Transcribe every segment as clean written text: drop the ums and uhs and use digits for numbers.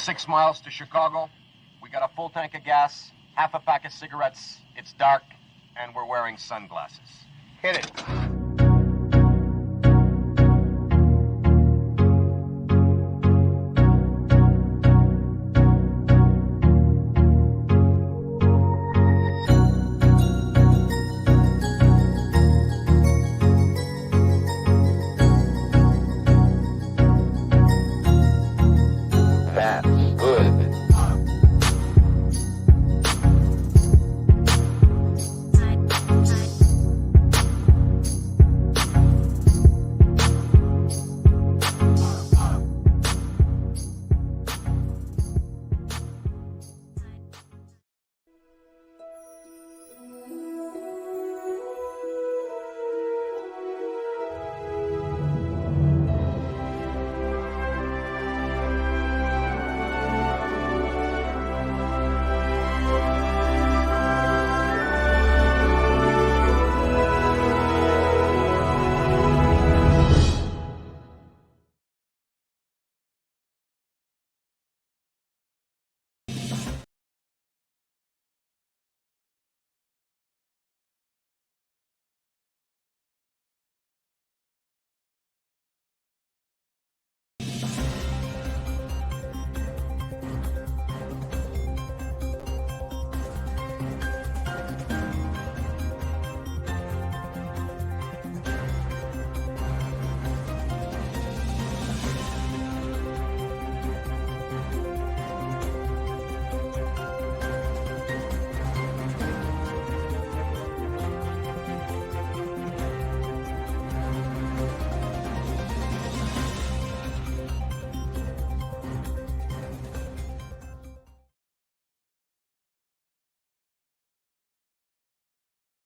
6 miles to Chicago. We got a full tank of gas, half a pack of cigarettes. It's dark, and we're wearing sunglasses. Hit it.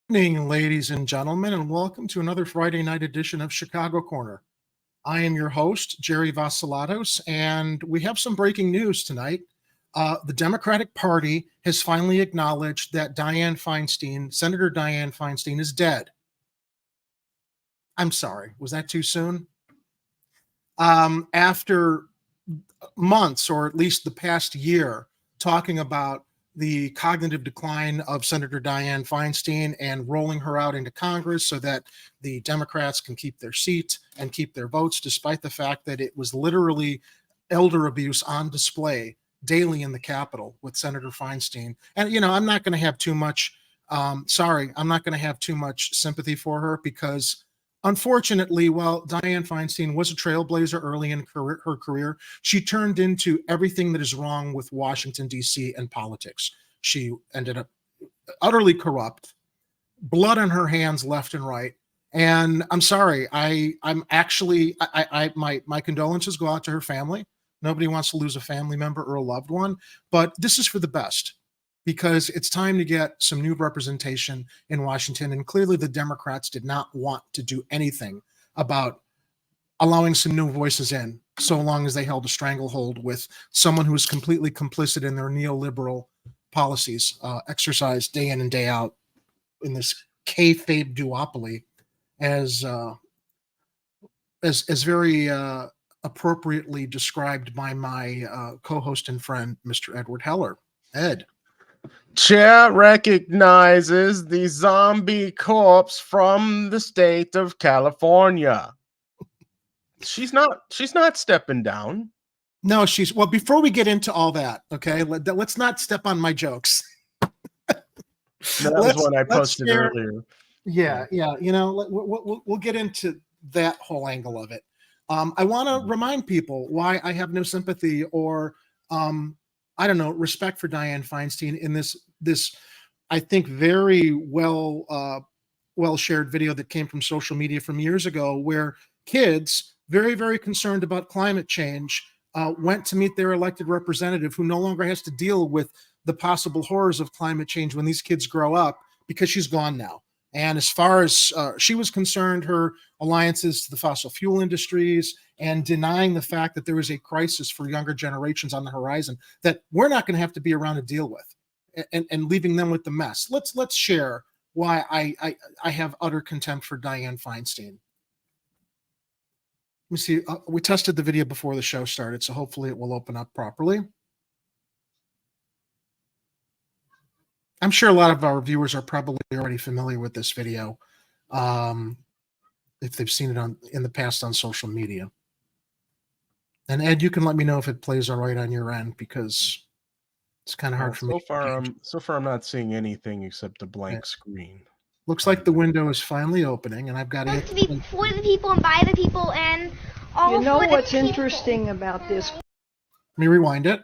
Good evening, ladies and gentlemen, and welcome to another Friday night edition of Chicago Corner. I am your host, Jerry Vasilatos, and we have some breaking news tonight. The Democratic Party has finally acknowledged that Senator Dianne Feinstein, is dead. I'm sorry, was that too soon? After months, or at least the past year, talking about the cognitive decline of Senator Dianne Feinstein and rolling her out into Congress so that the Democrats can keep their seat and keep their votes, despite the fact that it was literally elder abuse on display daily in the Capitol with Senator Feinstein. And, you know, I'm not going to have too much, I'm not going to have too much sympathy for her because, unfortunately, while Dianne Feinstein was a trailblazer early in her career, she turned into everything that is wrong with Washington, D.C. and politics. She ended up utterly corrupt, blood on her hands left and right. And I'm sorry, my condolences go out to her family. Nobody wants to lose a family member or a loved one, but this is for the best, because it's time to get some new representation in Washington. And clearly the Democrats did not want to do anything about allowing some new voices in, so long as they held a stranglehold with someone who is completely complicit in their neoliberal policies, exercised day in and day out in this kayfabe duopoly, as very appropriately described by my co-host and friend, Mr. Edward Heller. Ed. Chair recognizes the zombie corpse from the state of California. She's not stepping down. No, well, before we get into all that, okay, let's not step on my jokes. That was one I posted earlier. Yeah. You know, we'll get into that whole angle of it. I want to remind people why I have no sympathy or respect for Dianne Feinstein in this I think very well shared video that came from social media from years ago, where kids very, very concerned about climate change went to meet their elected representative, who no longer has to deal with the possible horrors of climate change when these kids grow up, because she's gone now. And as far as she was concerned, her alliances to the fossil fuel industries and denying the fact that there is a crisis for younger generations on the horizon that we're not going to have to be around to deal with, and leaving them with the mess. Let's share why I have utter contempt for Dianne Feinstein. Let me see. We tested the video before the show started, so hopefully it will open up properly. I'm sure a lot of our viewers are probably already familiar with this video, if they've seen it in the past on social media. And Ed, you can let me know if it plays all right on your end, because it's kind of hard for me. So far, I'm not seeing anything except a blank screen. Looks like the window is finally opening, and I've got to be for the people and by the people and all. You know for the what's people. interesting about this? Let me rewind it.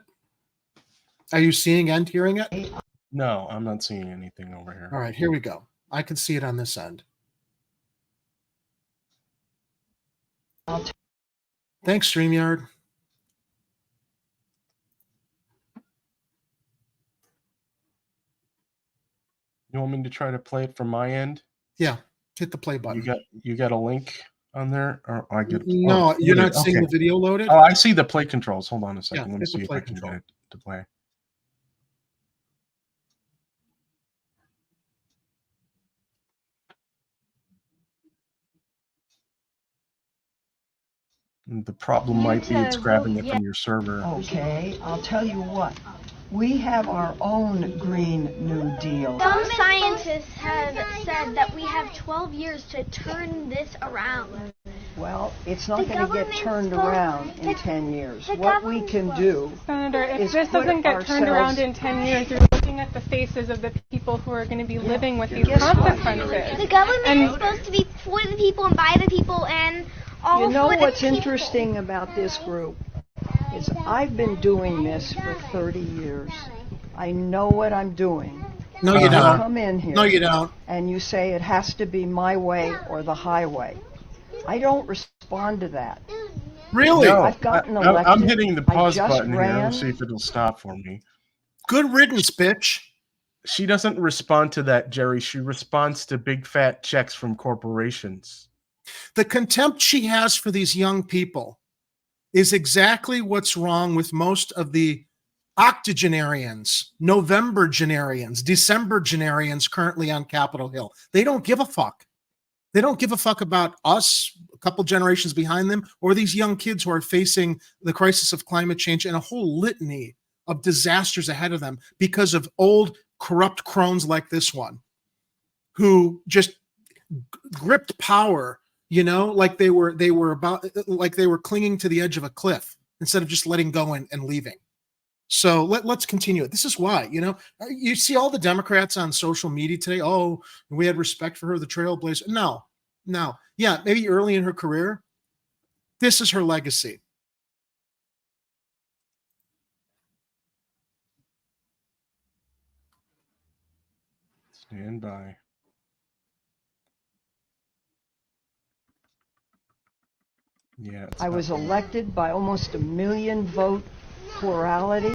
Are you seeing and hearing it? No, I'm not seeing anything over here. All right, here we go. I can see it on this end. Thanks, StreamYard. You want me to try to play it from my end? Yeah, hit the play button. You got a link on there? Or I get No, you're not seeing the video loaded? Oh, I see the play controls. Hold on a second. Yeah, Let me see if I can get it to play. The problem might be it's grabbing it from your server. Okay, I'll tell you what. We have our own Green New Deal. Some scientists have said that we have 12 years to turn this around. Well, it's not going to get turned around in 10 years. What we can do, Senator, if is this put doesn't get turned around in 10 years, you're looking at the faces of the people who are going to be living with these consequences. The government is supposed to be for the people and by the people and all. You know for the what's people. interesting about this group is I've been doing this for 30 years. I know what I'm doing. No, you don't. Come in here. No, you don't. And you say it has to be my way or the highway. I don't respond to that. Really? No, I've gotten elected. I'm hitting the pause I just button here. ran. Let's see if it'll stop for me. Good riddance, bitch. She doesn't respond to that, Jerry. She responds to big fat checks from corporations. The contempt she has for these young people is exactly what's wrong with most of the octogenarians, November-genarians, December-genarians currently on Capitol Hill. They don't give a fuck. They don't give a fuck about us, a couple generations behind them, or these young kids who are facing the crisis of climate change and a whole litany of disasters ahead of them because of old, corrupt crones like this one, who just gripped power, you know, like they were clinging to the edge of a cliff instead of just letting go and leaving. So let's continue it. This is why, you know, you see all the Democrats on social media today. Oh, we had respect for her, the trailblazer. No. Yeah, maybe early in her career. This is her legacy. Stand by. Yeah. I was elected by almost 1 million vote plurality.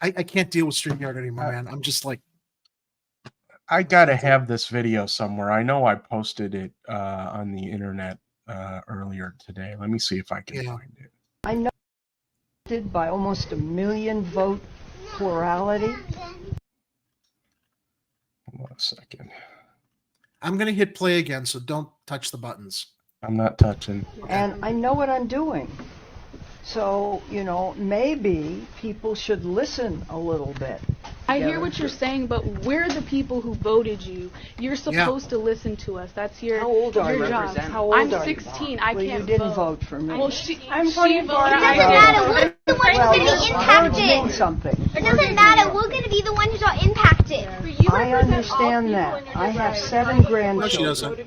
I can't deal with StreamYard anymore, man. I'm just like, I gotta have this video somewhere. I know I posted it on the internet earlier today. Let me see if I can find it. I know elected by almost 1 million vote plurality. Hold on a second. I'm going to hit play again, so don't touch the buttons. I'm not touching. And I know what I'm doing. So, you know, maybe people should listen a little bit. I hear what you're saying, but we're the people who voted you. You're supposed to listen to us. That's your How old are you? job. How old I'm are 16. you? I Well, can't you didn't vote for me. Well, I'm 24. It doesn't matter. We're the ones who's going to be Words mean impacted. something. It doesn't matter. We're going to be the ones who's all impacted. I understand that. I have 7 No, she grandchildren. doesn't.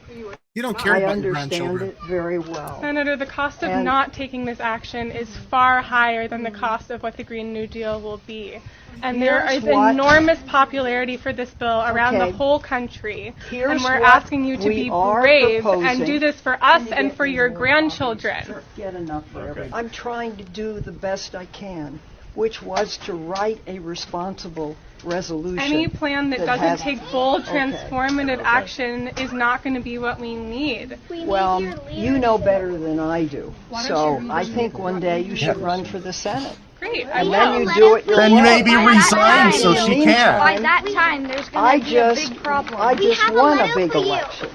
You don't care I about your understand grandchildren. it very well. Senator, the cost of And- not taking this action is far higher than the cost of what the Green New Deal will be. And there Here's is what- enormous popularity for this bill around Okay. the whole country. Here's And we're what asking you to we be are brave and proposing. do this for us and for your grandchildren. Get enough for everyone. I'm trying to do the best I can, which was to write a responsible resolution. Any plan that that doesn't has- take bold, Okay. transformative action is not going to be what we need. Well, you know better than I do. So I think one day you should run for the Senate. Great. And then you do it your Then way. maybe resign so In the she meantime, can. By that time, there's I going to be a just, big problem. I We just have a won a letter big for you. election.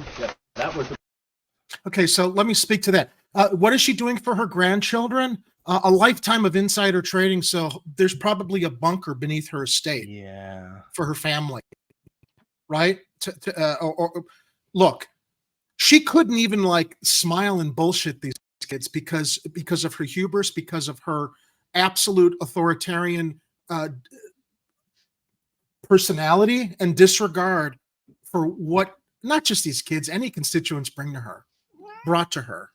Okay, so let me speak to that. What is she doing for her grandchildren? a lifetime of insider trading. So there's probably a bunker beneath her estate. Yeah. For her family, right? Look, she couldn't even like smile and bullshit these kids because of her hubris, because of her absolute authoritarian personality and disregard for what not just these kids, any constituents brought to her,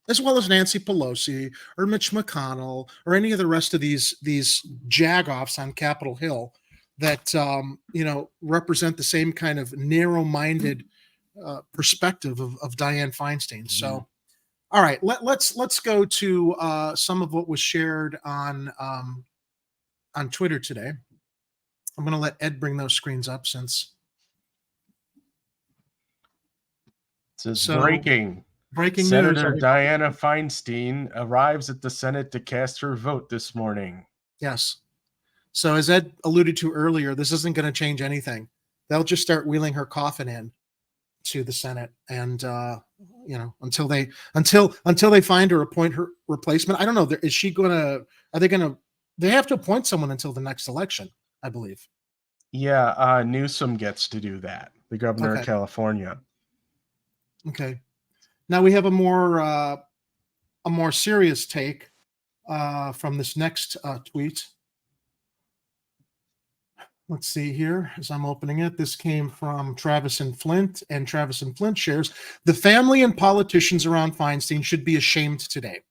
as well as Nancy Pelosi or Mitch McConnell or any of the rest of these jagoffs on Capitol Hill that represent the same kind of narrow-minded perspective of Dianne Feinstein. So, all right, let's go to some of what was shared on Twitter today. I'm going to let Ed bring those screens up since it says breaking news. Senator Dianne Feinstein arrives at the Senate to cast her vote this morning. Yes. So as Ed alluded to earlier, this isn't going to change anything. They'll just start wheeling her coffin in to the Senate, and until they find or appoint her replacement. I don't know. Is she going to? Are they going to? They have to appoint someone until the next election, I believe. Yeah, Newsom gets to do that. The governor of California. Okay. Now we have a more serious take from this next tweet. Let's see here as I'm opening it. This came from Travis and Flint, and Travis and Flint shares, the family and politicians around Feinstein should be ashamed today.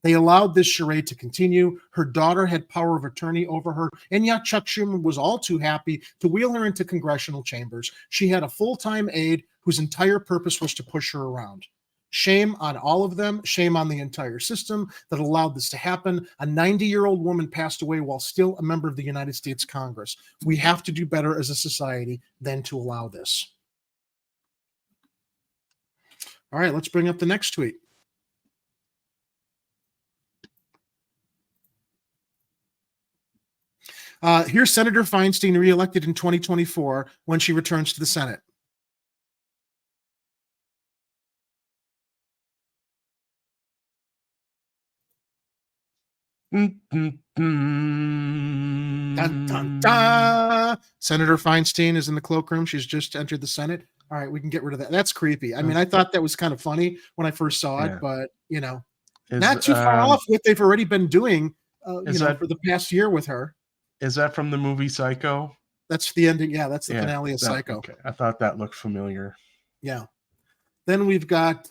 They allowed this charade to continue. Her daughter had power of attorney over her, and yet Chuck Schumer was all too happy to wheel her into congressional chambers. She had a full-time aide whose entire purpose was to push her around. Shame on all of them. Shame on the entire system that allowed this to happen. A 90-year-old woman passed away while still a member of the United States Congress. We have to do better as a society than to allow this. All right, let's bring up the next tweet. Here's Senator Feinstein reelected in 2024 when she returns to the Senate. Dun, dun, dun. Senator Feinstein is in the cloakroom. She's just entered the Senate. All right, we can get rid of that. That's creepy. I mean, I thought that was kind of funny when I first saw it, but not too far off what they've already been doing, for the past year with her. Is that from the movie Psycho? That's the ending. Yeah, that's the finale of Psycho. Okay. I thought that looked familiar. Yeah. Then we've got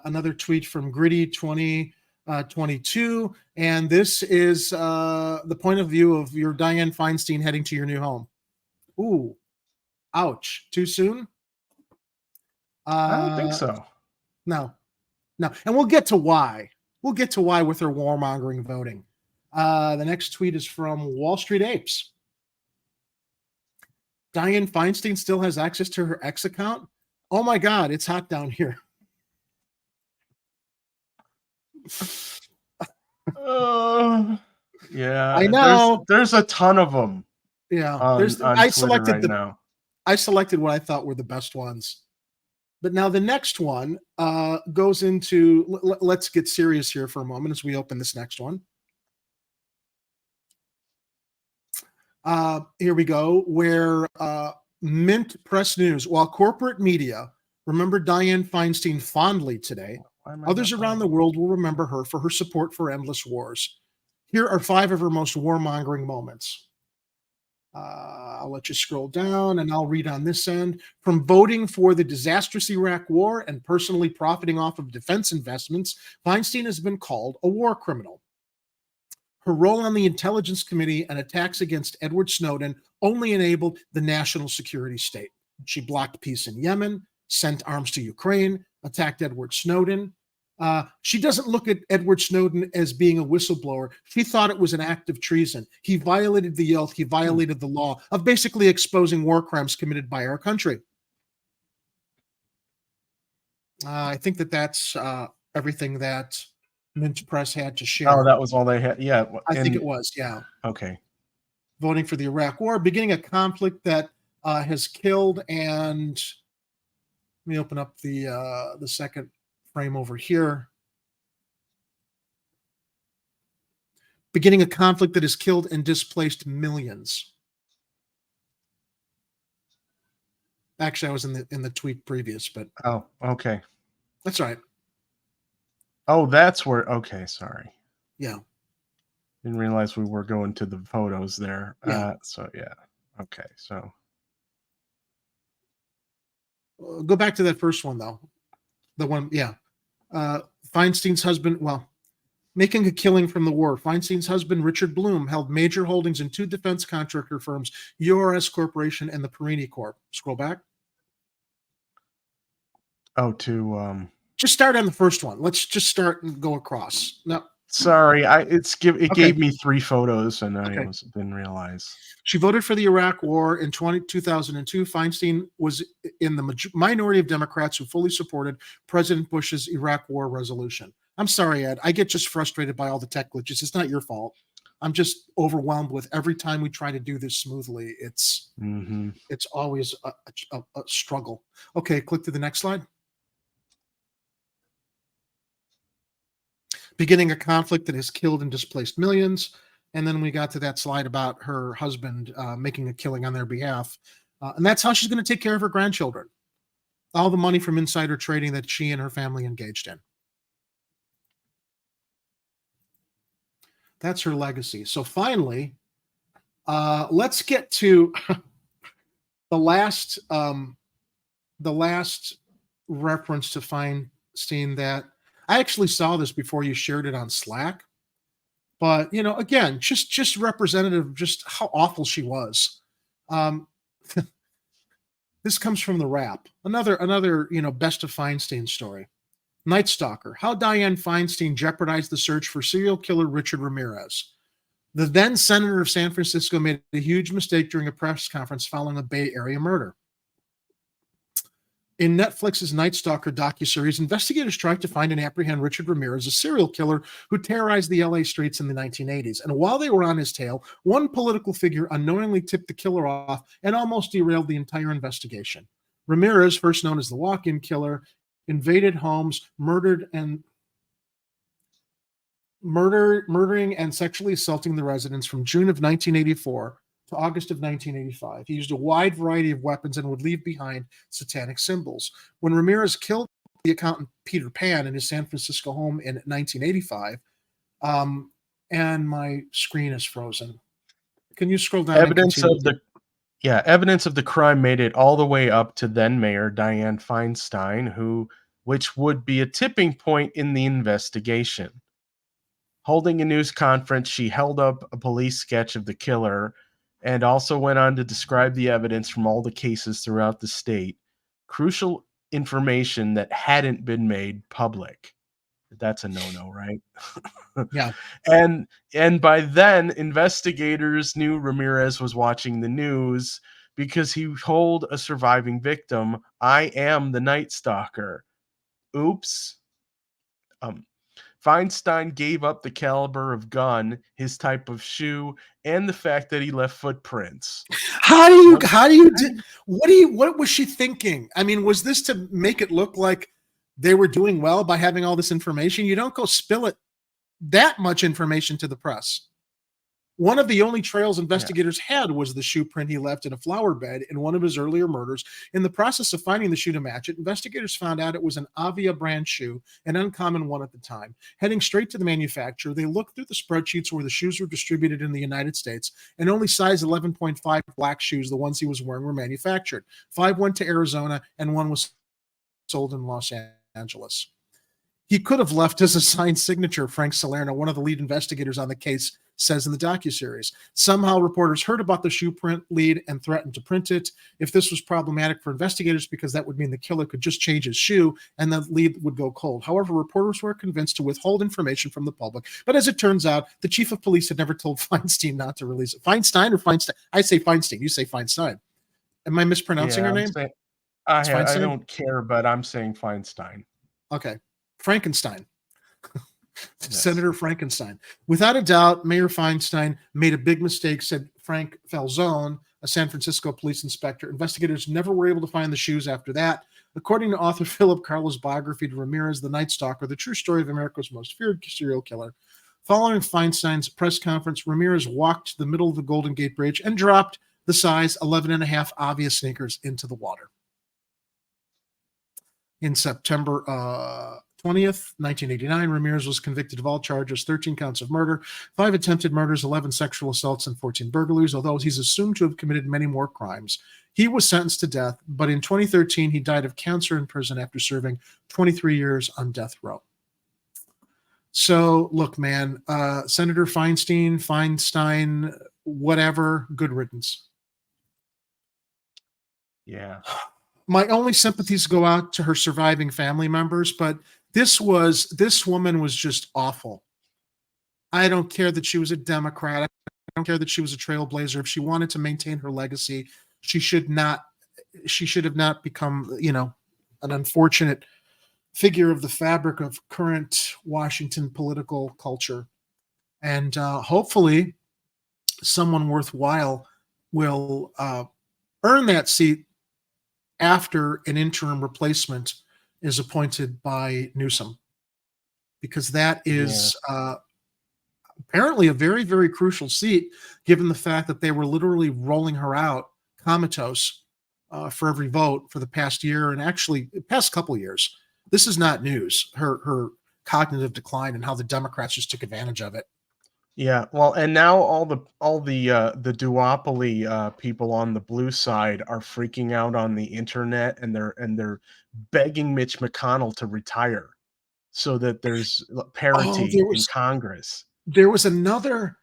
another tweet from Gritty 2022, and this is the point of view of your Dianne Feinstein heading to your new home. Ooh, ouch! Too soon? I don't think so. No, and we'll get to why. We'll get to why with her warmongering voting. The next tweet is from Wall Street Apes. Dianne Feinstein still has access to her X account. Oh my God, it's hot down here. Yeah, I know. There's a ton of them. Yeah, I selected now. I selected what I thought were the best ones. But now the next one goes into. Let's get serious here for a moment as we open this next one. Here we go. Where Mint Press News, while corporate media remember Dianne Feinstein fondly today, others around the world will remember her for her support for endless wars. Here are 5 of her most warmongering moments. I'll let you scroll down and I'll read on this end. From voting for the disastrous Iraq war and personally profiting off of defense investments, Feinstein has been called a war criminal. Her role on the Intelligence Committee and attacks against Edward Snowden only enabled the national security state. She blocked peace in Yemen, sent arms to Ukraine, attacked Edward Snowden. She doesn't look at Edward Snowden as being a whistleblower. She thought it was an act of treason. He violated the oath. He violated the law of basically exposing war crimes committed by our country. I think that's everything that Mint Press had to share. Oh, that was all they had. Yeah. I think it was. Yeah. Okay. Voting for the Iraq war, beginning a conflict that has killed, and let me open up the second frame over here. beginning a conflict that has killed and displaced millions. Actually, I was in the tweet previous, but Oh, okay. that's all right. Oh, that's where. Okay, sorry. Yeah. Didn't realize we were going to the photos there. Yeah. So yeah. Okay. So Go back to that first one though. The one, yeah. Feinstein's husband, well, making a killing from the war. Feinstein's husband, Richard Bloom, held major holdings in two defense contractor firms, URS Corporation and the Perini Corp. Scroll back. oh, to Just start on the first one. Let's just start and go across. No. sorry, it Okay. gave me 3 photos and I Okay. didn't realize. She voted for the Iraq War in 2002. Feinstein was in the minority of Democrats who fully supported President Bush's Iraq War resolution. I'm sorry, Ed. I get just frustrated by all the tech glitches. It's not your fault. I'm just overwhelmed with every time we try to do this smoothly. It's always a struggle. Okay, click to the next slide. Beginning a conflict that has killed and displaced millions. And then we got to that slide about her husband making a killing on their behalf. And that's how she's going to take care of her grandchildren. All the money from insider trading that she and her family engaged in. That's her legacy. So finally, let's get to the last reference to Feinstein that I actually saw this before you shared it on Slack. But, you know, again, just representative of just how awful she was. This comes from the Wrap. Another, you know, best of Feinstein story. Night Stalker. How Dianne Feinstein jeopardized the search for serial killer Richard Ramirez. The then senator of San Francisco made a huge mistake during a press conference following a Bay Area murder. In Netflix's Night Stalker docuseries, investigators tried to find and apprehend Richard Ramirez, a serial killer who terrorized the LA streets in the 1980s. And while they were on his tail, one political figure unknowingly tipped the killer off and almost derailed the entire investigation. Ramirez, first known as the walk-in killer, invaded homes, murdering and sexually assaulting the residents from June of 1984 to August of 1985. He used a wide variety of weapons and would leave behind satanic symbols. When Ramirez killed the accountant Peter Pan in his San Francisco home in 1985, and my screen is frozen. Can you scroll down? Evidence of the crime made it all the way up to then Mayor Dianne Feinstein, which would be a tipping point in the investigation. Holding a news conference, she held up a police sketch of the killer and also went on to describe the evidence from all the cases throughout the state. Crucial information that hadn't been made public. That's a no-no, right? Yeah. And by then, investigators knew Ramirez was watching the news because he told a surviving victim, "I am the Night Stalker." Oops. Feinstein gave up the caliber of gun, his type of shoe, and the fact that he left footprints. What was she thinking? I mean, was this to make it look like they were doing well by having all this information? You don't go spill it that much information to the press. One of the only trails investigators had was the shoe print he left in a flower bed in one of his earlier murders. In the process of finding the shoe to match it, investigators found out it was an Avia brand shoe, an uncommon one at the time. Heading straight to the manufacturer, they looked through the spreadsheets where the shoes were distributed in the United States, and only size 11.5 black shoes, the ones he was wearing, were manufactured. 5 went to Arizona, and 1 was sold in Los Angeles. He could have left his assigned signature, Frank Salerno, one of the lead investigators on the case, says in the docuseries. Somehow reporters heard about the shoe print lead and threatened to print it. If this was problematic for investigators, because that would mean the killer could just change his shoe and the lead would go cold. However, reporters were convinced to withhold information from the public. But as it turns out, the chief of police had never told Feinstein not to release it. Feinstein or Feinstein? I say Feinstein. You say Feinstein. Am I mispronouncing her name? I don't care, but I'm saying Feinstein. Okay. Frankenstein. Yes. Senator Frankenstein. Without a doubt, Mayor Feinstein made a big mistake, said Frank Falzone, a San Francisco police inspector. Investigators never were able to find the shoes after that. According to author Philip Carlo's biography to Ramirez, the Night Stalker, the true story of America's most feared serial killer, Following Feinstein's press conference, Ramirez walked to the middle of the Golden Gate Bridge and dropped the size 11.5 obvious sneakers into the water. In September 20th, 1989, Ramirez was convicted of all charges, 13 counts of murder, 5 attempted murders, 11 sexual assaults, and 14 burglaries, although he's assumed to have committed many more crimes. He was sentenced to death, but in 2013, he died of cancer in prison after serving 23 years on death row. So, look, man, Senator Feinstein, whatever, good riddance. Yeah. My only sympathies go out to her surviving family members, but this woman was just awful. I don't care that she was a Democrat. I don't care that she was a trailblazer. If she wanted to maintain her legacy, she should have not become, an unfortunate figure of the fabric of current Washington political culture. And hopefully someone worthwhile will earn that seat after an interim replacement is appointed by Newsom, because that is apparently a very, very crucial seat, given the fact that they were literally rolling her out comatose for every vote for the past year, and actually the past couple of years. This is not news, her cognitive decline and how the Democrats just took advantage of it. Yeah, well, and now all the duopoly people on the blue side are freaking out on the internet, and they're begging Mitch McConnell to retire so that there's parity in Congress. There was another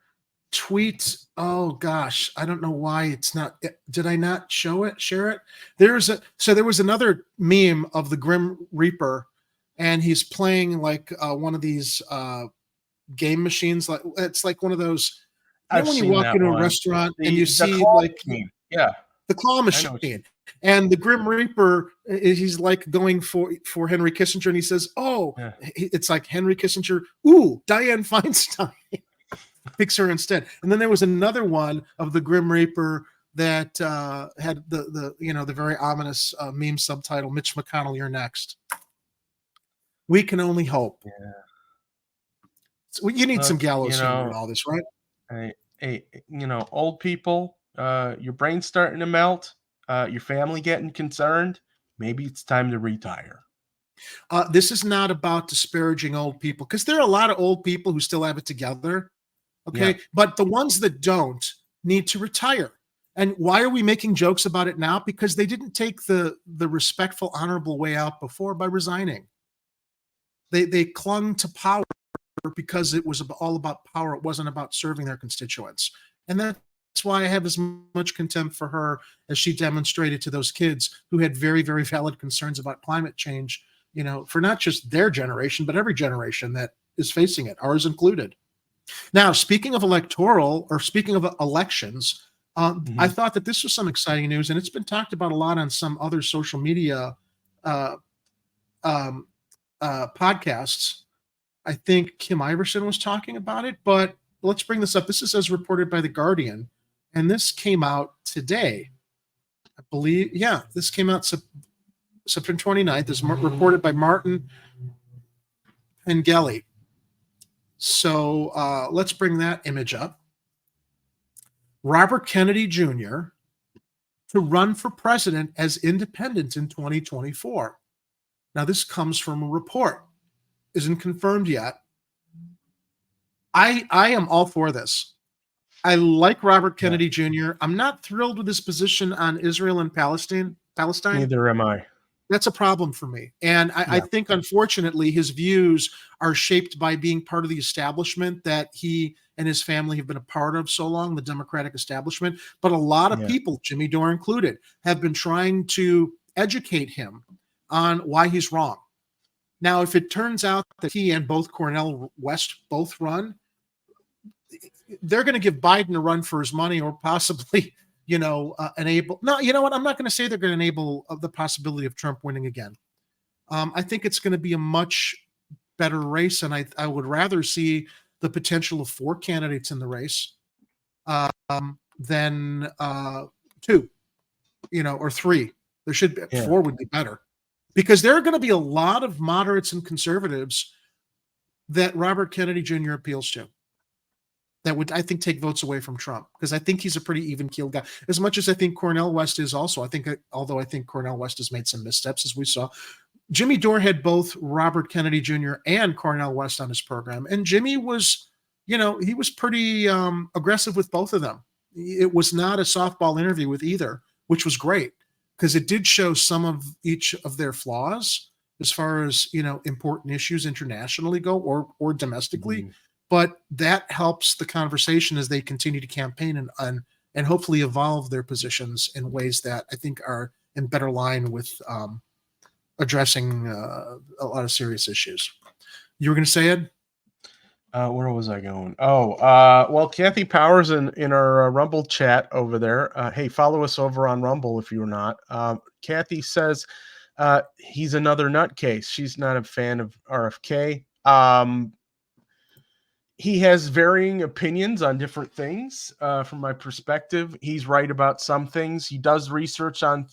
tweet. Oh gosh, I don't know why it's not. Did I not share it? There was another meme of the Grim Reaper, and he's playing like one of these game machines. Like it's like one of those. When you walk into a restaurant and you see like the claw machine, and the Grim Reaper, he's like going for Henry Kissinger, and he says, it's like Henry Kissinger. Ooh, Dianne Feinstein. Picks her instead. And then there was another one of the Grim Reaper that had the very ominous meme subtitle, Mitch McConnell, you're next. We can only hope. Yeah. So you need some gallows humor in all this, right? Hey, old people, your brain's starting to melt, your family getting concerned. Maybe it's time to retire. This is not about disparaging old people, because there are a lot of old people who still have it together. Okay. Yeah. But the ones that don't need to retire. And why are we making jokes about it now? Because they didn't take the respectful, honorable way out before by resigning. They clung to power because it was all about power. It wasn't about serving their constituents. And that's why I have as much contempt for her as she demonstrated to those kids who had very, very valid concerns about climate change, for not just their generation, but every generation that is facing it, ours included. Now, speaking of elections, I thought that this was some exciting news, and it's been talked about a lot on some other social media podcasts. I think Kim Iverson was talking about it, but let's bring this up. This is as reported by The Guardian, and this came out today. I believe, this came out September 29th. This is reported by Martin Pengelly. So let's bring that image up. Robert Kennedy Jr. to run for president as independent in 2024. Now, this comes from a report. Isn't confirmed yet. I am all for this. I like Robert Kennedy Jr. I'm not thrilled with his position on Israel and Palestine. Neither am I. That's a problem for me. And I think, unfortunately, his views are shaped by being part of the establishment that he and his family have been a part of so long, the Democratic establishment. But a lot of people, Jimmy Dore included, have been trying to educate him on why he's wrong. Now, if it turns out that he and both Cornel West both run, they're going to give Biden a run for his money, or possibly enable. No, you know what? I'm not going to say they're going to enable the possibility of Trump winning again. I think it's going to be a much better race, and I would rather see the potential of 4 candidates in the race than 2, or 3. There should be 4 would be better, because there are going to be a lot of moderates and conservatives that Robert Kennedy Jr. appeals to. That would, I think, take votes away from Trump, because I think he's a pretty even-keeled guy. As much as I think Cornel West is also, although I think Cornel West has made some missteps, as we saw. Jimmy Dore had both Robert Kennedy Jr. and Cornel West on his program, and Jimmy was, he was pretty aggressive with both of them. It was not a softball interview with either, which was great, because it did show some of each of their flaws as far as, important issues internationally go or domestically. Mm-hmm. But that helps the conversation as they continue to campaign and hopefully evolve their positions in ways that I think are in better line with addressing a lot of serious issues. You were going to say, Ed? Where was I going? Well, Kathy Powers in our Rumble chat over there. Hey, follow us over on Rumble if you're not. Kathy says he's another nutcase. She's not a fan of RFK. He has varying opinions on different things. From my perspective, he's right about some things. He does research on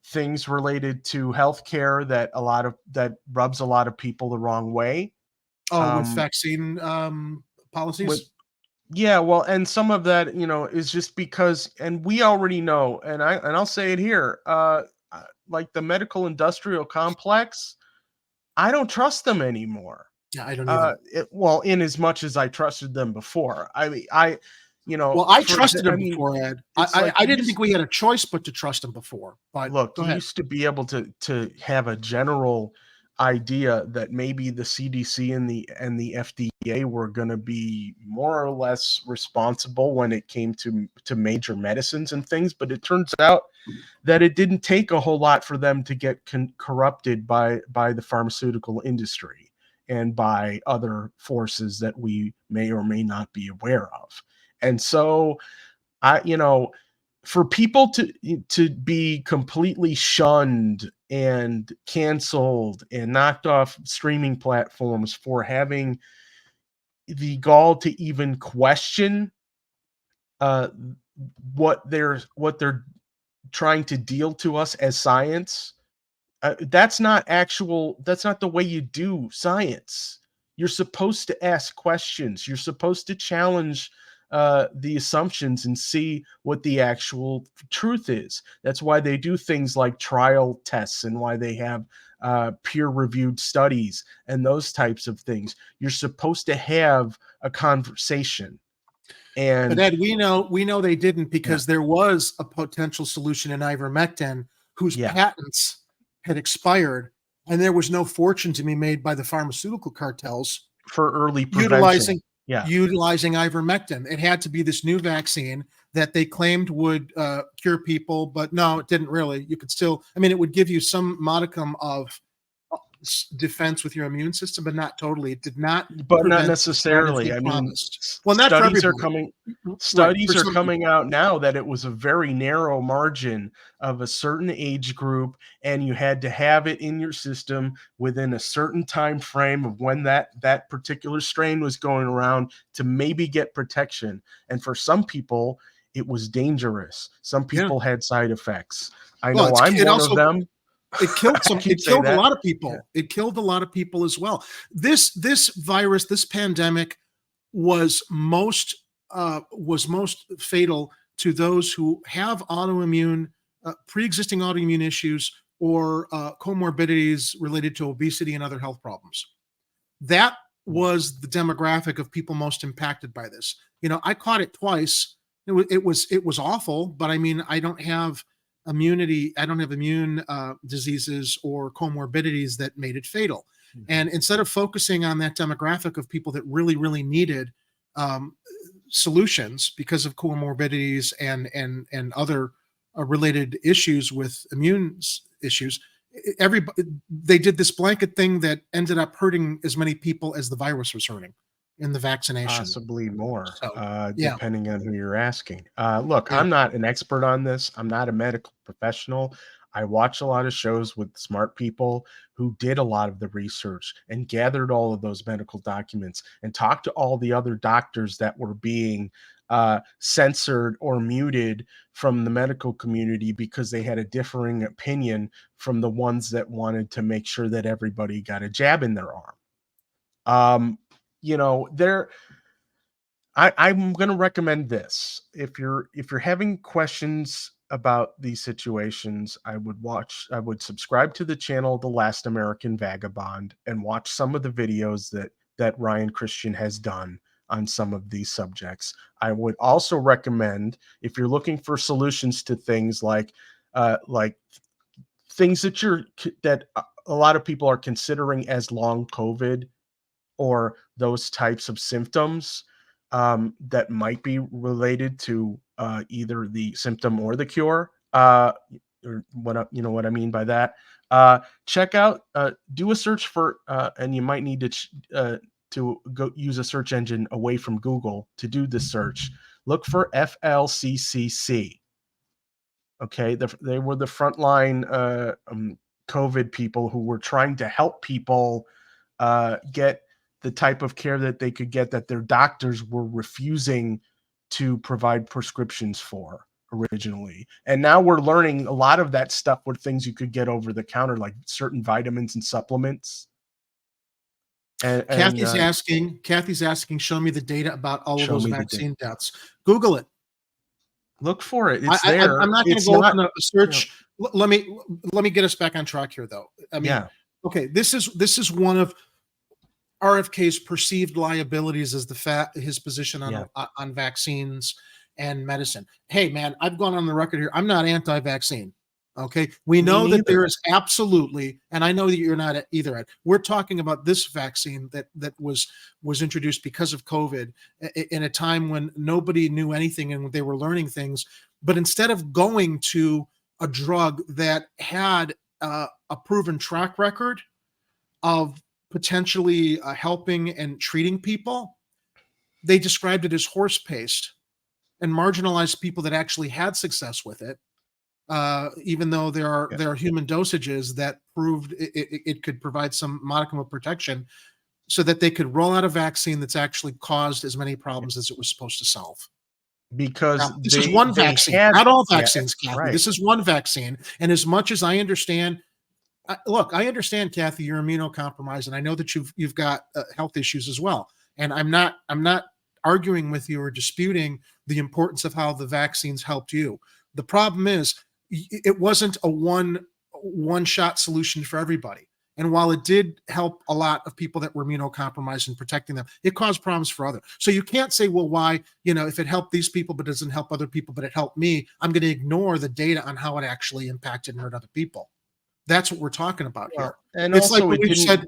things related to healthcare that rubs a lot of people the wrong way. With vaccine policies. And some of that, is just because, and we already know, and I'll say it here, like the medical industrial complex, I don't trust them anymore. Yeah, I don't either. In as much as I trusted them before. I trusted them before, Ed. I didn't think we had a choice but to trust them before. But look, you used to be able to have a general idea that maybe the CDC and the FDA were going to be more or less responsible when it came to major medicines and things, but it turns out that it didn't take a whole lot for them to get corrupted by the pharmaceutical industry and by other forces that we may or may not be aware of. And so for people to be completely shunned and canceled and knocked off streaming platforms for having the gall to even question what they're trying to deal to us as science, that's not the way you do science. You're supposed to ask questions. You're supposed to challenge the assumptions and see what the actual truth is. That's why they do things like trial tests and why they have peer-reviewed studies and those types of things. You're supposed to have a conversation. But Ed, we know they didn't, because there was a potential solution in ivermectin whose patents had expired, and there was no fortune to be made by the pharmaceutical cartels for early prevention. Utilizing ivermectin. It had to be this new vaccine that they claimed would cure people, but no, it didn't really. You could still, it would give you some modicum of defense with your immune system, but not totally. It did not, but not necessarily. Studies are coming out now that it was a very narrow margin of a certain age group, and you had to have it in your system within a certain time frame of when that particular strain was going around to maybe get protection. And for some people, it was dangerous. Some people had side effects. I'm one of them. It killed a lot of people. Yeah. It killed a lot of people as well. This virus, this pandemic was most fatal to those who have pre-existing autoimmune issues or comorbidities related to obesity and other health problems. That was the demographic of people most impacted by this. I caught it twice. It was awful, but I don't have immunity. I don't have immune diseases or comorbidities that made it fatal. Mm-hmm. And instead of focusing on that demographic of people that really, really needed solutions because of comorbidities and other related issues with immune issues, they did this blanket thing that ended up hurting as many people as the virus was hurting in the vaccination. Possibly more, depending on who you're asking. Look, I'm not an expert on this. I'm not a medical professional. I watch a lot of shows with smart people who did a lot of the research and gathered all of those medical documents and talked to all the other doctors that were being censored or muted from the medical community because they had a differing opinion from the ones that wanted to make sure that everybody got a jab in their arm. You know, I'm going to recommend this. If you're having questions about these situations, I would subscribe to the channel The Last American Vagabond and watch some of the videos that Ryan Christian has done on some of these subjects. I would also recommend, if you're looking for solutions to things like things that a lot of people are considering as long COVID or those types of symptoms that might be related to either the symptom or the cure, or you know what I mean by that. Check out, do a search for, and you might need to go use a search engine away from Google to do this search. Look for FLCCC. Okay, they were the frontline COVID people who were trying to help people get the type of care that they could get that their doctors were refusing to provide prescriptions for originally. And now we're learning a lot of that stuff were things you could get over the counter, like certain vitamins and supplements. And Kathy's asking, show me the data about all of those vaccine deaths. Google it. Look for it. It's there. I'm not going to go open a search. You know. Let me get us back on track here, though. I mean, okay, this is one of RFK's perceived liabilities as his position on vaccines and medicine. Hey, man, I've gone on the record here. I'm not anti-vaccine. Okay, we know that there is absolutely, and I know that you're not either. Ed. We're talking about this vaccine that was introduced because of COVID in a time when nobody knew anything and they were learning things. But instead of going to a drug that had a proven track record of potentially helping and treating people, they described it as horse paste and marginalized people that actually had success with it. Even though there are human dosages that proved it could provide some modicum of protection, so that they could roll out a vaccine that's actually caused as many problems as it was supposed to solve. Because now, this is one vaccine, not all vaccines, Kathy. Right. This is one vaccine, and as much as I understand, I understand, Kathy, you're immunocompromised, and I know that you've got health issues as well. And I'm not arguing with you or disputing the importance of how the vaccines helped you. The problem is, it wasn't a one-shot solution for everybody. And while it did help a lot of people that were immunocompromised and protecting them, it caused problems for others. So you can't say, well, why, if it helped these people but doesn't help other people, but it helped me, I'm going to ignore the data on how it actually impacted and hurt other people. That's what we're talking about here. And it's like when we've said,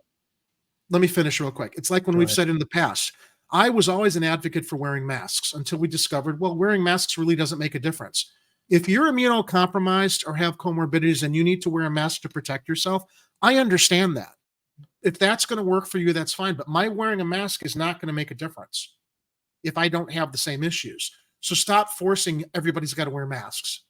let me finish real quick. It's like when we've said in the past, I was always an advocate for wearing masks until we discovered, well, wearing masks really doesn't make a difference. If you're immunocompromised or have comorbidities and you need to wear a mask to protect yourself, I understand that. If that's going to work for you, that's fine. But my wearing a mask is not going to make a difference if I don't have the same issues. So stop forcing everybody's got to wear masks.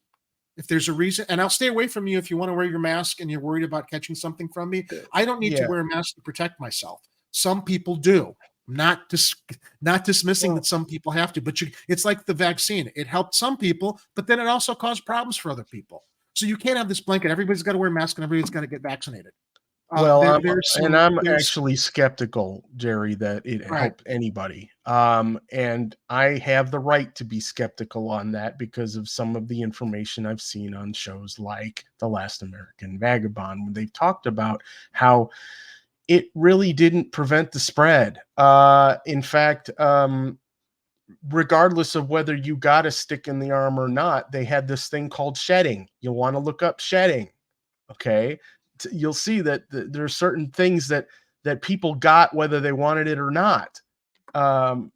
If there's a reason, and I'll stay away from you if you want to wear your mask and you're worried about catching something from me. I don't need to wear a mask to protect myself. Some people do. Not dismissing that some people have to, but it's like the vaccine. It helped some people, but then it also caused problems for other people. So you can't have this blanket. Everybody's got to wear a mask and everybody's got to get vaccinated. I'm actually skeptical, Jerry, that it helped anybody. And I have the right to be skeptical on that because of some of the information I've seen on shows like The Last American Vagabond, when they've talked about how it really didn't prevent the spread. In fact, regardless of whether you got a stick in the arm or not, they had this thing called shedding. You'll want to look up shedding. Okay. You'll see that there are certain things that people got whether they wanted it or not. So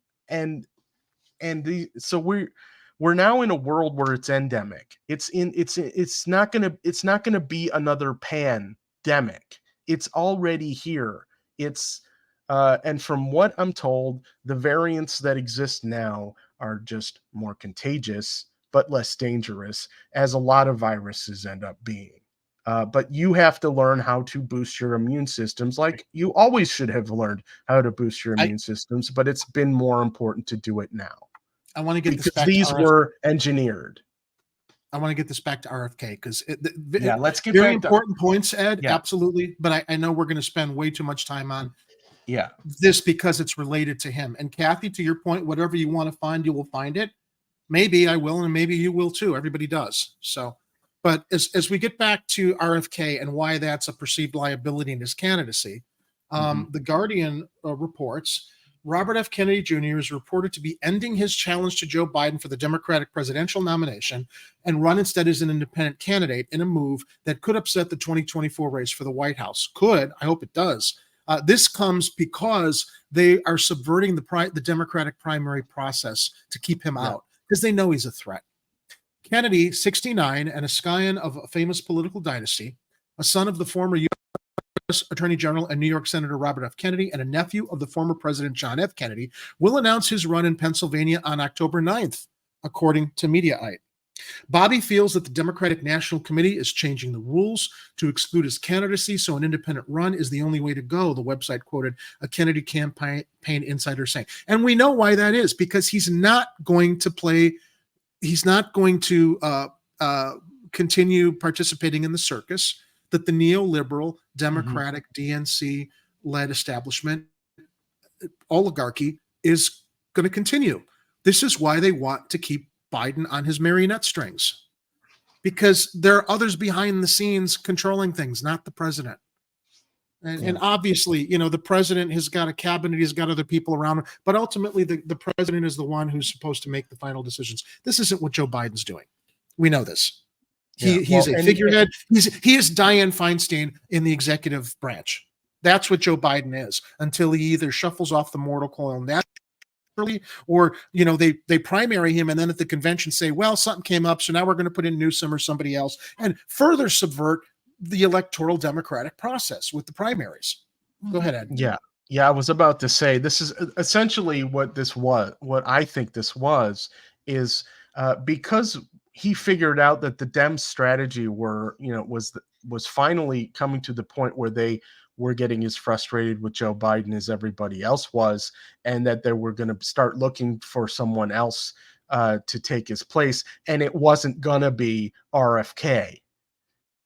we're now in a world where it's endemic. It's not gonna be another pandemic. It's already here. And from what I'm told, the variants that exist now are just more contagious, but less dangerous, as a lot of viruses end up being. But you have to learn how to boost your immune systems, like you always should have learned how to boost your immune systems, but it's been more important to do it now. I want to get this back these were engineered. I want to get this back to RFK because let's get very important points, Ed. Yeah. Absolutely, but I know we're going to spend way too much time on Yeah. this because it's related to him. And Kathy, to your point, whatever you want to find, you will find it. Maybe I will, and maybe you will too. Everybody does. So, but as we get back to RFK and why that's a perceived liability in his candidacy, the Guardian reports Robert F. Kennedy Jr. is reported to be ending his challenge to Joe Biden for the Democratic presidential nomination and run instead as an independent candidate in a move that could upset the 2024 race for the White House. Could, I hope it does. This comes because they are subverting the Democratic primary process to keep him out because they know he's a threat. Kennedy, 69, and a scion of a famous political dynasty, a son of the former U.S. Attorney General and New York Senator Robert F. Kennedy, and a nephew of the former President John F. Kennedy, will announce his run in Pennsylvania on October 9th, according to Mediaite. Bobby feels that the Democratic National Committee is changing the rules to exclude his candidacy, so an independent run is the only way to go, the website quoted a Kennedy campaign insider saying. And we know why that is, because he's not going to continue participating in the circus that the neoliberal Democratic DNC-led establishment oligarchy is going to continue. This is why they want to keep Biden on his marionette strings, because there are others behind the scenes controlling things, not the president. And obviously, the president has got a cabinet, he's got other people around him, but ultimately the president is the one who's supposed to make the final decisions. This isn't what Joe Biden's doing. We know this. He's a figurehead. He is Dianne Feinstein in the executive branch. That's what Joe Biden is, until he either shuffles off the mortal coil naturally, or they primary him and then at the convention say, well, something came up, so now we're going to put in Newsom or somebody else, and further subvert the electoral democratic process with the primaries. Go ahead, Ed. Yeah, I was about to say, this is essentially what this was. What I think this was is because he figured out that the Dems strategy was finally coming to the point where they were getting as frustrated with Joe Biden as everybody else was, and that they were going to start looking for someone else to take his place, and it wasn't going to be RFK.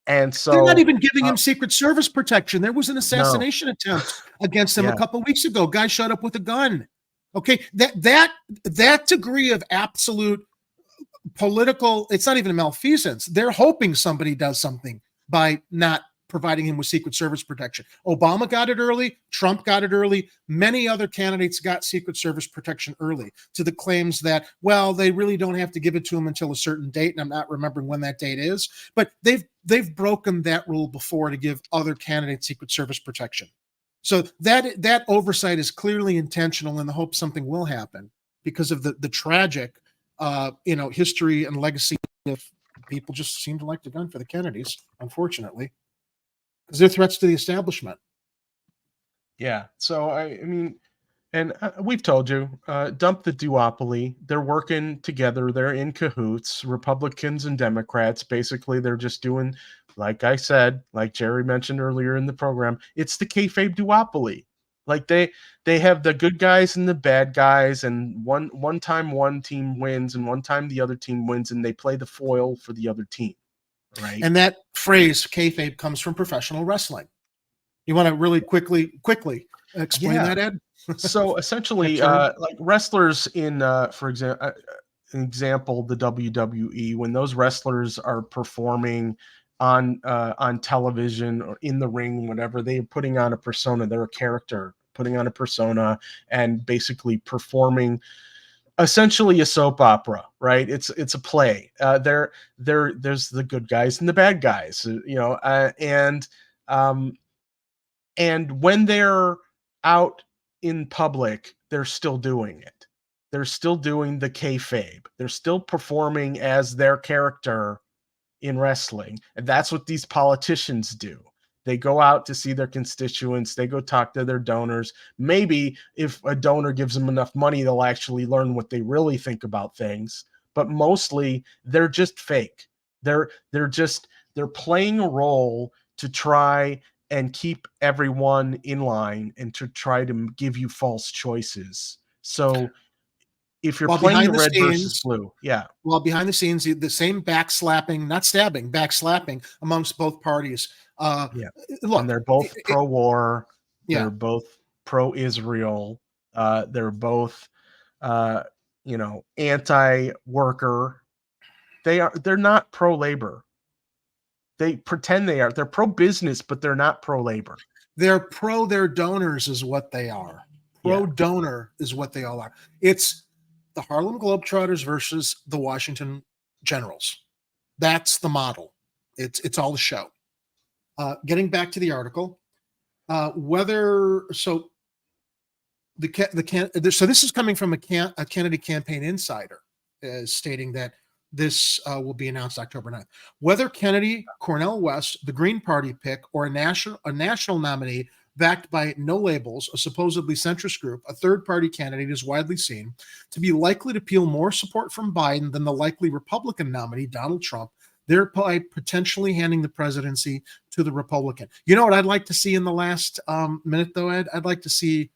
And so they're not even giving him Secret Service protection. There was an assassination attempt against him a couple of weeks ago. Guy shot up with a gun. Okay, that degree of absolute political, it's not even a malfeasance. They're hoping somebody does something by not providing him with Secret Service protection. Obama got it early. Trump got it early. Many other candidates got Secret Service protection early, to the claims that, well, they really don't have to give it to him until a certain date. And I'm not remembering when that date is, but they've broken that rule before to give other candidates Secret Service protection. So that oversight is clearly intentional in the hope something will happen because of the tragic, history and legacy of people just seem to like the gun for the Kennedys, unfortunately, because they're threats to the establishment. Yeah. So, I mean, and we've told you, dump the duopoly. They're working together. They're in cahoots, Republicans and Democrats. Basically, they're just doing, like I said, like Jerry mentioned earlier in the program, it's the kayfabe duopoly. Like they have the good guys and the bad guys, and one time one team wins and one time the other team wins, and they play the foil for the other team. Right. And that phrase kayfabe comes from professional wrestling. You want to really quickly explain that, Ed? So essentially, like wrestlers in, for example, the WWE, when those wrestlers are performing on television or in the ring, whatever, they're putting on a persona. They're a character, putting on a persona, and basically performing essentially a soap opera, right? It's a play. There's the good guys and the bad guys, and when they're out in public, they're still doing it. They're still doing the kayfabe. They're still performing as their character in wrestling, and that's what these politicians do. They go out to see their constituents. They go talk to their donors. Maybe if a donor gives them enough money, they'll actually learn what they really think about things. But mostly, they're just fake. They're playing a role to try and keep everyone in line and to try to give you false choices. So if you're playing the red versus blue, well, behind the scenes, the same backslapping, not stabbing, backslapping amongst both parties. Look, and they're both pro-war. They're both pro-Israel. They're both, anti-worker. They're not pro-labor. They pretend they are. They're pro-business, but they're not pro-labor. They're pro their donors is what they are. Pro-donor is what they all are. It's the Harlem Globetrotters versus the Washington Generals. That's the model. It's all a show. Getting back to the article, so this is coming from a Kennedy campaign insider, stating that this will be announced October 9th. Whether Kennedy, Cornel West, the Green Party pick, or a national nominee backed by no labels, a supposedly centrist group, a third-party candidate is widely seen to be likely to appeal more support from Biden than the likely Republican nominee, Donald Trump, thereby potentially handing the presidency to the Republican. You know what I'd like to see in the last minute, though, Ed? I'd like to see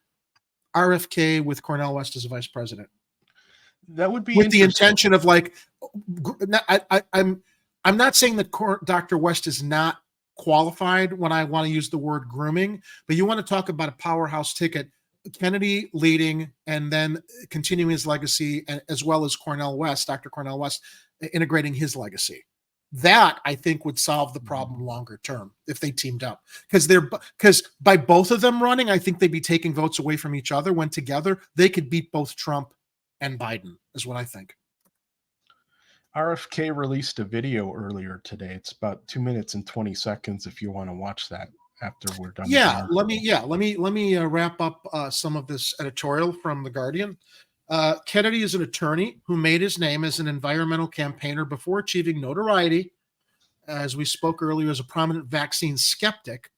RFK with Cornel West as a vice president. That would be with the intention of I'm not saying that Dr. West is not qualified when I want to use the word grooming, but you want to talk about a powerhouse ticket, Kennedy leading and then continuing his legacy, as well as Dr. Cornel West, integrating his legacy. That I think would solve the problem longer term if they teamed up, because by both of them running, I think they'd be taking votes away from each other. When together, they could beat both Trump and Biden, is what I think. RFK released a video earlier today. It's about 2 minutes and 20 seconds. If you want to watch that after we're done. Let me wrap up some of this editorial from The Guardian. Kennedy is an attorney who made his name as an environmental campaigner before achieving notoriety, as we spoke earlier, as a prominent vaccine skeptic,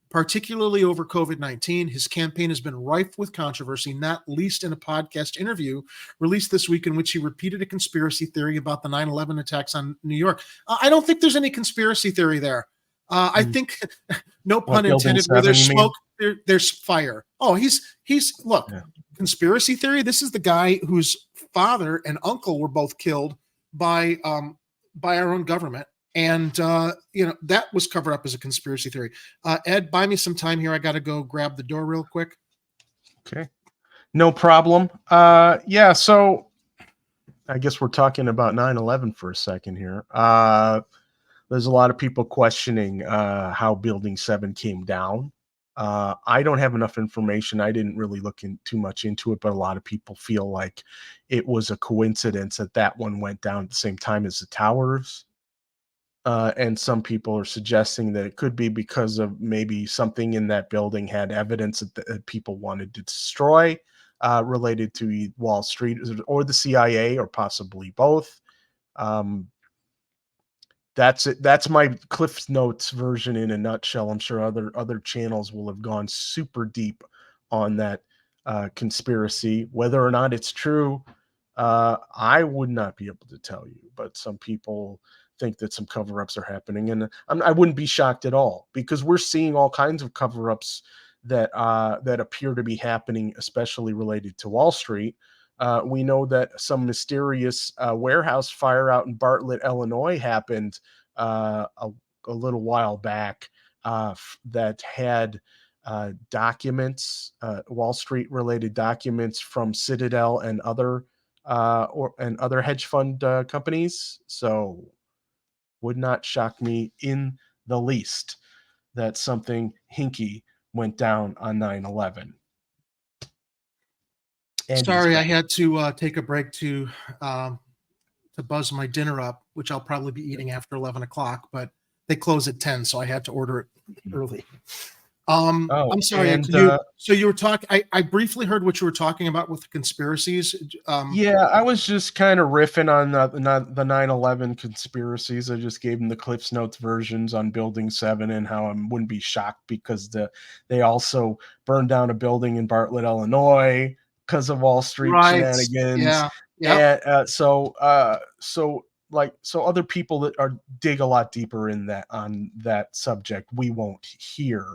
particularly over COVID-19. His campaign has been rife with controversy, not least in a podcast interview released this week in which he repeated a conspiracy theory about the 9/11 attacks on New York. I don't think there's any conspiracy theory there. I think, no pun intended, where there's smoke, there's fire. Oh, he's look, conspiracy theory. This is the guy whose father and uncle were both killed by our own government. And, that was covered up as a conspiracy theory. Ed, buy me some time here. I got to go grab the door real quick. Okay. No problem. So I guess we're talking about 9/11 for a second here. There's a lot of people questioning how Building 7 came down. I don't have enough information. I didn't really look too much into it, but a lot of people feel like it was a coincidence that one went down at the same time as the towers. And some people are suggesting that it could be because of maybe something in that building had evidence that people wanted to destroy, related to Wall Street or the CIA, or possibly both. That's it. That's my Cliff Notes version in a nutshell. I'm sure other channels will have gone super deep on that conspiracy. Whether or not it's true, I would not be able to tell you. But some people think that some cover-ups are happening, and I wouldn't be shocked at all, because we're seeing all kinds of cover-ups that appear to be happening, especially related to Wall Street. We know that some mysterious warehouse fire out in Bartlett, Illinois happened a little while back, that had documents, Wall Street related documents from Citadel and other hedge fund companies. So would not shock me in the least that something hinky went down on 9/11. Sorry, I had to take a break to buzz my dinner up, which I'll probably be eating after 11 o'clock, but they close at 10, so I had to order it early. I'm sorry. So you were talking, I briefly heard what you were talking about with the conspiracies. I was just kind of riffing on the 9/11 conspiracies. I just gave them the Cliff's Notes versions on Building 7 and how I wouldn't be shocked because they also burned down a building in Bartlett, Illinois, because of Wall Street shenanigans. Yeah. So other people that dig a lot deeper on that subject, we won't hear.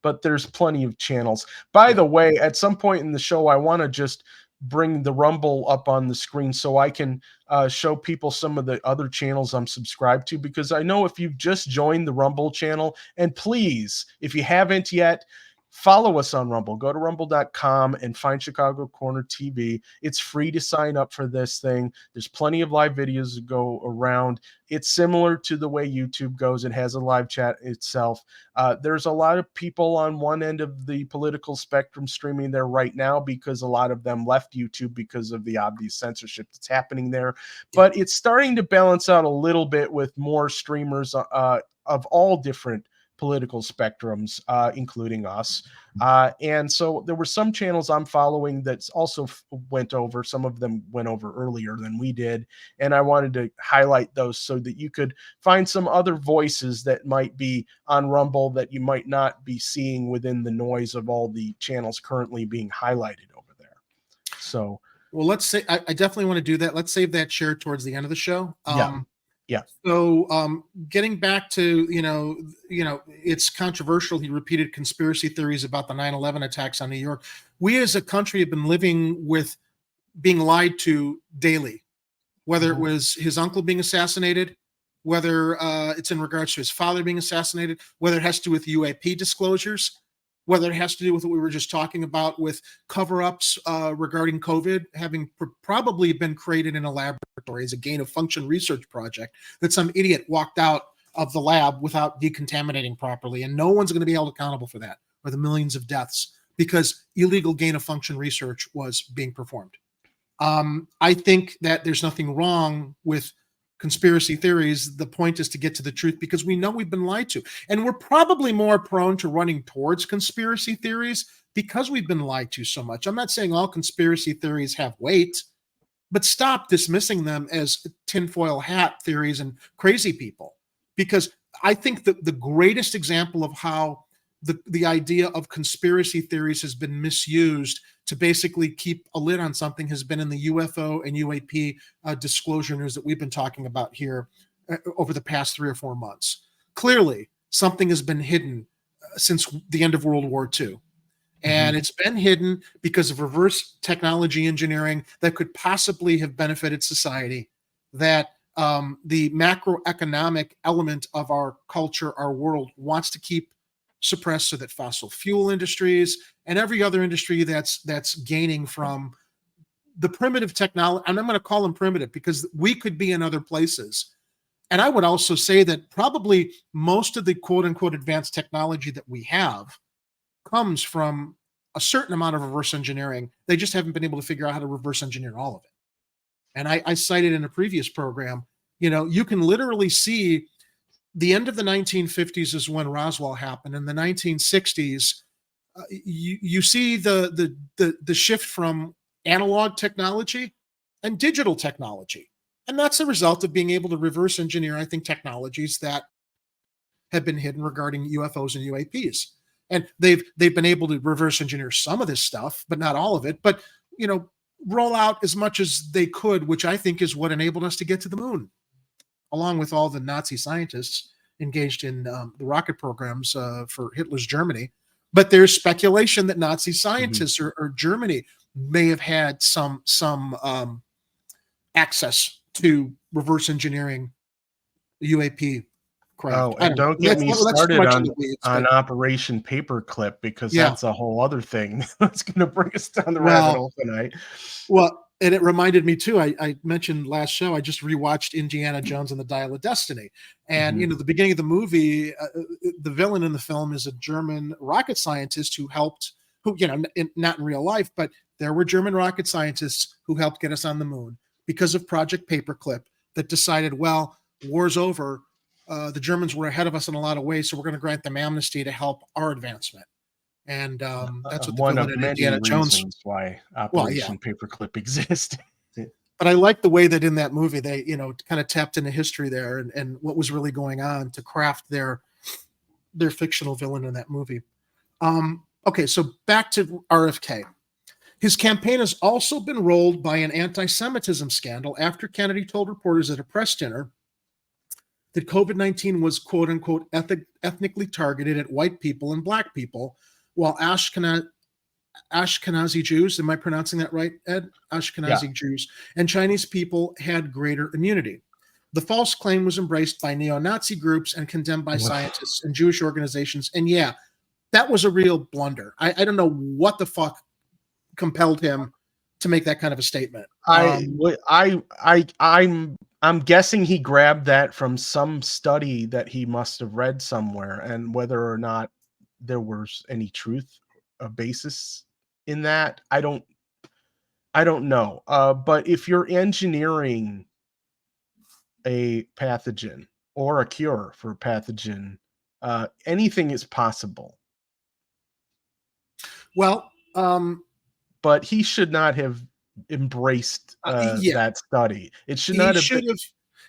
But there's plenty of channels. By the way, at some point in the show, I want to just bring the Rumble up on the screen so I can show people some of the other channels I'm subscribed to, because I know if you've just joined the Rumble channel, and please, if you haven't yet, follow us on Rumble. Go to rumble.com and find Chicago Corner TV. It's free to sign up for this thing. There's plenty of live videos to go around. It's similar to the way YouTube goes. It has a live chat itself. There's a lot of people on one end of the political spectrum streaming there right now because a lot of them left YouTube because of the obvious censorship that's happening there. But it's starting to balance out a little bit with more streamers of all different political spectrums, including us. And so there were some channels I'm following that also went over. Some of them went over earlier than we did. And I wanted to highlight those so that you could find some other voices that might be on Rumble that you might not be seeing within the noise of all the channels currently being highlighted over there. So, well, let's say I definitely want to do that. Let's save that share towards the end of the show. Yeah. So getting back to, it's controversial. He repeated conspiracy theories about the 9/11 attacks on New York. We as a country have been living with being lied to daily, whether it was his uncle being assassinated, whether it's in regards to his father being assassinated, whether it has to do with UAP disclosures, whether it has to do with what we were just talking about with cover-ups regarding COVID having probably been created in a laboratory as a gain-of-function research project that some idiot walked out of the lab without decontaminating properly, and no one's going to be held accountable for that, or the millions of deaths, because illegal gain-of-function research was being performed. I think that there's nothing wrong with conspiracy theories. The point is to get to the truth, because we know we've been lied to, and we're probably more prone to running towards conspiracy theories because we've been lied to so much. I'm not saying all conspiracy theories have weight, but stop dismissing them as tinfoil hat theories and crazy people, because I think that the greatest example of how the idea of conspiracy theories has been misused to basically keep a lid on something has been in the UFO and UAP disclosure news that we've been talking about here over the past 3 or 4 months. Clearly, something has been hidden since the end of World War II. And it's been hidden because of reverse technology engineering that could possibly have benefited society, that the macroeconomic element of our culture, our world, wants to keep suppressed, so that fossil fuel industries and every other industry that's gaining from the primitive technology, and I'm going to call them primitive because we could be in other places. And I would also say that probably most of the quote unquote advanced technology that we have comes from a certain amount of reverse engineering. They just haven't been able to figure out how to reverse engineer all of it. And I cited in a previous program, you can literally see the end of the 1950s is when Roswell happened. In the 1960s, you see the shift from analog technology and digital technology. And that's a result of being able to reverse engineer, I think, technologies that have been hidden regarding UFOs and UAPs. And they've been able to reverse engineer some of this stuff, but not all of it. But, roll out as much as they could, which I think is what enabled us to get to the moon, along with all the Nazi scientists engaged in the rocket programs for Hitler's Germany. But there's speculation that Nazi scientists or Germany may have had some access to reverse engineering UAP craft. Oh, and don't get me started on Operation Paperclip, because that's a whole other thing that's going to bring us down the rabbit hole tonight. Well, and it reminded me too, I mentioned last show, I just rewatched Indiana Jones and the Dial of Destiny. And, the beginning of the movie, the villain in the film is a German rocket scientist who, not in real life, but there were German rocket scientists who helped get us on the moon because of Project Paperclip, that decided, well, war's over. The Germans were ahead of us in a lot of ways, so we're going to grant them amnesty to help our advancement. And that's what the one of villain in many Indiana Jones. reasons why Operation Paperclip exists. But I like the way that in that movie they, kind of tapped into history there and what was really going on to craft their fictional villain in that movie. Okay, so back to RFK. His campaign has also been rolled by an anti-Semitism scandal after Kennedy told reporters at a press dinner that COVID-19 was quote unquote ethnically targeted at white people and black people, while Ashkenazi Jews, am I pronouncing that right, Ed? Ashkenazi Jews and Chinese people had greater immunity. The false claim was embraced by neo-Nazi groups and condemned by scientists and Jewish organizations. And that was a real blunder. I don't know what the fuck compelled him to make that kind of a statement. I'm guessing he grabbed that from some study that he must have read somewhere, and whether or not there was any truth, a basis in that, I don't know. But if you're engineering a pathogen or a cure for a pathogen, anything is possible. Well, but he should not have embraced that study. It should not have been.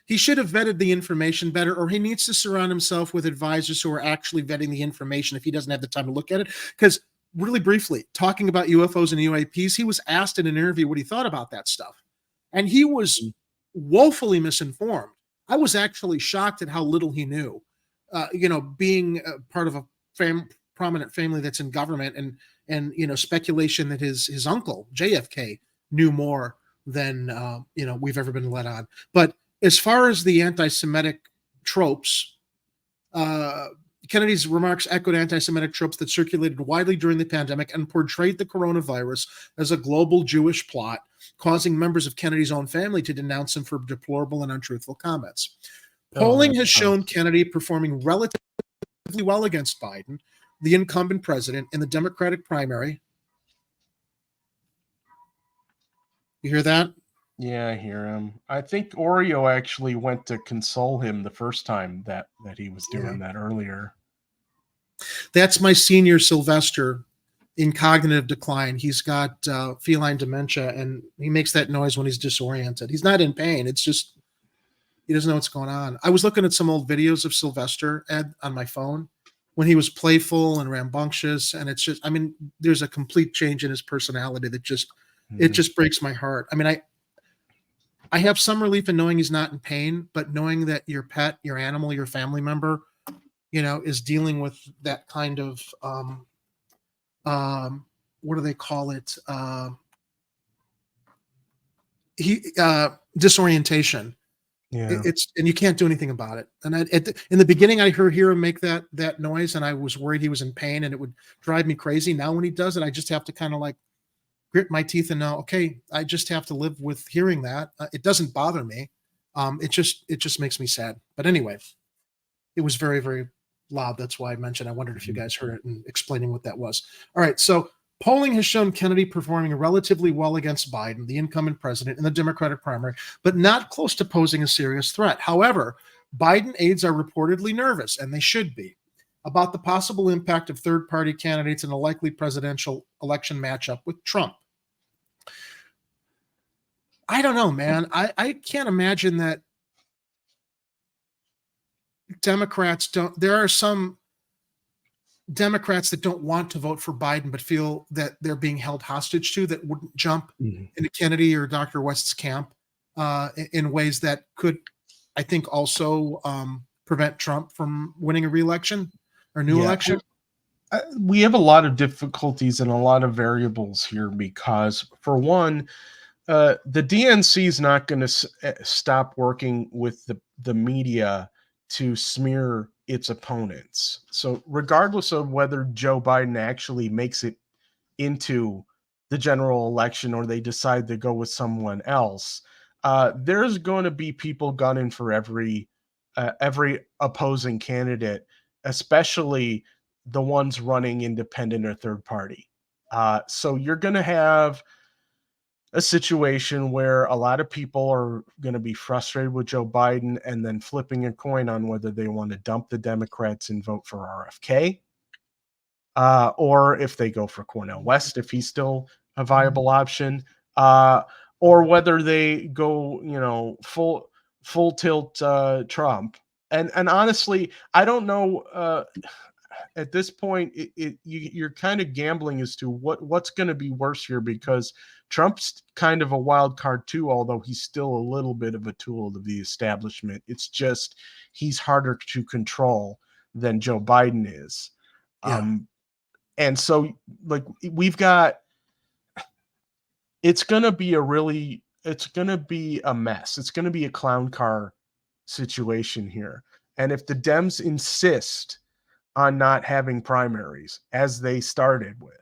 He should have vetted the information better, or he needs to surround himself with advisors who are actually vetting the information if he doesn't have the time to look at it. Because really briefly, talking about UFOs and UAPs, he was asked in an interview what he thought about that stuff. And he was woefully misinformed. I was actually shocked at how little he knew. Being part of a prominent family that's in government, and speculation that his uncle, JFK, knew more than we've ever been let on. But as far as the anti-Semitic tropes, Kennedy's remarks echoed anti-Semitic tropes that circulated widely during the pandemic and portrayed the coronavirus as a global Jewish plot, causing members of Kennedy's own family to denounce him for deplorable and untruthful comments. Polling has shown Kennedy performing relatively well against Biden, the incumbent president, in the Democratic primary. You hear that? Yeah, I hear him. I think Oreo actually went to console him the first time that he was doing that earlier. That's my senior Sylvester in cognitive decline. He's got feline dementia, and he makes that noise when he's disoriented. He's not in pain. It's just he doesn't know what's going on. I was looking at some old videos of Sylvester, Ed, on my phone when he was playful and rambunctious, and it's just, there's a complete change in his personality that it just breaks my heart. I have some relief in knowing he's not in pain, but knowing that your pet, your animal, your family member, is dealing with that kind of, what do they call it? Disorientation. Yeah. And you can't do anything about it. And in the beginning, I hear him make that noise, and I was worried he was in pain, and it would drive me crazy. Now, when he does it, I just have to kind of grit my teeth and know, okay, I just have to live with hearing that. It doesn't bother me. It just makes me sad. But anyway, it was very, very loud. That's why I mentioned, I wondered if you guys heard it and explaining what that was. All right. So polling has shown Kennedy performing relatively well against Biden, the incumbent president, in the Democratic primary, but not close to posing a serious threat. However, Biden aides are reportedly nervous, and they should be, about the possible impact of third-party candidates in a likely presidential election matchup with Trump. I don't know, man. I can't imagine that Democrats don't. There are some Democrats that don't want to vote for Biden, but feel that they're being held hostage to, that wouldn't jump into Kennedy or Dr. West's camp in ways that could, I think, also prevent Trump from winning a re-election or new election. We have a lot of difficulties and a lot of variables here because, for one, the DNC is not going to stop working with the media to smear its opponents. So regardless of whether Joe Biden actually makes it into the general election or they decide to go with someone else, there's going to be people gunning for every opposing candidate, especially the ones running independent or third party. So you're going to have a situation where a lot of people are going to be frustrated with Joe Biden and then flipping a coin on whether they want to dump the Democrats and vote for RFK, or if they go for Cornel West, if he's still a viable option, or whether they go, full tilt Trump. And honestly, I don't know. At this point, you're kind of gambling as to what's going to be worse here, because Trump's kind of a wild card too, although he's still a little bit of a tool of the establishment. It's just he's harder to control than Joe Biden is. Yeah. And so, we've got, it's going to be a mess. It's going to be a clown car situation here. And if the Dems insist on not having primaries as they started with,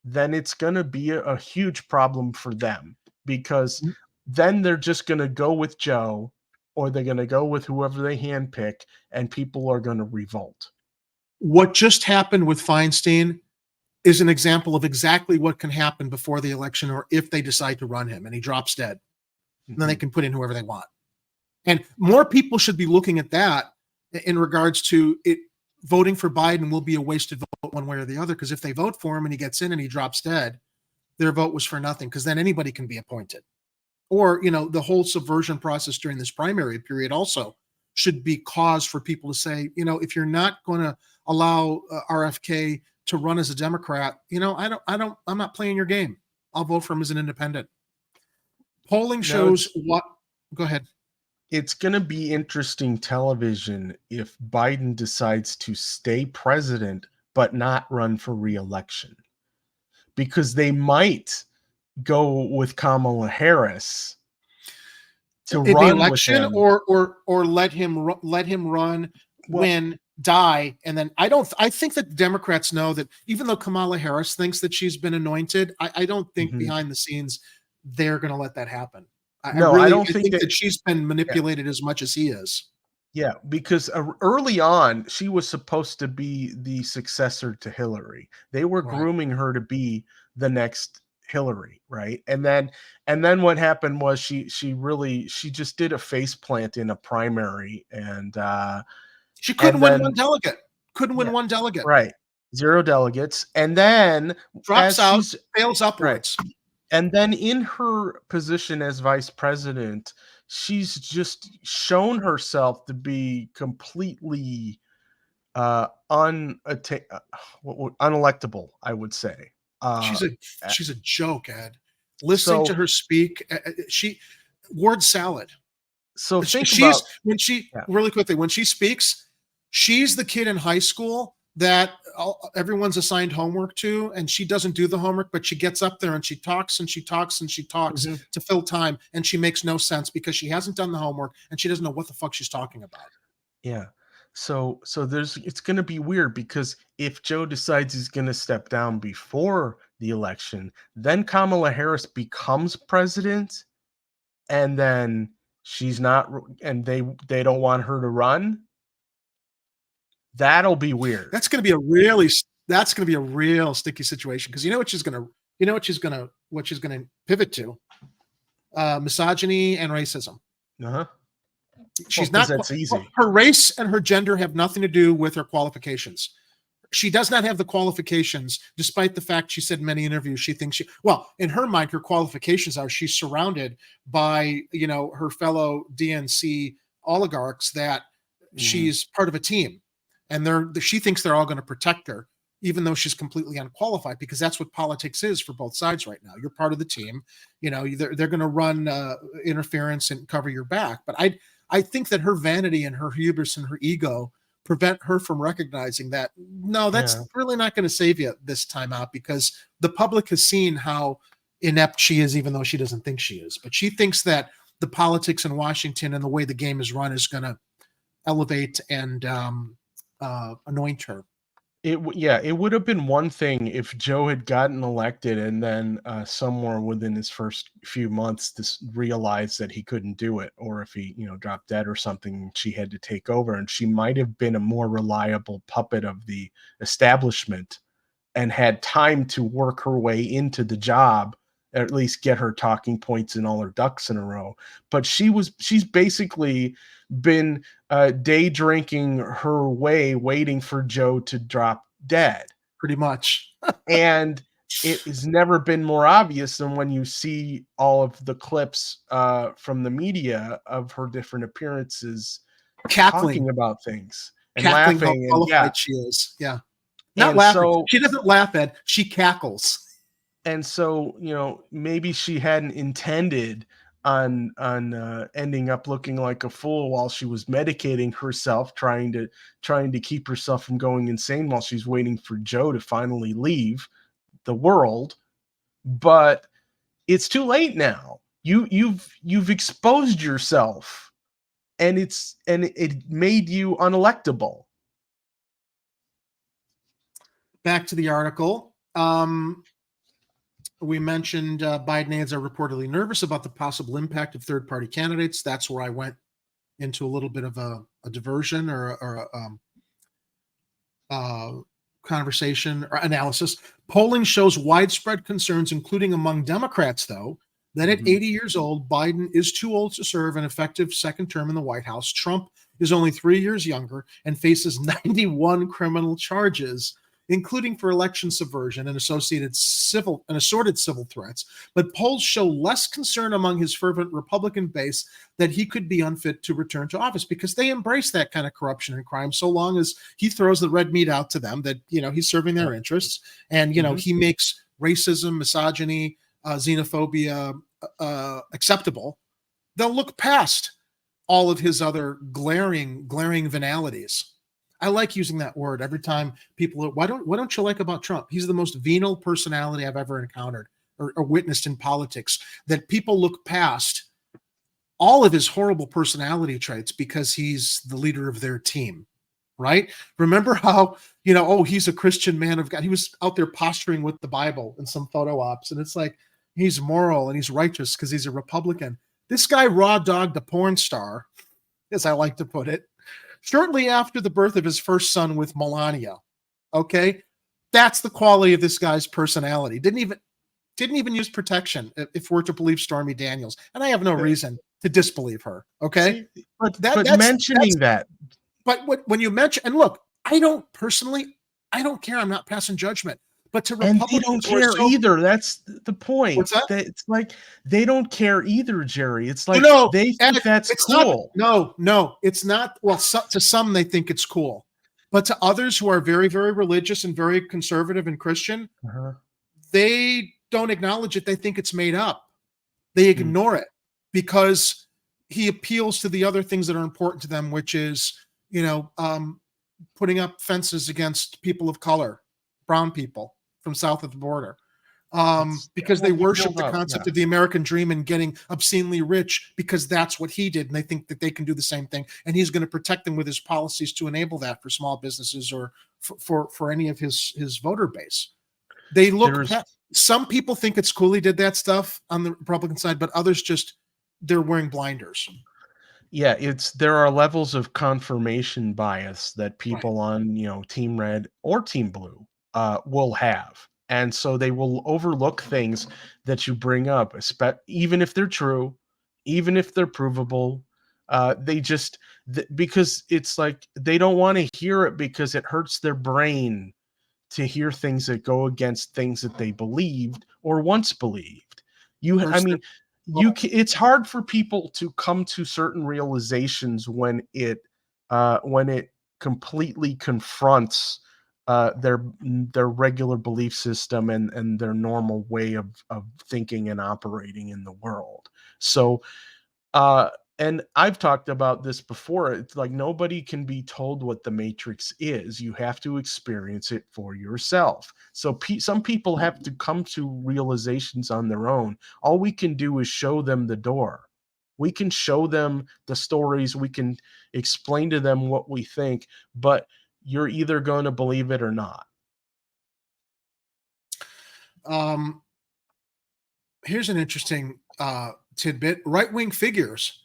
then it's going to be a huge problem for them, because then they're just going to go with Joe, or they're going to go with whoever they handpick, and people are going to revolt. What just happened with Feinstein is an example of exactly what can happen before the election, or if they decide to run him and he drops dead. Then they can put in whoever they want. And more people should be looking at that in regards to it. Voting for Biden will be a wasted vote one way or the other, because if they vote for him and he gets in and he drops dead, their vote was for nothing, because then anybody can be appointed. Or, the whole subversion process during this primary period also should be cause for people to say, if you're not going to allow RFK to run as a Democrat, I'm not playing your game. I'll vote for him as an independent. Polling shows what. Go ahead. It's going to be interesting television if Biden decides to stay president but not run for re-election, because they might go with Kamala Harris to in run the election, with him. or let him run, win, die, and then I think that Democrats know that even though Kamala Harris thinks that she's been anointed, I don't think behind the scenes they're going to let that happen. I don't think that she's been manipulated as much as he is. Yeah, because early on, she was supposed to be the successor to Hillary. They were grooming her to be the next Hillary, right? And then what happened was she just did a face plant in a primary, and she couldn't win one delegate. Couldn't win one delegate. Right. 0 delegates. And then drops out, fails upwards. Right. And then in her position as vice president, she's just shown herself to be completely unelectable, I would say. She's a joke, Ed. Listening to her speak, word salad. So really quickly, when she speaks, she's the kid in high school that everyone's assigned homework to, and she doesn't do the homework, but she gets up there and she talks and she talks and she talks to fill time, and she makes no sense because she hasn't done the homework and she doesn't know what the fuck she's talking about. Yeah. So it's going to be weird, because if Joe decides he's going to step down before the election, then Kamala Harris becomes president, and then she's not, and they don't want her to run. That'll be weird. That's going to be a real sticky situation, because what she's going to pivot to, misogyny and racism. She's not. That's easy. Her race and her gender have nothing to do with her qualifications. She does not have the qualifications, despite the fact she said in many interviews she thinks in her mind, her qualifications are she's surrounded by her fellow DNC oligarchs, that she's part of a team. And she thinks they're all going to protect her, even though she's completely unqualified, because that's what politics is for both sides right now. You're part of the team. They're going to run interference and cover your back. But I think that her vanity and her hubris and her ego prevent her from recognizing that, no, that's really not going to save you this time out, because the public has seen how inept she is, even though she doesn't think she is. But she thinks that the politics in Washington and the way the game is run is going to elevate and anoint her. It would have been one thing if Joe had gotten elected and then somewhere within his first few months realized that he couldn't do it, or if he dropped dead or something, she had to take over, and she might have been a more reliable puppet of the establishment and had time to work her way into the job, or at least get her talking points and all her ducks in a row. But she's basically been day drinking her way, waiting for Joe to drop dead. Pretty much. And it has never been more obvious than when you see all of the clips from the media of her different appearances, talking about things and cackling laughing. How qualified she is. Yeah. Not laughing. So, she doesn't laugh, Ed. She cackles. And so, maybe she hadn't intended on ending up looking like a fool while she was medicating herself, trying to keep herself from going insane while she's waiting for Joe to finally leave the world. But it's too late now. You've exposed yourself, and it made you unelectable. back to the article. We mentioned Biden aides are reportedly nervous about the possible impact of third-party candidates. That's where I went into a little bit of a diversion or a conversation or analysis. Polling shows widespread concerns, including among Democrats, though, that at 80 years old, Biden is too old to serve an effective second term in the White House. Trump is only 3 years younger and faces 91 criminal charges, including for election subversion and assorted civil threats. But polls show less concern among his fervent Republican base that he could be unfit to return to office, because they embrace that kind of corruption and crime so long as he throws the red meat out to them that, he's serving their interests. And, he makes racism, misogyny, xenophobia acceptable. They'll look past all of his other glaring venalities. I like using that word every time people. What don't you like about Trump? He's the most venal personality I've ever encountered or witnessed in politics. That people look past all of his horrible personality traits because he's the leader of their team, right? Remember how he's a Christian man of God. He was out there posturing with the Bible in some photo ops, and it's like he's moral and he's righteous because he's a Republican. This guy raw dogged a porn star, as I like to put it, shortly after the birth of his first son with Melania. Okay, that's the quality of this guy's personality. Didn't even use protection, if we're to believe Stormy Daniels, and I have no reason to disbelieve her. Okay, but mentioning that. But when you mention, and look, I don't care. I'm not passing judgment. But to Republicans, and they don't care either. That's the point. What's that? It's like they don't care either, Jerry. It's like they think that's cool. No, it's not. Well, to some they think it's cool, but to others who are very, very religious and very conservative and Christian, they don't acknowledge it. They think it's made up. They ignore it because he appeals to the other things that are important to them, which is putting up fences against people of color, brown people from south of the border, because they worship the concept of the American dream and getting obscenely rich because that's what he did. And they think that they can do the same thing. And he's going to protect them with his policies to enable that for small businesses or for any of his voter base. They look some people think it's cool he did that stuff on the Republican side, but others they're wearing blinders. Yeah, there are levels of confirmation bias that people on, Team Red or Team Blue will have. And so they will overlook things that you bring up, even if they're true, even if they're provable. Because it's like they don't want to hear it because it hurts their brain to hear things that go against things that they believed or once believed. It's hard for people to come to certain realizations when it completely confronts their regular belief system and their normal way of thinking and operating in the world. So, and I've talked about this before. It's like nobody can be told what the Matrix is. You have to experience it for yourself. So some people have to come to realizations on their own. All we can do is show them the door. We can show them the stories. We can explain to them what we think, but you're either going to believe it or not. Here's an interesting tidbit. Right-wing figures,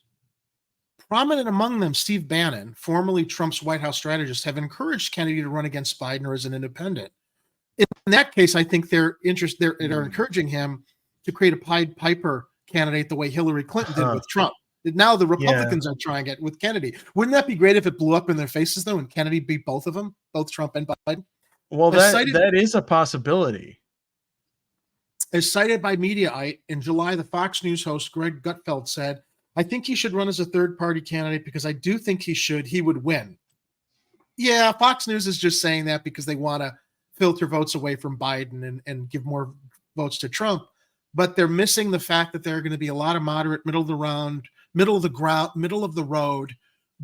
prominent among them Steve Bannon, formerly Trump's White House strategist, have encouraged Kennedy to run against Biden or as an independent. In that case, I think they're encouraging him to create a Pied Piper candidate the way Hillary Clinton did with Trump. Now the Republicans are trying it with Kennedy. Wouldn't that be great if it blew up in their faces, though, and Kennedy beat both of them, both Trump and Biden? Well, that is a possibility. As cited by Mediaite, in July, the Fox News host Greg Gutfeld said, "I think he should run as a third-party candidate because I do think he would win." Yeah, Fox News is just saying that because they want to filter votes away from Biden and give more votes to Trump. But they're missing the fact that there are going to be a lot of moderate, middle of the road,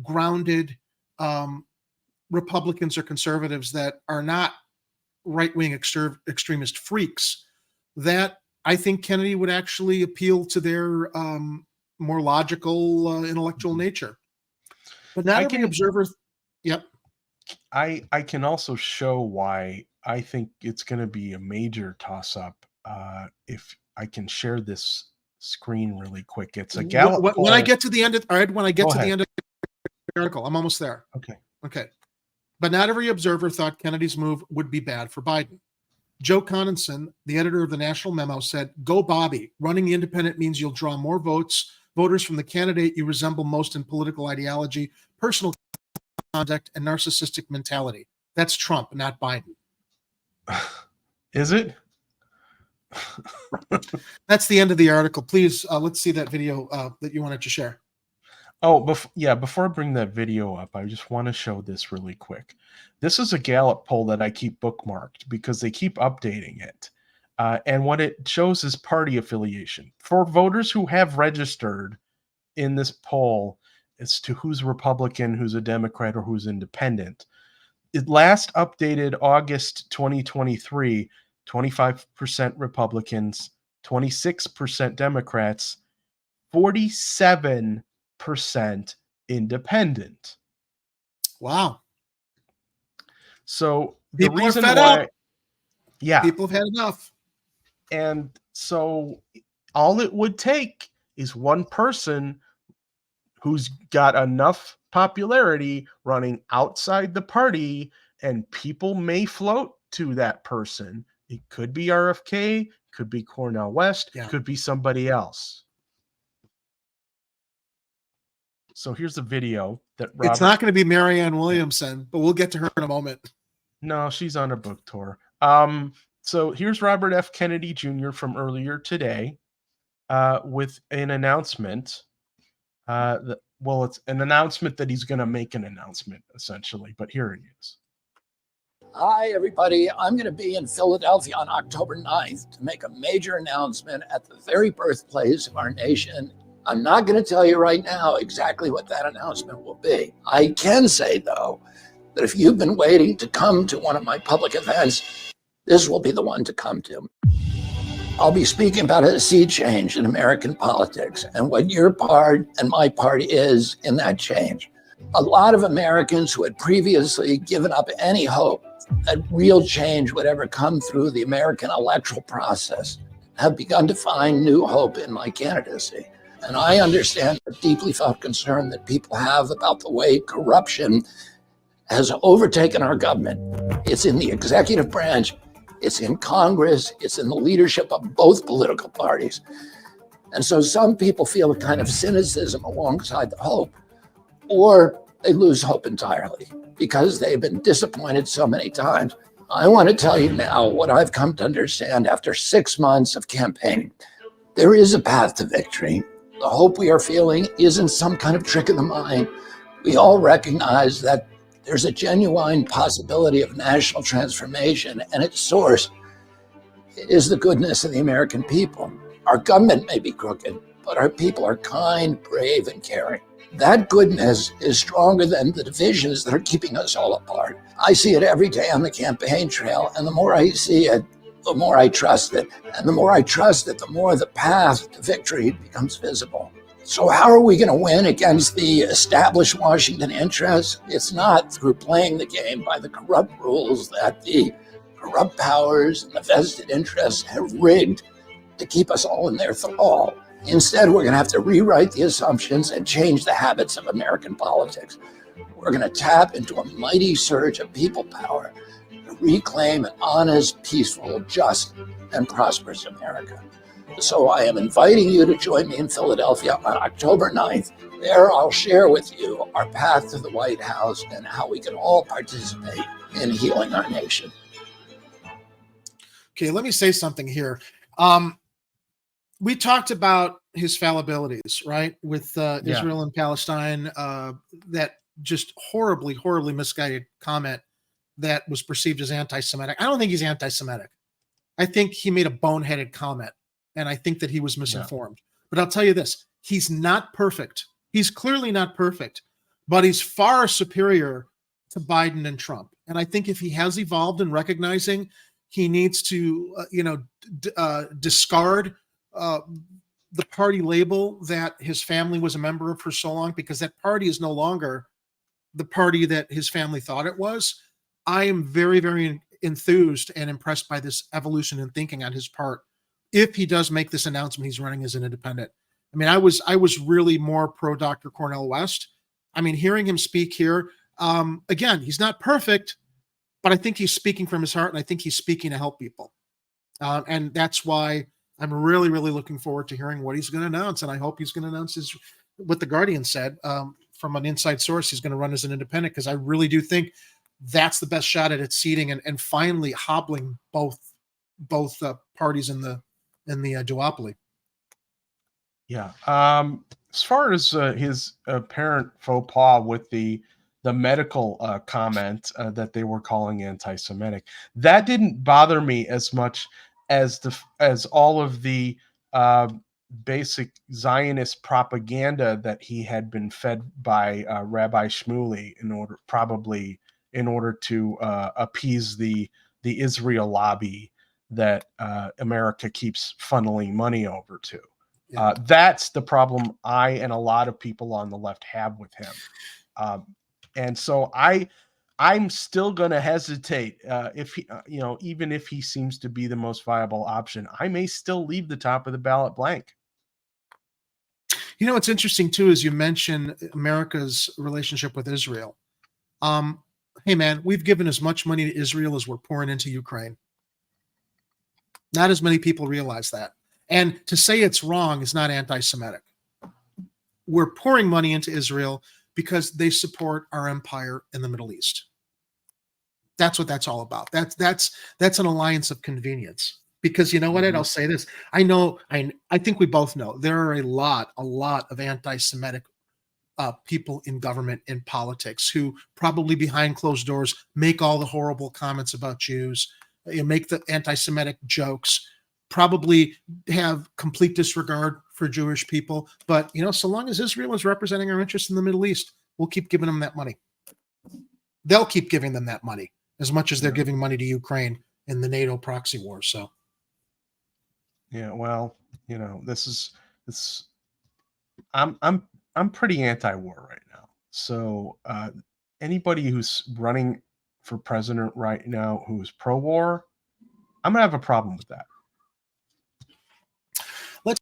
grounded Republicans or conservatives that are not right-wing extremist freaks that I think Kennedy would actually appeal to their more logical, intellectual nature. But not every observer. Yep. I can also show why I think it's going to be a major toss-up. If I can share this screen really quick, it's a Gallup poll. When I get to the end of, all right, when I get Go to ahead. the end of the article, I'm almost there. Okay. But not every observer thought Kennedy's move would be bad for Biden. Joe Coninson, the editor of the National Memo, said, "Go Bobby. Running independent means you'll draw more voters from the candidate you resemble most in political ideology, personal conduct, and narcissistic mentality." That's Trump, not Biden. Is it? That's the end of the article. Please, let's see that video that you wanted to share. Oh, before I bring that video up, I just want to show this really quick. This is a Gallup poll that I keep bookmarked because they keep updating it. And what it shows is party affiliation. For voters who have registered in this poll as to who's Republican, who's a Democrat, or who's independent, it last updated August 2023, 25% Republicans, 26% Democrats, 47% independent. Wow. So people the reason are fed why, up. Yeah, People have had enough. And so all it would take is one person who's got enough popularity running outside the party, and people may float to that person. It could be RFK, could be Cornel West, could be somebody else. So here's the video that Robert... It's not going to be Marianne Williamson, but we'll get to her in a moment. No, she's on a book tour. So here's Robert F. Kennedy Jr. from earlier today with an announcement. It's an announcement that he's going to make an announcement, essentially. But here it is. Hi, everybody. I'm going to be in Philadelphia on October 9th to make a major announcement at the very birthplace of our nation. I'm not going to tell you right now exactly what that announcement will be. I can say, though, that if you've been waiting to come to one of my public events, this will be the one to come to. I'll be speaking about a sea change in American politics and what your part and my part is in that change. A lot of Americans who had previously given up any hope that real change would ever come through the American electoral process have begun to find new hope in my candidacy. And I understand the deeply felt concern that people have about the way corruption has overtaken our government. It's in the executive branch, it's in Congress, it's in the leadership of both political parties. And so some people feel a kind of cynicism alongside the hope, or they lose hope entirely because they've been disappointed so many times. I want to tell you now what I've come to understand after 6 months of campaigning. There is a path to victory. The hope we are feeling isn't some kind of trick of the mind. We all recognize that there's a genuine possibility of national transformation, and its source is the goodness of the American people. Our government may be crooked, but our people are kind, brave, and caring. That goodness is stronger than the divisions that are keeping us all apart. I see it every day on the campaign trail, and the more I see it, the more I trust it. And the more I trust it, the more the path to victory becomes visible. So how are we going to win against the established Washington interests? It's not through playing the game by the corrupt rules that the corrupt powers and the vested interests have rigged to keep us all in their thrall. Instead, we're going to have to rewrite the assumptions and change the habits of American politics. We're going to tap into a mighty surge of people power to reclaim an honest, peaceful, just, and prosperous America. So I am inviting you to join me in Philadelphia on October 9th. There I'll share with you our path to the White House and how we can all participate in healing our nation. Okay, let me say something here. We talked about his fallibilities, right? With Israel and Palestine, that just horribly, horribly misguided comment that was perceived as anti-Semitic. I don't think he's anti-Semitic. I think he made a boneheaded comment, and I think that he was misinformed. But I'll tell you this, he's not perfect. He's clearly not perfect, but he's far superior to Biden and Trump. And I think if he has evolved in recognizing he needs to, discard the party label that his family was a member of for so long, because that party is no longer the party that his family thought it was. I am very, very enthused and impressed by this evolution in thinking on his part. If he does make this announcement, he's running as an independent. I mean, I was really more pro Dr. Cornel West. I mean, hearing him speak here, again, he's not perfect, but I think he's speaking from his heart, and I think he's speaking to help people. And that's why I'm really, really looking forward to hearing what he's going to announce. And I hope he's going to announce what the Guardian said from an inside source. He's going to run as an independent, because I really do think that's the best shot at its seating and finally hobbling both parties in the duopoly. Yeah. As far as his apparent faux pas with the medical comment that they were calling anti-Semitic, that didn't bother me as much as all of the basic Zionist propaganda that he had been fed by Rabbi Shmuley in order to appease the Israel lobby that America keeps funneling money over to. Yeah. That's the problem I and a lot of people on the left have with him. And so I'm still going to hesitate if he, even if he seems to be the most viable option, I may still leave the top of the ballot blank. It's interesting too, as you mentioned America's relationship with Israel. Hey man, we've given as much money to Israel as we're pouring into Ukraine. Not as many people realize that. And to say it's wrong is not anti-Semitic. We're pouring money into Israel because they support our empire in the Middle East. That's what that's all about. That's an alliance of convenience. Because you know what, Ed, I'll say this. I think we both know there are a lot of anti-Semitic people in government and politics who probably behind closed doors make all the horrible comments about Jews, make the anti-Semitic jokes, probably have complete disregard for Jewish people. But, so long as Israel is representing our interests in the Middle East, we'll keep giving them that money. They'll keep giving them that money as much as they're giving money to Ukraine in the NATO proxy war. So. Yeah, well, I'm pretty anti-war right now. So anybody who's running for president right now who's pro-war, I'm gonna have a problem with that. Let's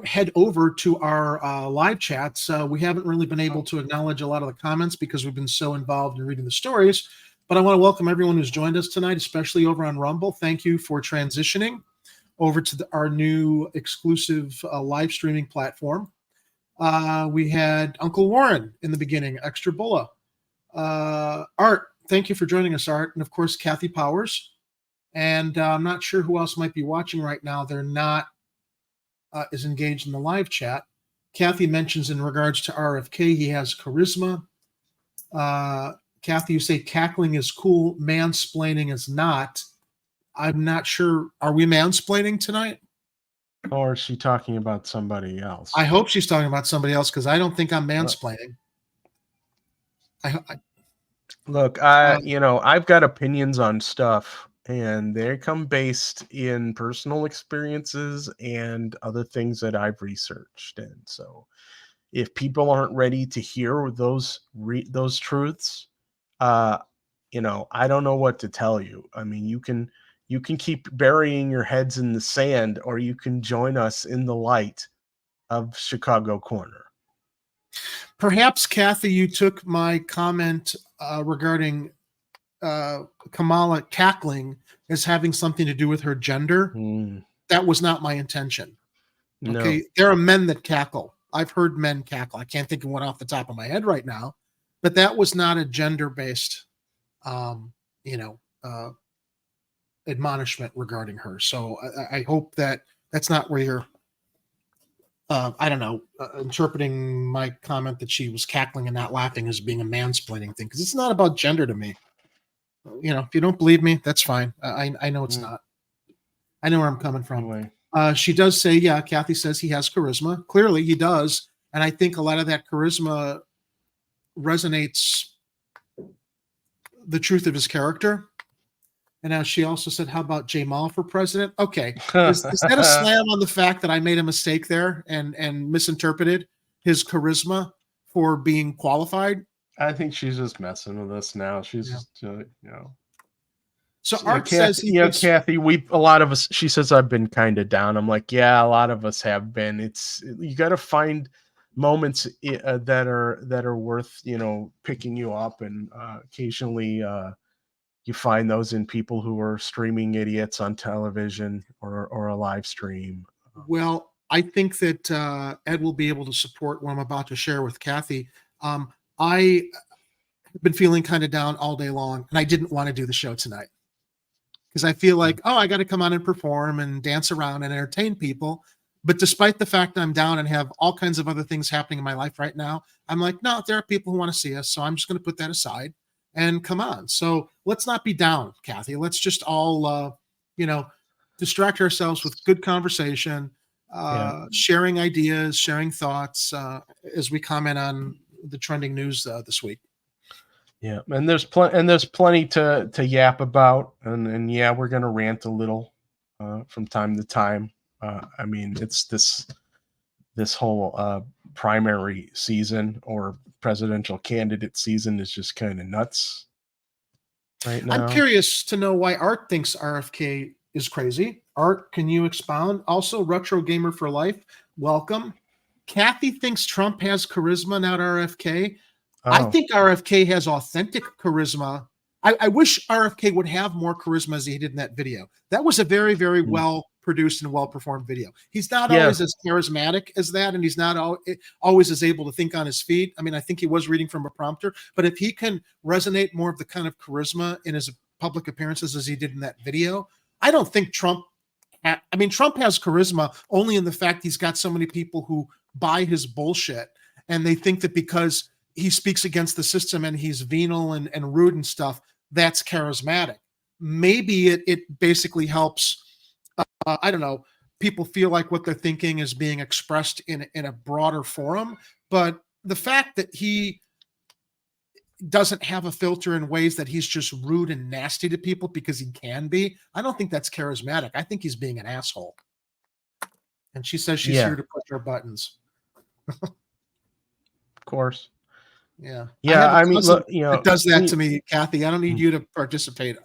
head over to our live chats. We haven't really been able to acknowledge a lot of the comments because we've been so involved in reading the stories. But I want to welcome everyone who's joined us tonight, especially over on Rumble. Thank you for transitioning over to our new exclusive live streaming platform. We had Uncle Warren in the beginning, Extra Bulla. Art, thank you for joining us, Art. And of course, Kathy Powers. And I'm not sure who else might be watching right now. They're not is engaged in the live chat. Kathy mentions in regards to RFK, he has charisma. Kathy, you say cackling is cool, mansplaining is not. I'm not sure. Are we mansplaining tonight? Or is she talking about somebody else? I hope she's talking about somebody else, because I don't think I'm mansplaining. Look, I've got opinions on stuff, and they come based in personal experiences and other things that I've researched. And so if people aren't ready to hear those truths, I don't know what to tell you. I mean, you can keep burying your heads in the sand, or you can join us in the light of Chicago Corner. Perhaps, Kathy, you took my comment regarding Kamala cackling as having something to do with her gender. That was not my intention. Okay, no. There are men that cackle. I've heard men cackle. I can't think of one off the top of my head right now, but that was not a gender-based, admonishment regarding her. So I hope that that's not where you're, interpreting my comment that she was cackling and not laughing as being a mansplaining thing, because it's not about gender to me. If you don't believe me, that's fine. I know it's not. I know where I'm coming from. Anyway. She does say, yeah, Kathy says he has charisma. Clearly he does. And I think a lot of that charisma resonates the truth of his character. And now she also said, how about Jamal for president? Okay. Is that a slam on the fact that I made a mistake there and misinterpreted his charisma for being qualified? I think she's just messing with us now. She's just, So Yeah, Art says Kathy, Kathy, a lot of us, she says I've been kind of down. I'm like, yeah, a lot of us have been. You got to find moments that are worth, picking you up, and occasionally you find those in people who are streaming idiots on television or a live stream. Well, I think that Ed will be able to support what I'm about to share with Kathy. I have been feeling kind of down all day long, and I didn't want to do the show tonight because I feel like, I got to come on and perform and dance around and entertain people. But despite the fact that I'm down and have all kinds of other things happening in my life right now, I'm like, no, there are people who want to see us. So I'm just going to put that aside and come on. So let's not be down, Kathy. Let's just all, distract ourselves with good conversation, sharing ideas, sharing thoughts as we comment on the trending news this week. Yeah, and there's plenty to yap about, and yeah, we're gonna rant a little from time to time. I mean, it's this whole primary season or presidential candidate season is just kind of nuts right now. I'm curious to know why Art thinks RFK is crazy. Art, can you expound? Also, Retro Gamer for Life, welcome. Kathy thinks Trump has charisma, not RFK. I think RFK has authentic charisma. I wish RFK would have more charisma as he did in that video. That was a very, very well produced and well performed video. He's not always as charismatic as that, and he's not always as able to think on his feet. I mean, I think he was reading from a prompter, but if he can resonate more of the kind of charisma in his public appearances as he did in that video, I don't think Trump has charisma only in the fact he's got so many people who buy his bullshit, and they think that because he speaks against the system and he's venal and rude and stuff, that's charismatic. Maybe it basically helps, I don't know, people feel like what they're thinking is being expressed in a broader forum. But the fact that he doesn't have a filter in ways that he's just rude and nasty to people because he can be, I don't think that's charismatic. I think he's being an asshole. And she says she's here to push her buttons. Of course. Yeah. Yeah. I mean, look, it does that to me, Kathy. I don't need you to participate.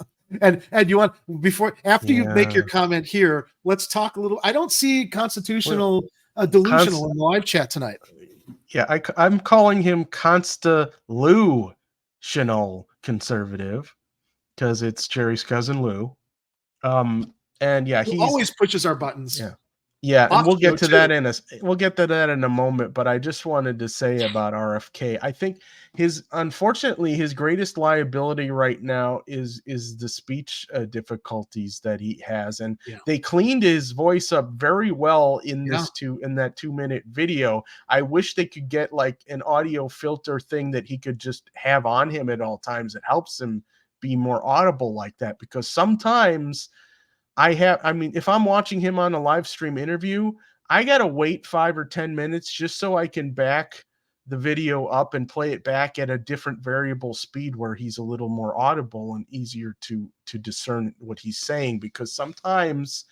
And you want after you make your comment here, let's talk a little. I don't see constitutional delusional in the live chat tonight. Yeah, I'm calling him constitutional conservative because it's Jerry's cousin Lou. And yeah, he always pushes our buttons. Yeah, and we'll get to that in a moment, but I just wanted to say about RFK. I think unfortunately his greatest liability right now is the speech difficulties that he has, and they cleaned his voice up very well in that 2-minute video. I wish they could get like an audio filter thing that he could just have on him at all times. It helps him be more audible like that, because sometimes if I'm watching him on a live stream interview, I got to wait 5 or 10 minutes just so I can back the video up and play it back at a different variable speed where he's a little more audible and easier to discern what he's saying, because sometimes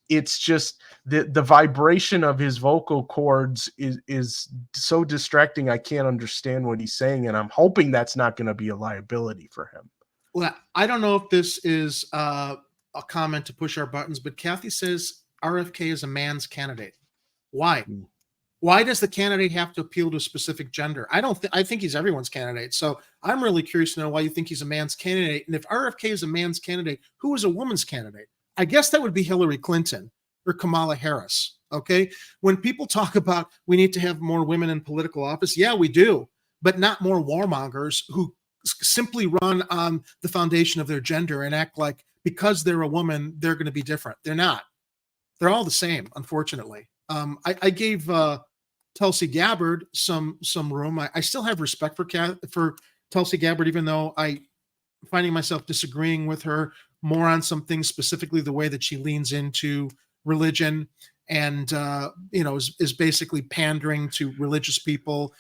it's just the vibration of his vocal cords is so distracting. I can't understand what he's saying, and I'm hoping that's not going to be a liability for him. Well, I don't know if this is a comment to push our buttons, but Kathy says RFK is a man's candidate. Why? Why does the candidate have to appeal to a specific gender? I think he's everyone's candidate. So I'm really curious to know why you think he's a man's candidate. And if RFK is a man's candidate, who is a woman's candidate? I guess that would be Hillary Clinton or Kamala Harris. Okay. When people talk about we need to have more women in political office, yeah, we do, but not more warmongers who simply run on the foundation of their gender and act like because they're a woman, they're going to be different. They're not. They're all the same, unfortunately. I gave Tulsi Gabbard some room. I still have respect for Tulsi Gabbard, even though I'm finding myself disagreeing with her more on some things, specifically the way that she leans into religion and is basically pandering to religious people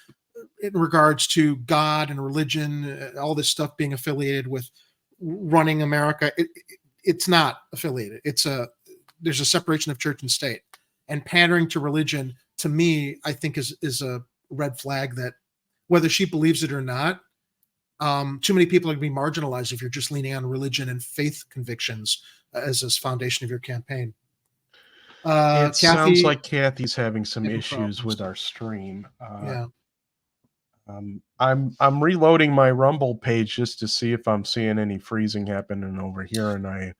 in regards to God and religion, all this stuff being affiliated with running America. It's not affiliated. There's a separation of church and state, and pandering to religion, to me, I think is a red flag that whether she believes it or not, Too many people are going to be marginalized if you're just leaning on religion and faith convictions as this foundation of your campaign. It sounds Kathy, like Kathy's having some having issues problems. with our stream. Yeah. I'm reloading my Rumble page just to see if I'm seeing any freezing happening over here, and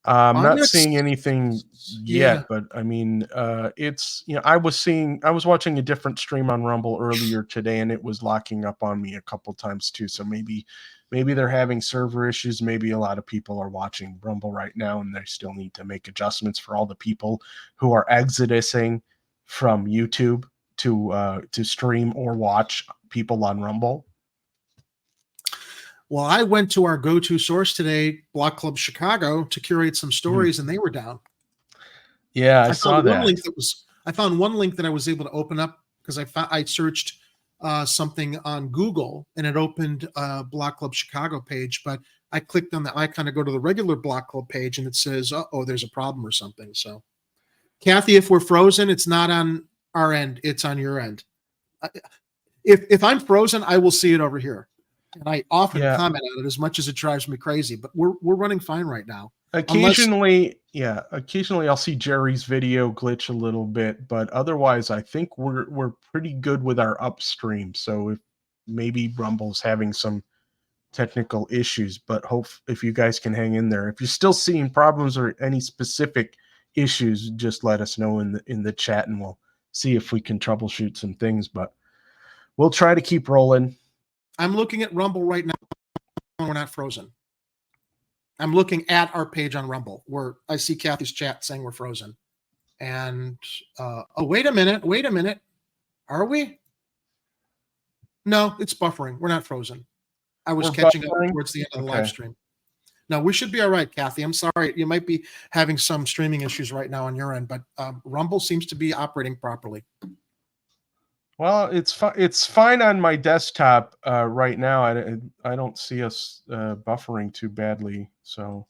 I'm not seeing anything yet. But I mean, it's, you know, I was watching a different stream on Rumble earlier today, and it was locking up on me a couple times too. So maybe they're having server issues. Maybe a lot of people are watching Rumble right now, and they still need to make adjustments for all the people who are exodusing from YouTube to stream or watch people on Rumble. Well, I went to our go-to source today, Block Club Chicago, to curate some stories, and they were down. Yeah, I saw that. I found one link that I was able to open up because I searched something on Google, and it opened a Block Club Chicago page, but I clicked on the icon to go to the regular Block Club page, and it says, "Oh, there's a problem or something." So, Kathy, if we're frozen, it's not on our end; it's on your end. If I'm frozen, I will see it over here, and I often comment on it as much as it drives me crazy. But we're running fine right now. Occasionally I'll see Jerry's video glitch a little bit, but otherwise I think we're pretty good with our upstream. So if maybe Rumble's having some technical issues, but if you guys can hang in there. If you're still seeing problems or any specific issues, just let us know in the chat, and we'll see if we can troubleshoot some things. But we'll try to keep rolling. I'm looking at Rumble right now. We're not frozen. I'm looking at our page on Rumble where I see Kathy's chat saying we're frozen. And wait a minute. Are we? No, it's buffering. We're not frozen. I was catching up towards the end of the live stream. No, we should be all right, Kathy. I'm sorry. You might be having some streaming issues right now on your end, but Rumble seems to be operating properly. Well, it's fine on my desktop right now. I don't see us buffering too badly. So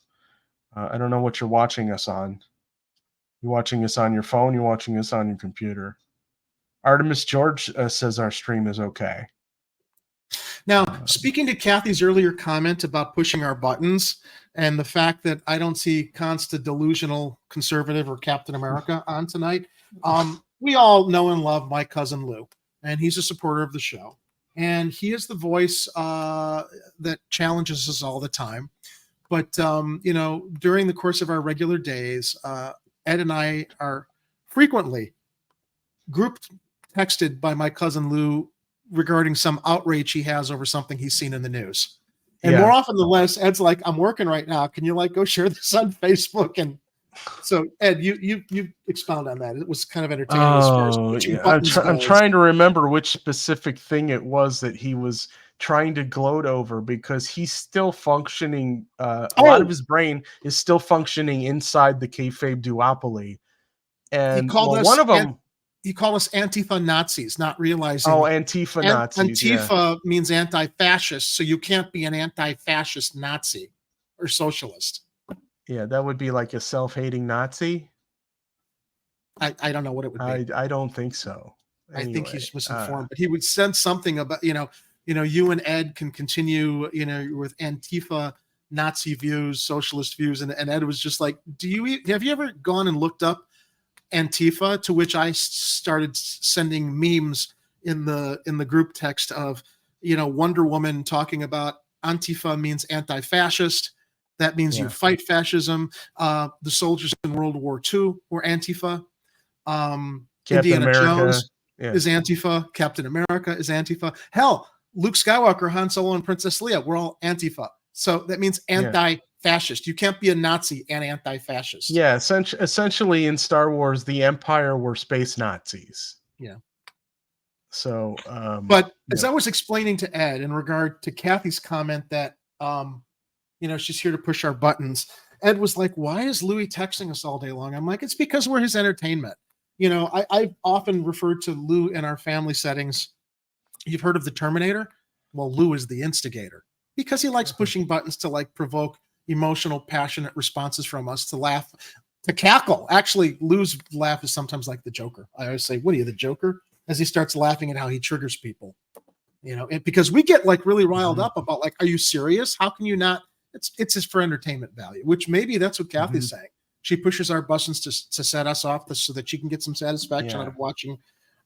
I don't know what you're watching us on. You watching us on your phone? You're watching us on your computer? Artemis George says our stream is okay. Now, speaking to Kathy's earlier comment about pushing our buttons and the fact that I don't see Consta Delusional Conservative or Captain America on tonight, we all know and love my cousin Lou, and he's a supporter of the show. And he is the voice that challenges us all the time. But, you know, during the course of our regular days, Ed and I are frequently group texted by my cousin Lou regarding some outrage he has over something he's seen in the news. And more often than less, Ed's like, "I'm working right now. Can you go share this on Facebook?" And so, Ed, you expound on that. It was kind of entertaining. I'm trying to remember which specific thing it was that he was trying to gloat over, because he's still functioning. A lot of his brain is still functioning inside the kayfabe duopoly. And one of them. He called us Antifa Nazis, not realizing. Oh, Antifa Nazis. Antifa means anti-fascist, so you can't be an anti-fascist Nazi or socialist. Yeah, that would be like a self-hating Nazi. I don't know what it would be. I don't think so. Anyway, I think he's misinformed, but he would send something about you and Ed can continue with Antifa Nazi views, socialist views, and Ed was just like, have you ever gone and looked up Antifa? To which I started sending memes in the group text of Wonder Woman talking about Antifa means anti-fascist. That means you fight fascism. The soldiers in World War II were Antifa. Indiana Jones is Antifa. Captain America is Antifa. Hell, Luke Skywalker, Han Solo, and Princess Leia were all Antifa. So that means anti-fascist. You can't be a Nazi and anti-fascist. Yeah, essentially in Star Wars, the Empire were space Nazis. Yeah. So, but as I was explaining to Ed in regard to Kathy's comment that, she's here to push our buttons, Ed was like, "Why is Louis texting us all day long?" I'm like, "It's because we're his entertainment." I've often referred to Lou in our family settings. You've heard of the Terminator? Well, Lou is the instigator, because he likes pushing buttons to provoke emotional, passionate responses from us, to laugh, to cackle. Actually, Lou's laugh is sometimes like the Joker. I always say, "What are you, the Joker?" as he starts laughing at how he triggers people. because we get like really riled up about like, are you serious? How can you not? It's just for entertainment value, which maybe that's what Kathy's saying. She pushes our buttons to set us off so that she can get some satisfaction out of watching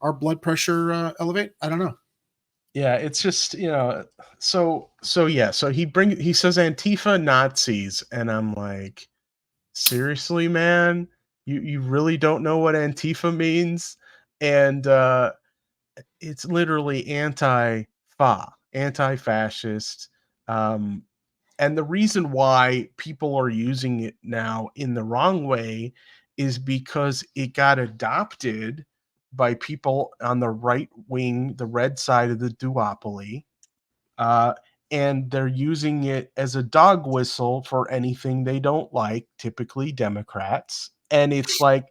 our blood pressure elevate. I don't know. Yeah, it's just, so he says Antifa Nazis, and I'm like, seriously, man, you really don't know what Antifa means? And it's literally anti-fascist. And the reason why people are using it now in the wrong way is because it got adopted by people on the right wing, the red side of the duopoly, and they're using it as a dog whistle for anything they don't like, typically Democrats. And it's like,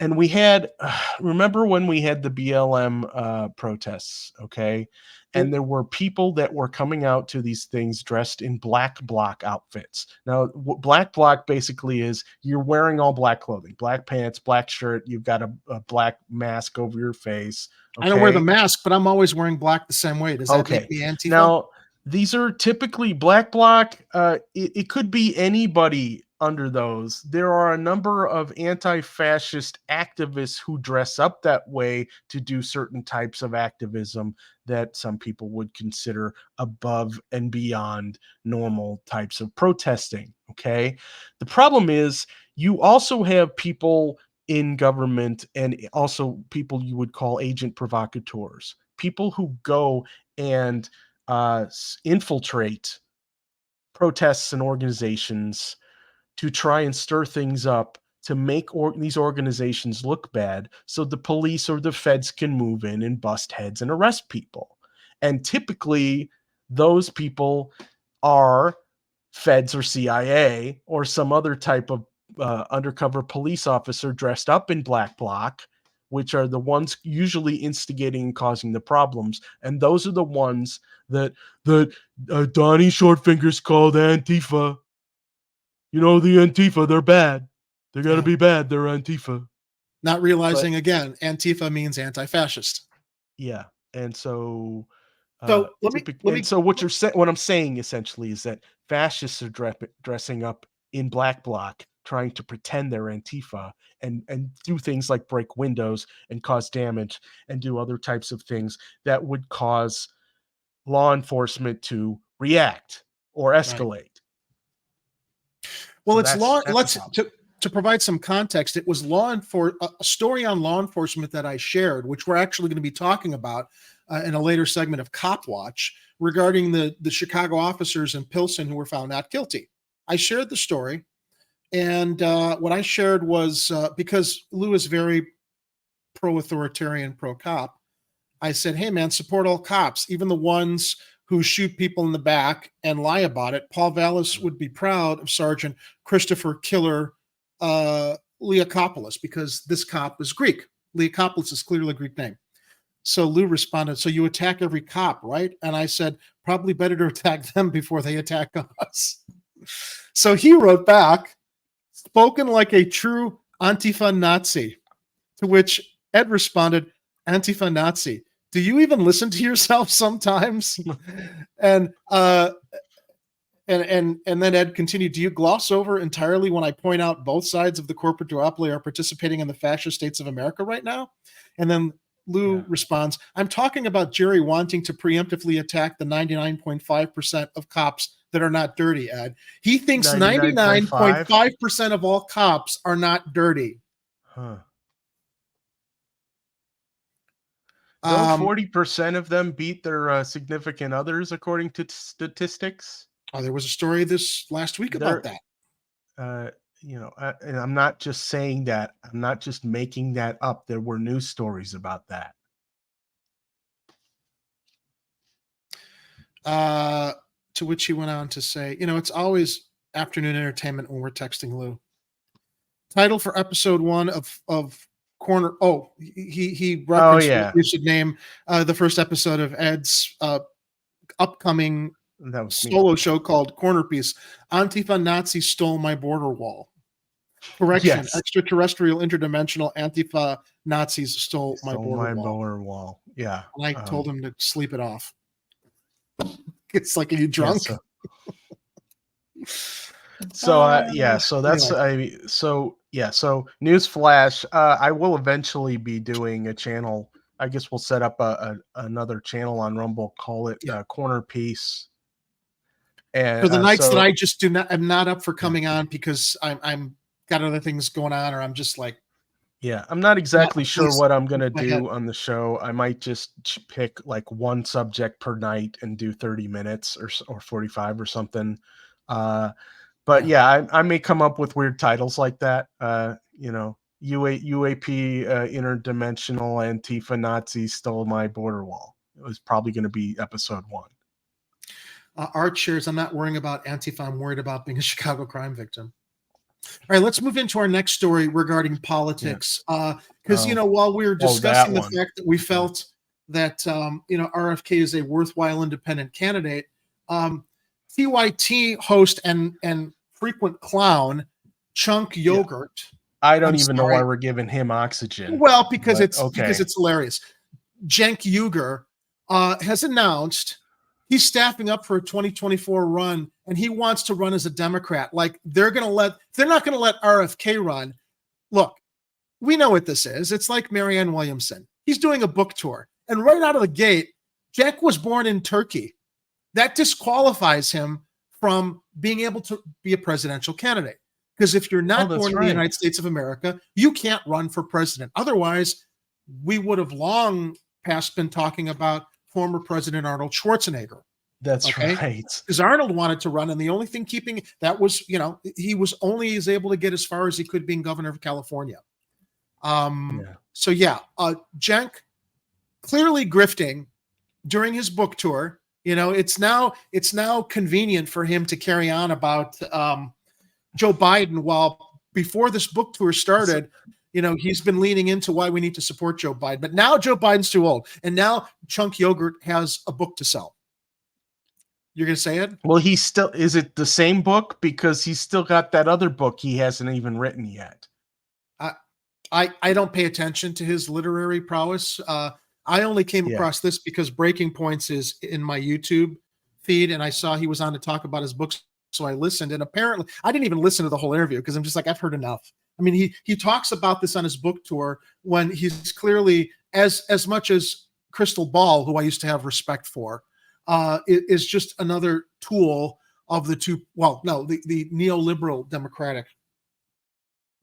and we had, remember when we had the BLM protests, okay? And there were people that were coming out to these things dressed in black bloc outfits. Now, what black bloc basically is, you're wearing all black clothing, black pants, black shirt, you've got a black mask over your face. Okay? I don't wear the mask, but I'm always wearing black the same way. Does that make me Antifa? Now, these are typically black bloc. It could be anybody under those. There are a number of anti-fascist activists who dress up that way to do certain types of activism that some people would consider above and beyond normal types of protesting. Okay. The problem is you also have people in government and also people you would call agent provocateurs, people who go and infiltrate protests and organizations to try and stir things up to make these organizations look bad so the police or the feds can move in and bust heads and arrest people. And typically those people are feds or CIA or some other type of undercover police officer dressed up in black bloc, which are the ones usually instigating and causing the problems. And those are the ones that Donnie Shortfingers called Antifa. The Antifa, they're bad. They're going to be bad. They're Antifa. Not realizing, again, Antifa means anti-fascist. Yeah. And so... So so what I'm saying essentially is that fascists are dressing up in black bloc, trying to pretend they're Antifa and do things like break windows and cause damage and do other types of things that would cause law enforcement to react or escalate. Right. Well, to provide some context, it was a story on law enforcement that I shared, which we're actually going to be talking about in a later segment of Cop Watch regarding the Chicago officers in Pilsen who were found not guilty. I shared the story, and what I shared was because Lou is very pro-authoritarian, pro-cop, I said, hey, man, support all cops, even the ones who shoot people in the back and lie about it. Paul Vallis would be proud of Sergeant Christopher Killer Leakopoulos, because this cop is Greek. Leakopoulos is clearly a Greek name. So Lou responded, so you attack every cop, right? And I said, probably better to attack them before they attack us. So he wrote back, spoken like a true Antifa Nazi, to which Ed responded, Antifa Nazi, do you even listen to yourself sometimes? And then Ed continued, do you gloss over entirely when I point out both sides of the corporate duopoly are participating in the fascist states of America right now? And then Lou responds, I'm talking about Jerry wanting to preemptively attack the 99.5% of cops that are not dirty, Ed. He thinks 99.5% of all cops are not dirty. Huh. 40% of them beat their significant others, according to statistics. Oh, there was a story this last week about that. And I'm not just saying that. I'm not just making that up. There were news stories about that. To which he went on to say, it's always afternoon entertainment when we're texting Lou. Title for episode 1 of Corner. Oh, he referenced we should name the first episode of Ed's upcoming solo show called Corner Piece. Antifa Nazi stole my border wall. Correction: yes. Extraterrestrial, interdimensional Antifa Nazis stole my border wall. Yeah, and I told him to sleep it off. It's like, are you drunk? So that's anyway. So newsflash, I will eventually be doing a channel. I guess we'll set up another channel on Rumble, call it Corner Piece. And for the nights that I just I'm not up for coming on because I'm got other things going on, or I'm just like, I'm not exactly sure what I'm going to do on the show. I might just pick like one subject per night and do 30 minutes or 45 or something. But I may come up with weird titles like that. UAP, interdimensional Antifa Nazis stole my border wall. It was probably going to be episode 1. Art shares, I'm not worrying about Antifa. I'm worried about being a Chicago crime victim. All right, let's move into our next story regarding politics. Because, while we were discussing the fact that we felt that, RFK is a worthwhile independent candidate, TYT host and frequent clown, Chunk Yogurt. I don't even know why we're giving him oxygen. Well, because it's hilarious. Cenk Uygur has announced he's staffing up for a 2024 run, and he wants to run as a Democrat. Like they're not going to let RFK run. Look, we know what this is. It's like Marianne Williamson. He's doing a book tour, and right out of the gate, Cenk was born in Turkey. That disqualifies him from being able to be a presidential candidate. Because if you're not born in the United States of America, you can't run for president. Otherwise, we would have long past been talking about former President Arnold Schwarzenegger. That's right. Because Arnold wanted to run, and the only thing keeping that was, he was only able to get as far as he could being governor of California. So Cenk clearly grifting during his book tour. It's now convenient for him to carry on about Joe Biden, while before this book tour started, he's been leaning into why we need to support Joe Biden. But now Joe Biden's too old, and now Chunk Yogurt has a book to sell. You're going to say it? Well, is it the same book? Because he's still got that other book he hasn't even written yet. I don't pay attention to his literary prowess. I only came across this because Breaking Points is in my YouTube feed, and I saw he was on to talk about his books. So I listened, and apparently I didn't even listen to the whole interview because I'm just like, I've heard enough. I mean, he talks about this on his book tour when he's clearly, as much as Crystal Ball, who I used to have respect for, is just another tool of the the neoliberal Democratic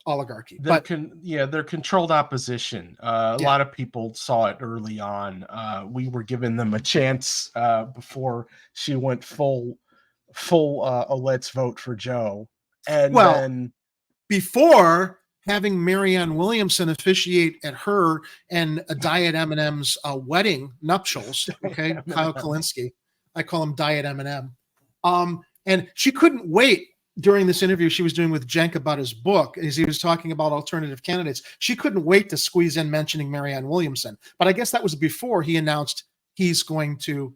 oligarchy. They're controlled opposition. A lot of people saw it early on. We were giving them a chance before she went full let's vote for Joe. And then before having Marianne Williamson officiate at her and a Diet M&M's wedding nuptials, okay, Kyle Kalinske, I call him Diet M&M. And she couldn't wait during this interview she was doing with Cenk about his book, as he was talking about alternative candidates. She couldn't wait to squeeze in mentioning Marianne Williamson. But I guess that was before he announced he's going to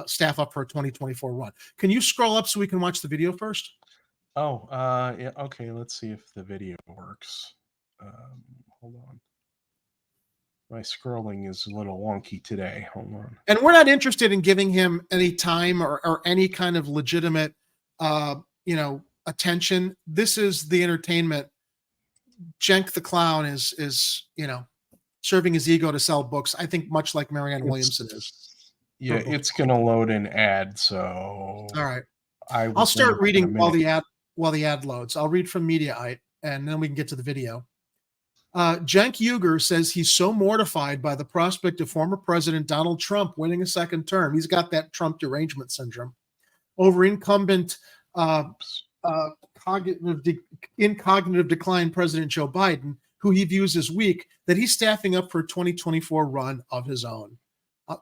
staff up for a 2024 run. Can you scroll up so we can watch the video first? Okay. Let's see if the video works. Hold on. My scrolling is a little wonky today. Hold on. And we're not interested in giving him any time or any kind of legitimate, attention. This is the entertainment. Cenk the clown is serving his ego to sell books. I think much like Marianne Williamson is. Yeah, it's going to load an ad. So all right, I'll start reading while the ad loads. I'll read from Mediaite, and then we can get to the video. Cenk Uygur says he's so mortified by the prospect of former President Donald Trump winning a second term. He's got that Trump derangement syndrome over incumbent cognitive decline President Joe Biden, who he views as weak, that he's staffing up for a 2024 run of his own.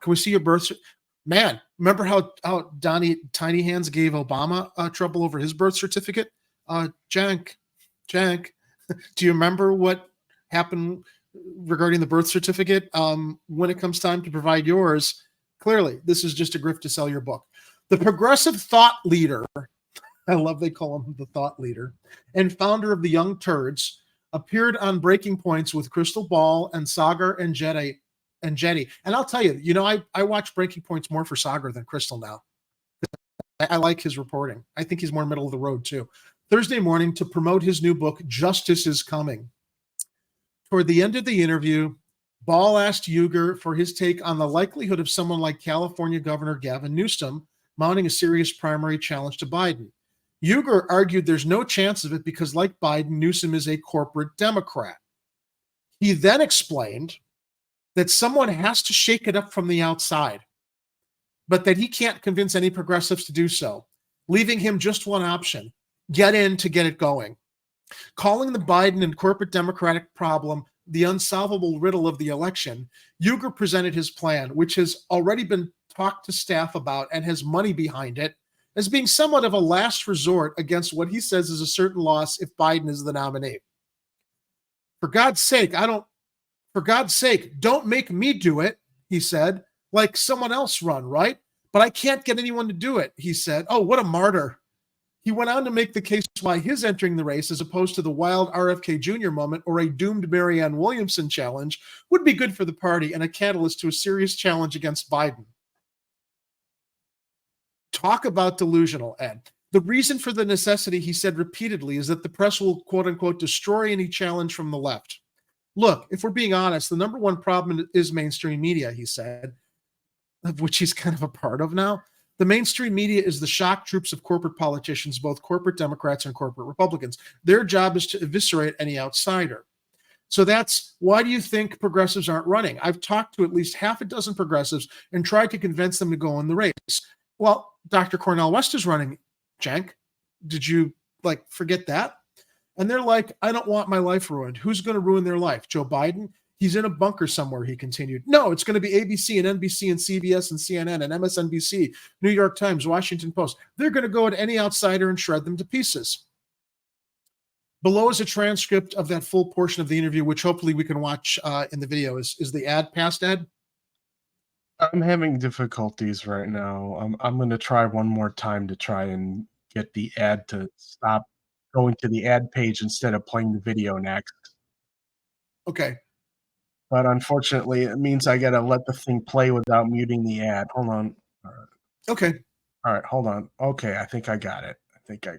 Can we see your birth? Man, remember how Tiny Hands gave Obama trouble over his birth certificate? Cenk, do you remember what happened regarding the birth certificate? When it comes time to provide yours, clearly this is just a grift to sell your book. The progressive thought leader, I love they call him the thought leader, and founder of the Young Turds, appeared on Breaking Points with Crystal Ball and Sagar and Jetty. And I'll tell you, I watch Breaking Points more for Sagar than Crystal now. I like his reporting. I think he's more middle of the road too. Thursday morning, to promote his new book, Justice is Coming. Toward the end of the interview, Ball asked Uygur for his take on the likelihood of someone like California Governor Gavin Newsom mounting a serious primary challenge to Biden. Uygur argued there's no chance of it because, like Biden, Newsom is a corporate Democrat. He then explained that someone has to shake it up from the outside, but that he can't convince any progressives to do so, leaving him just one option: get in to get it going. Calling the Biden and corporate Democratic problem the unsolvable riddle of the election, Uygur presented his plan, which has already been talked to staff about and has money behind it, as being somewhat of a last resort against what he says is a certain loss if Biden is the nominee. For God's sake, don't make me do it, he said, like someone else run, right? But I can't get anyone to do it, he said. Oh, what a martyr. He went on to make the case why his entering the race, as opposed to the wild RFK Jr. moment or a doomed Marianne Williamson challenge, would be good for the party and a catalyst to a serious challenge against Biden. Talk about delusional, Ed. The reason for the necessity, he said repeatedly, is that the press will, quote unquote, destroy any challenge from the left. Look, if we're being honest, the number one problem is mainstream media, he said, of which he's kind of a part of now. The mainstream media is the shock troops of corporate politicians, both corporate Democrats and corporate Republicans. Their job is to eviscerate any outsider. So that's why do you think progressives aren't running? I've talked to at least half a dozen progressives and tried to convince them to go in the race. Well, Dr. Cornel West is running, Cenk. Did you forget that? And they're like, I don't want my life ruined. Who's going to ruin their life? Joe Biden? He's in a bunker somewhere, he continued. No, it's going to be ABC and NBC and CBS and CNN and MSNBC, New York Times, Washington Post. They're going to go at any outsider and shred them to pieces. Below is a transcript of that full portion of the interview, which hopefully we can watch in the video. Is the ad past, Ed? I'm having difficulties right now. I'm going to try one more time to try and get the ad to stop going to the ad page instead of playing the video next. Okay. But unfortunately, it means I got to let the thing play without muting the ad. Hold on. All right. Okay. All right, hold on. Okay, I think I got it. Okay.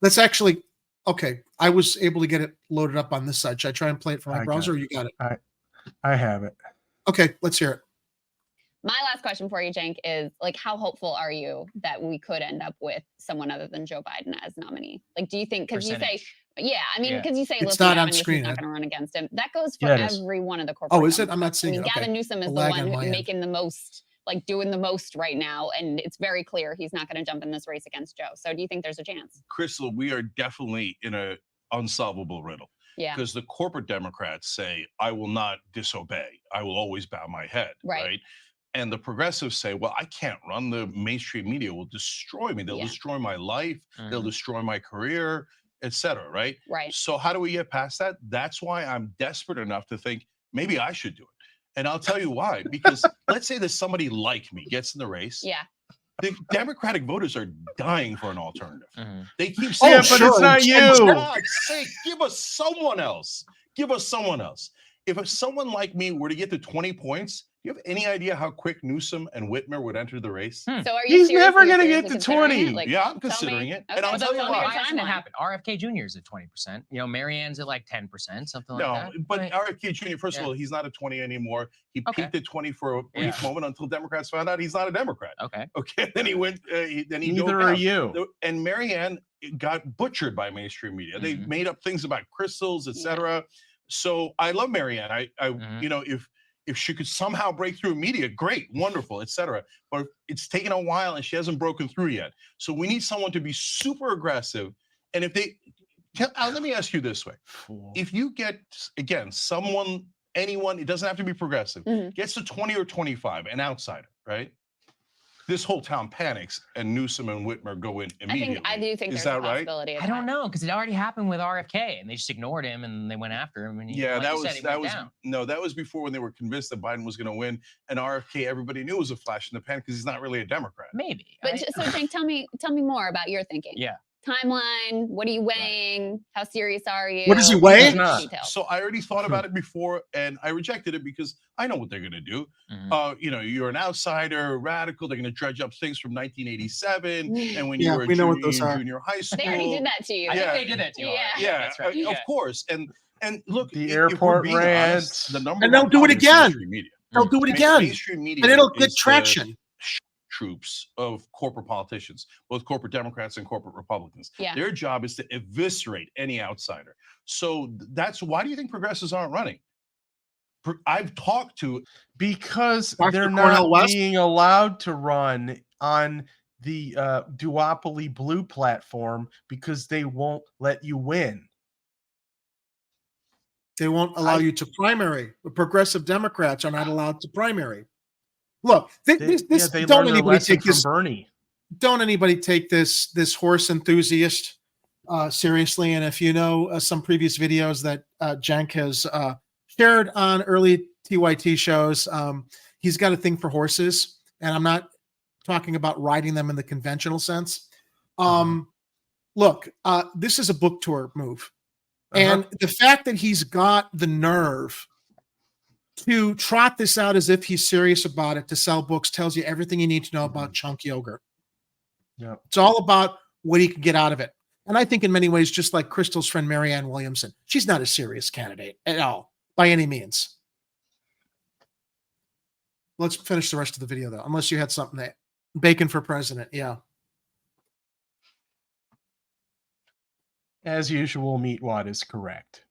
That's actually, okay. I was able to get it loaded up on this side. Should I try and play it from my browser, or you got it? I have it. Okay, let's hear it. My last question for you, Cenk, is how hopeful are you that we could end up with someone other than Joe Biden as nominee? Do you think, because you say, because you say, it's listen, not Gavin on screen, Newsom's not going to run against him. That goes for every one of the corporate. Oh, is it? I'm not seeing it. Okay. Gavin Newsom is the one who's making the most, doing the most right now, and it's very clear he's not going to jump in this race against Joe. So do you think there's a chance? Crystal, we are definitely in a unsolvable riddle. Yeah. Because the corporate Democrats say, I will not disobey. I will always bow my head. Right. And the progressives say, well, I can't run. The mainstream media will destroy me. They'll destroy my life. They'll destroy my career, etc. Right. So how do we get past that? That's why I'm desperate enough to think maybe I should do it. And I'll tell you why. Because let's say that somebody like me gets in the race. Yeah. The Democratic voters are dying for an alternative. They keep saying, saying, but it's not you. For God's sake, give us someone else. Give us someone else. If someone like me were to get to 20 points, do you have any idea how quick Newsom and Whitmer would enter the race? So are you He's never going to get to 20. Yeah, I'm considering it. And I'll tell you why. Why hasn't it happened? RFK Jr. is at 20%. Marianne's at 10%, something like that. No, but RFK Jr., first of all, he's not a 20 anymore. He peaked at 20 for a brief moment until Democrats found out he's not a Democrat. Okay. Then he went, then he Neither are you. And Marianne got butchered by mainstream media. They made up things about crystals, etc. So I love Marianne. If she could somehow break through media, great, wonderful, etc. But it's taken a while and she hasn't broken through yet. So we need someone to be super aggressive. And if they, let me ask you this way. If you get, again, anyone, it doesn't have to be progressive, gets to 20 or 25, an outsider, right? This whole town panics and Newsom and Whitmer go in immediately. I do think there's a possibility of that. I don't know, because it already happened with RFK and they just ignored him and they went after him. And that was before when they were convinced that Biden was going to win, and RFK everybody knew was a flash in the pan because he's not really a Democrat. Maybe. But so Cenk, tell me more about your thinking. Yeah. timeline? What are you weighing? How serious are you? What does he weigh? Details. So I already thought about it before, and I rejected it because I know what they're going to do. You know, you're an outsider, radical. They're going to dredge up things from 1987, and when you were we know what those are. junior high school. They already did that to you. I think they did that to you. Yeah, That's right. of course. And look, The if we're airport being honest, rants. the number And they'll one do it problem is again. mainstream media. They'll do it again. Mainstream media, and it'll get is traction. Troops of corporate politicians, both corporate Democrats and corporate Republicans. Yeah. Their job is to eviscerate any outsider. So that's why do you think progressives aren't running? I've talked to because Dr. they're Cornel not West? being allowed to run on the duopoly blue platform because they won't let you win. They won't allow you to primary. The progressive Democrats are not allowed to primary. Look, They don't learned their anybody lesson take from this. Bernie. Don't anybody take this horse enthusiast seriously. And if you know some previous videos that Cenk has shared on early TYT shows, he's got a thing for horses, and I'm not talking about riding them in the conventional sense. Look, this is a book tour move. And the fact that he's got the nerve to trot this out as if he's serious about it to sell books tells you everything you need to know about chunk yogurt. Yeah. It's all about what he can get out of it. And I think in many ways, just like Crystal's friend, Marianne Williamson, she's not a serious candidate at all, by any means. Let's finish the rest of the video, though, unless you had something that bacon for president. Yeah. As usual, Meatwad is correct.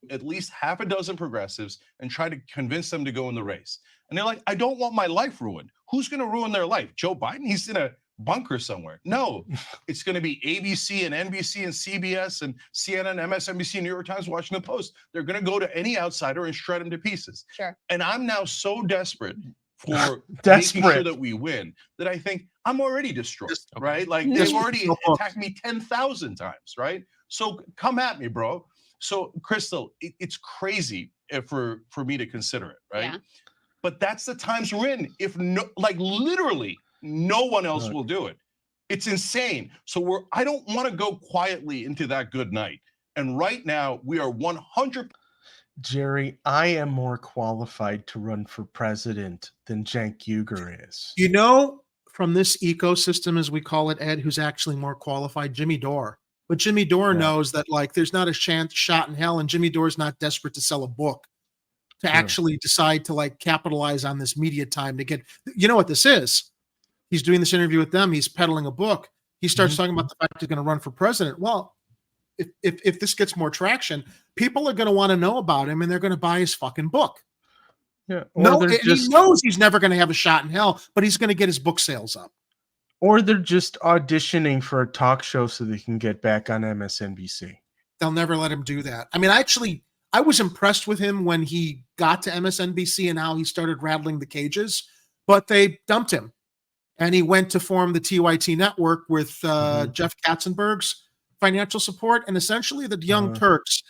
at least half a dozen progressives and try to convince them to go in the race. And they're like, I don't want my life ruined. Who's going to ruin their life? Joe Biden? He's in a bunker somewhere. No, it's going to be ABC and NBC and CBS and CNN, MSNBC, New York Times, Washington Post. They're going to go to any outsider and shred him to pieces. Sure. And I'm now so desperate for making sure that we win that I think I'm already destroyed, right? Like they've already attacked me 10,000 times, right? So come at me, bro. So Crystal, it's crazy for me to consider it, right? Yeah. But that's the times we're in. If no, like literally no one else will do it. It's insane. So I don't want to go quietly into that good night. And right now we are 100. Jerry, I am more qualified to run for president than Cenk Uygur is. You know, from this ecosystem, as we call it, Ed, who's actually more qualified? Jimmy Dore. But Jimmy Dore knows that, like, there's not a shot in hell, and Jimmy Dore's not desperate to sell a book to actually decide to, like, capitalize on this media time to get, you know what this is? He's doing this interview with them. He's peddling a book. He starts talking about the fact he's going to run for president. Well, if this gets more traction, people are going to want to know about him, and they're going to buy his fucking book. Yeah. No, he knows he's never going to have a shot in hell, but he's going to get his book sales up. Or they're just auditioning for a talk show so they can get back on MSNBC. They'll never let him do that. I mean, I was impressed with him when he got to MSNBC and how he started rattling the cages, but they dumped him. And he went to form the TYT network with Jeff Katzenberg's financial support. And essentially the Young Turks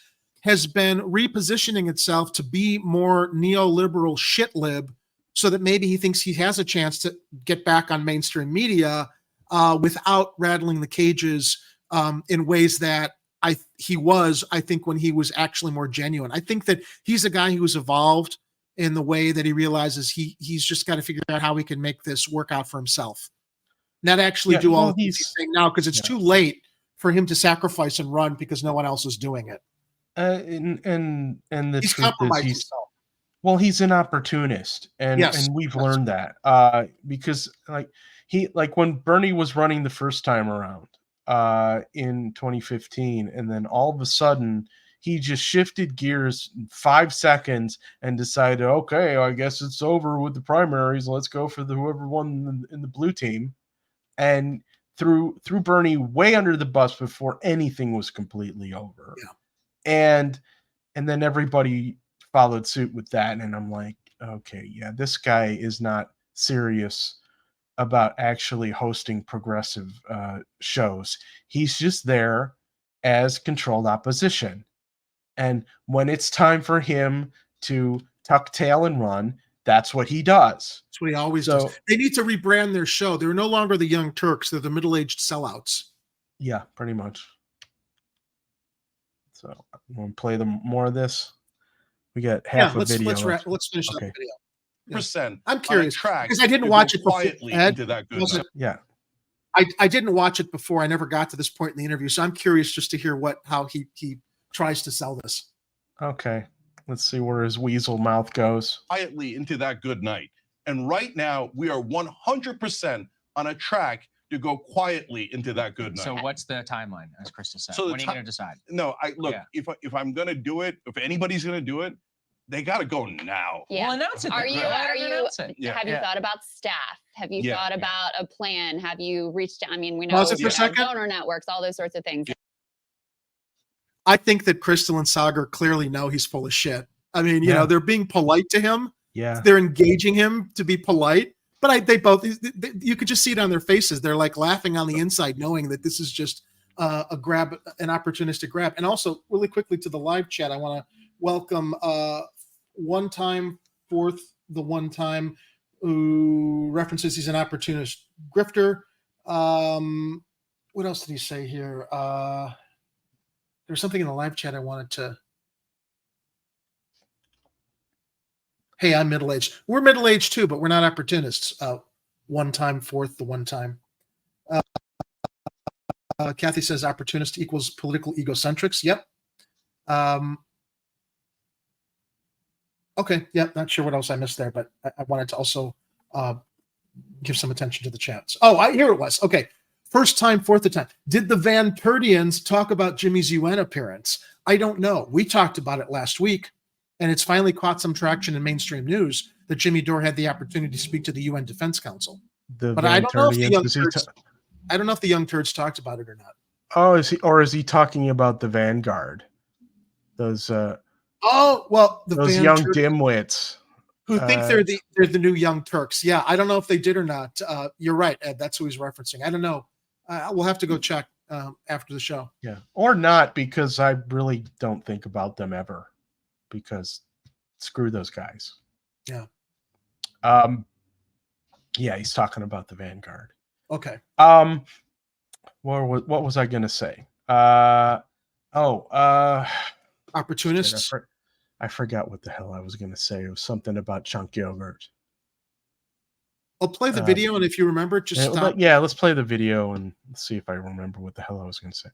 has been repositioning itself to be more neoliberal shit lib, so that maybe he thinks he has a chance to get back on mainstream media without rattling the cages in ways that I think when he was actually more genuine. I think that he's a guy who's evolved in the way that he realizes he's just got to figure out how he can make this work out for himself. Not actually do all he's saying now, because it's too late for him to sacrifice and run because no one else is doing it. And the he's truth compromised is himself. Well, he's an opportunist, and we've learned that because like when Bernie was running the first time around in 2015, and then all of a sudden he just shifted gears in 5 seconds and decided, okay, I guess it's over with the primaries. Let's go for whoever won in the blue team, and threw Bernie way under the bus before anything was completely over. Yeah, and then everybody followed suit with that, and I'm like, okay, yeah, this guy is not serious about actually hosting progressive shows. He's just there as controlled opposition, and when it's time for him to tuck tail and run, that's what he does. That's what he always does. They need to rebrand their show. They're no longer the Young Turks. They're the middle-aged sellouts. Yeah, pretty much. So I'm going to play more of this. We got half a video. Let's finish okay. that video. Percent. I'm curious track because I didn't watch it quietly before. into that good night. Yeah. I didn't watch it before. I never got to this point in the interview, so I'm curious just to hear how he tries to sell this. Okay, let's see where his weasel mouth goes. Quietly into that good night, and right now we are 100% on a track to go quietly into that good night. So what's the timeline, as Crystal said? So when are you going to decide? No, if I'm going to do it, if anybody's going to do it, they got to go now. Yeah. Well, announce it. Have you thought about staff? Have you thought about a plan? Have you reached out? I mean, we know donor networks, all those sorts of things. I think that Crystal and Sagar clearly know he's full of shit. I mean, you know, they're being polite to him. Yeah. They're engaging him to be polite. But they both, you could just see it on their faces. They're like laughing on the inside, knowing that this is just a grab, an opportunistic grab. And also, really quickly to the live chat, I want to welcome one time who references he's an opportunist grifter. What else did he say here? There's something in the live chat I wanted to. Hey, I'm middle-aged. We're middle-aged too, but we're not opportunists. One time, the one time. Kathy says opportunist equals political egocentrics. Yep. Okay. Yep. Not sure what else I missed there, but I wanted to also give some attention to the chats. Oh, here it was. Okay. First time, fourth time. Did the Van Perdians talk about Jimmy's UN appearance? I don't know. We talked about it last week, and it's finally caught some traction in mainstream news that Jimmy Dore had the opportunity to speak to the UN Defense Council. But I don't know if the young turds, I don't know if the young turds talked about it or not. Oh, is he talking about the Vanguard? Those those young dimwits who think they're the new Young Turks. Yeah, I don't know if they did or not. You're right, Ed. That's who he's referencing. I don't know. We'll have to go check after the show. Yeah, or not, because I really don't think about them ever, because screw those guys. Yeah. Yeah, he's talking about the Vanguard. Okay. What was I going to say? Opportunists. I forgot what the hell I was going to say. It was something about chunk yogurt. I'll play the video, and if you remember, just stop. Yeah, let's play the video and see if I remember what the hell I was going to say.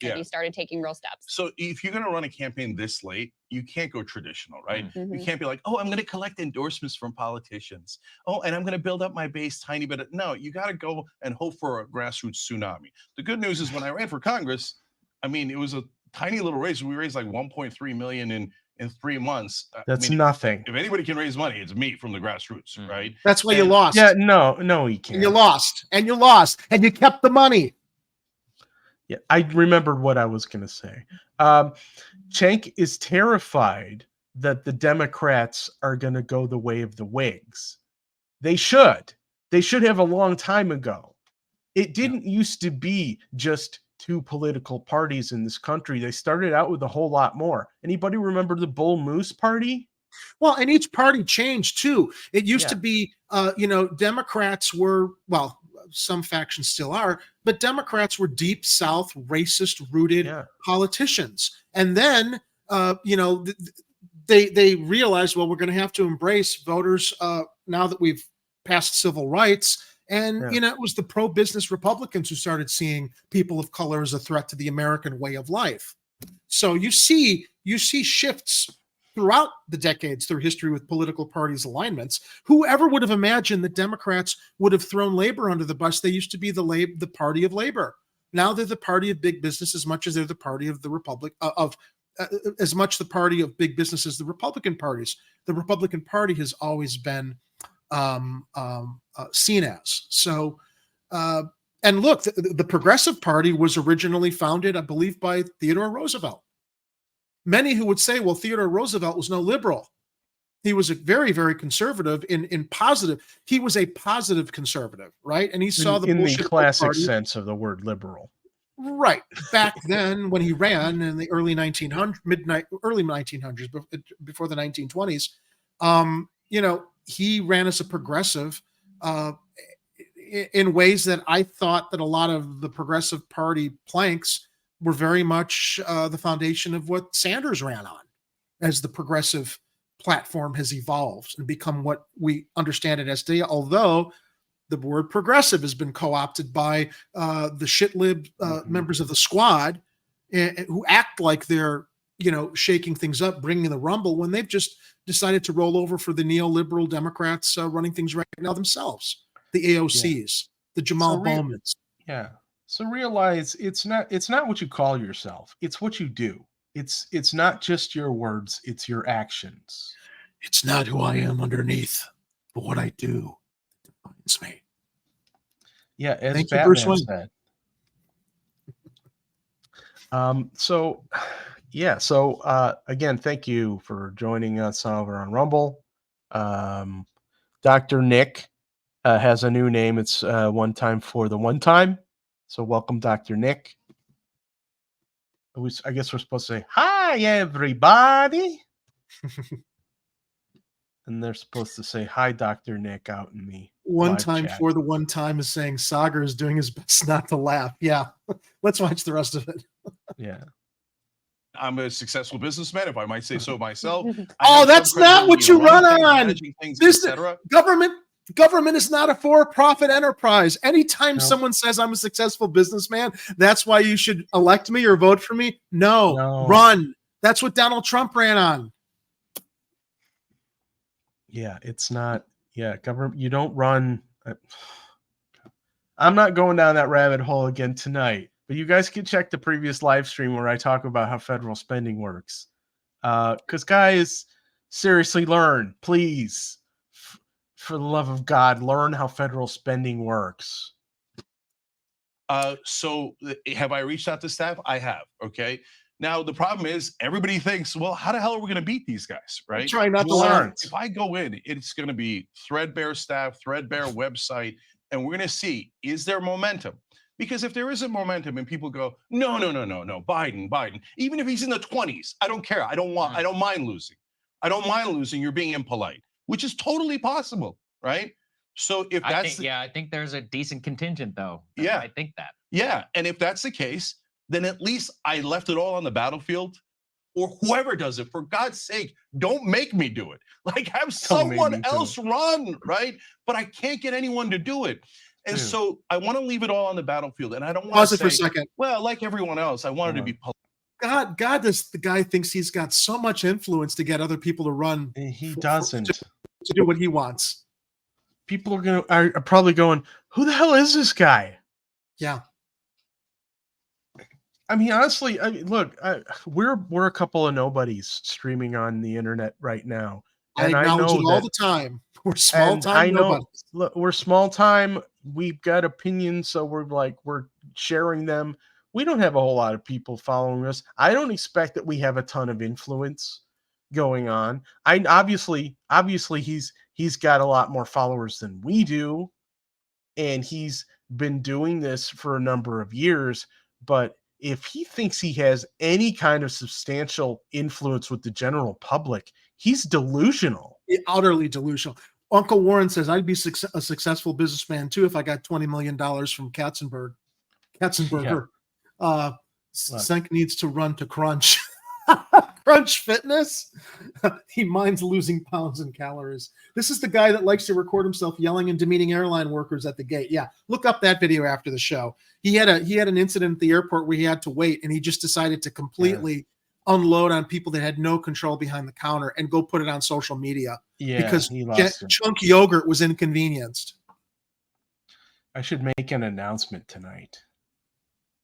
Have you started taking real steps? So if you're going to run a campaign this late, you can't go traditional, right? You can't be like, oh, I'm going to collect endorsements from politicians. Oh, and I'm going to build up my base tiny bit. No, you got to go and hope for a grassroots tsunami. The good news is when I ran for Congress, I mean, it was a tiny little race. We raised like 1.3 million in 3 months. That's nothing. If anybody can raise money, it's me from the grassroots, right? That's why you lost. Yeah, no, he can't. And you lost, and you kept the money. Yeah, I remembered what I was going to say. Cenk is terrified that the Democrats are going to go the way of the Whigs. They should. They should have a long time ago. It didn't used to be just two political parties in this country. They started out with a whole lot more. Anybody remember the Bull Moose Party? Well, and each party changed too. It used to be, Democrats were, well, some factions still are, but Democrats were deep South, racist rooted politicians. And then, they realized, well, we're going to have to embrace voters now that we've passed civil rights. And, it was the pro-business Republicans who started seeing people of color as a threat to the American way of life. So you see shifts throughout the decades through history with political parties' alignments. Whoever would have imagined that Democrats would have thrown labor under the bus? They used to be the party of labor. Now they're the party of big business as much as they're the party of the Republic as much the party of big business as the Republican parties. The Republican Party has always been seen as. So, and look, the Progressive Party was originally founded, I believe, by Theodore Roosevelt. Many who would say, well, Theodore Roosevelt was no liberal. He was a very, very conservative in positive. He was a positive conservative, right? And he saw in the classic sense of the word liberal. Right. Back then, when he ran in the early 1900s, before the 1920s, he ran as a progressive. in ways that I thought that a lot of the Progressive Party planks were very much the foundation of what Sanders ran on, as the progressive platform has evolved and become what we understand it as today. Although the word progressive has been co-opted by the shitlib members of the squad who act like they're, shaking things up, bringing the rumble, when they've just decided to roll over for the neoliberal Democrats running things right now themselves. The AOCs, the Jamal Bowmans. Yeah. So realize it's not what you call yourself. It's what you do. It's not just your words, it's your actions. It's not who I am underneath, but what I do defines me. Yeah, as Thank Batman you, Bruce Wayne. said. Again, thank you for joining us over on Rumble. Dr. Nick has a new name. It's One Time for the One Time. So welcome, Dr. Nick. I guess we're supposed to say, hi, everybody. And they're supposed to say, hi, Dr. Nick, out in the One live Time chat. for the One Time is saying Sagar is doing his best not to laugh. Yeah. Let's watch the rest of it. Yeah. I'm a successful businessman, if I might say so myself. Oh, that's not what you run on. This Government is not a for-profit enterprise. Anytime someone says I'm a successful businessman, that's why you should elect me or vote for me. No. Run. That's what Donald Trump ran on. Yeah, it's not. Yeah, government. You don't run. I'm not going down that rabbit hole again tonight, but you guys can check the previous live stream where I talk about how federal spending works. Because guys, seriously, learn, please. For the love of God, learn how federal spending works. So have I reached out to staff? I have. Okay. Now the problem is everybody thinks, well, how the hell are we going to beat these guys? Right. Try not to learn. If I go in, it's going to be threadbare staff, threadbare website, and we're going to see, is there momentum? Because if there isn't momentum and people go, no, Biden, even if he's in the 20s, I don't care. I don't mind losing. I don't mind losing. You're being impolite, which is totally possible, right? So if that's I think there's a decent contingent though. I think that. Yeah, and if that's the case, then at least I left it all on the battlefield, or whoever does it. For God's sake, don't make me do it. Like have someone else run, right? But I can't get anyone to do it. And so I want to leave it all on the battlefield, and I don't want Pause to it for a second. Well, like everyone else, I wanted to be God, the guy thinks he's got so much influence to get other people to run. He doesn't. To do what he wants. People are probably going, who the hell is this guy? Yeah. I mean, honestly, look, we're a couple of nobodies streaming on the internet right now. And I acknowledge it all the time. We're small time nobodies. Look, we're small time. We've got opinions, so we're sharing them. We don't have a whole lot of people following us. I don't expect that we have a ton of influence going on. Obviously he's got a lot more followers than we do, and he's been doing this for a number of years. But if he thinks he has any kind of substantial influence with the general public, he's delusional. Utterly delusional. Uncle Warren says I'd be a successful businessman too if I got $20 million from Katzenberger. Senk needs to run to Crunch. Crunch Fitness. He minds losing pounds and calories. This is the guy that likes to record himself yelling and demeaning airline workers at the gate. Yeah, look up that video after the show. He had an incident at the airport where he had to wait, and he just decided to completely unload on people that had no control behind the counter and go put it on social media because chunky yogurt was inconvenienced. I should make an announcement tonight.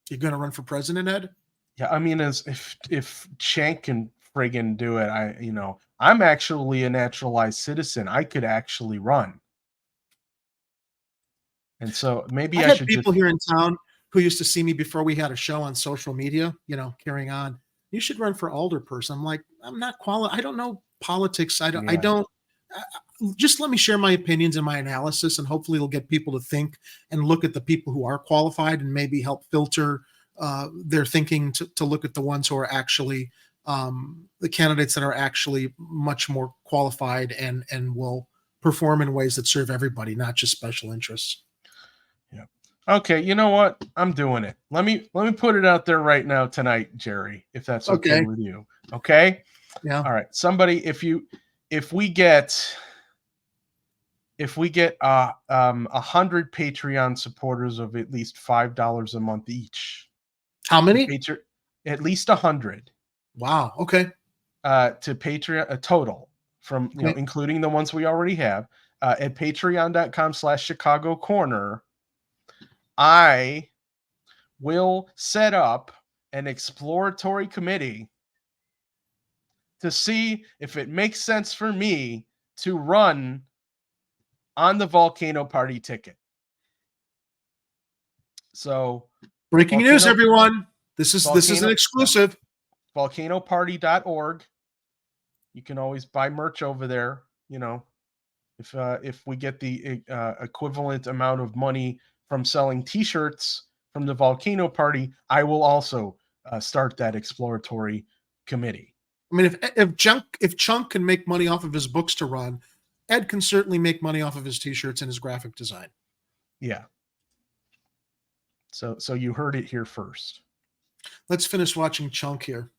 You're going to run for president, Ed? Yeah, I mean, as if Shank can friggin' do it, I'm actually a naturalized citizen. I could actually run. And so maybe I should people here in town who used to see me before we had a show on social media, carrying on. You should run for alderperson. I'm like, I'm not qualified. I don't know politics. I don't. Just let me share my opinions and my analysis, and hopefully it'll get people to think and look at the people who are qualified and maybe help filter their thinking to look at the ones who are actually the candidates that are actually much more qualified and will perform in ways that serve everybody, not just special interests. Okay, you know what? I'm doing it. Let me put it out there right now tonight, Jerry, if that's okay with you. Okay? Yeah. All right. Somebody, if we get 100 Patreon supporters of at least $5 a month each. How many? At least 100. Wow. Okay. To Patreon, a total from including the ones we already have at patreon.com/Chicago Corner. I will set up an exploratory committee to see if it makes sense for me to run on the Volcano Party ticket. So breaking news, everyone. This is an exclusive. Volcanoparty.org. You can always buy merch over there. You know, if we get the equivalent amount of money from selling T-shirts from the Volcano Party, I will also start that exploratory committee. I mean, if Chunk can make money off of his books to run, Ed can certainly make money off of his T-shirts and his graphic design. Yeah. So you heard it here first. Let's finish watching Chunk here.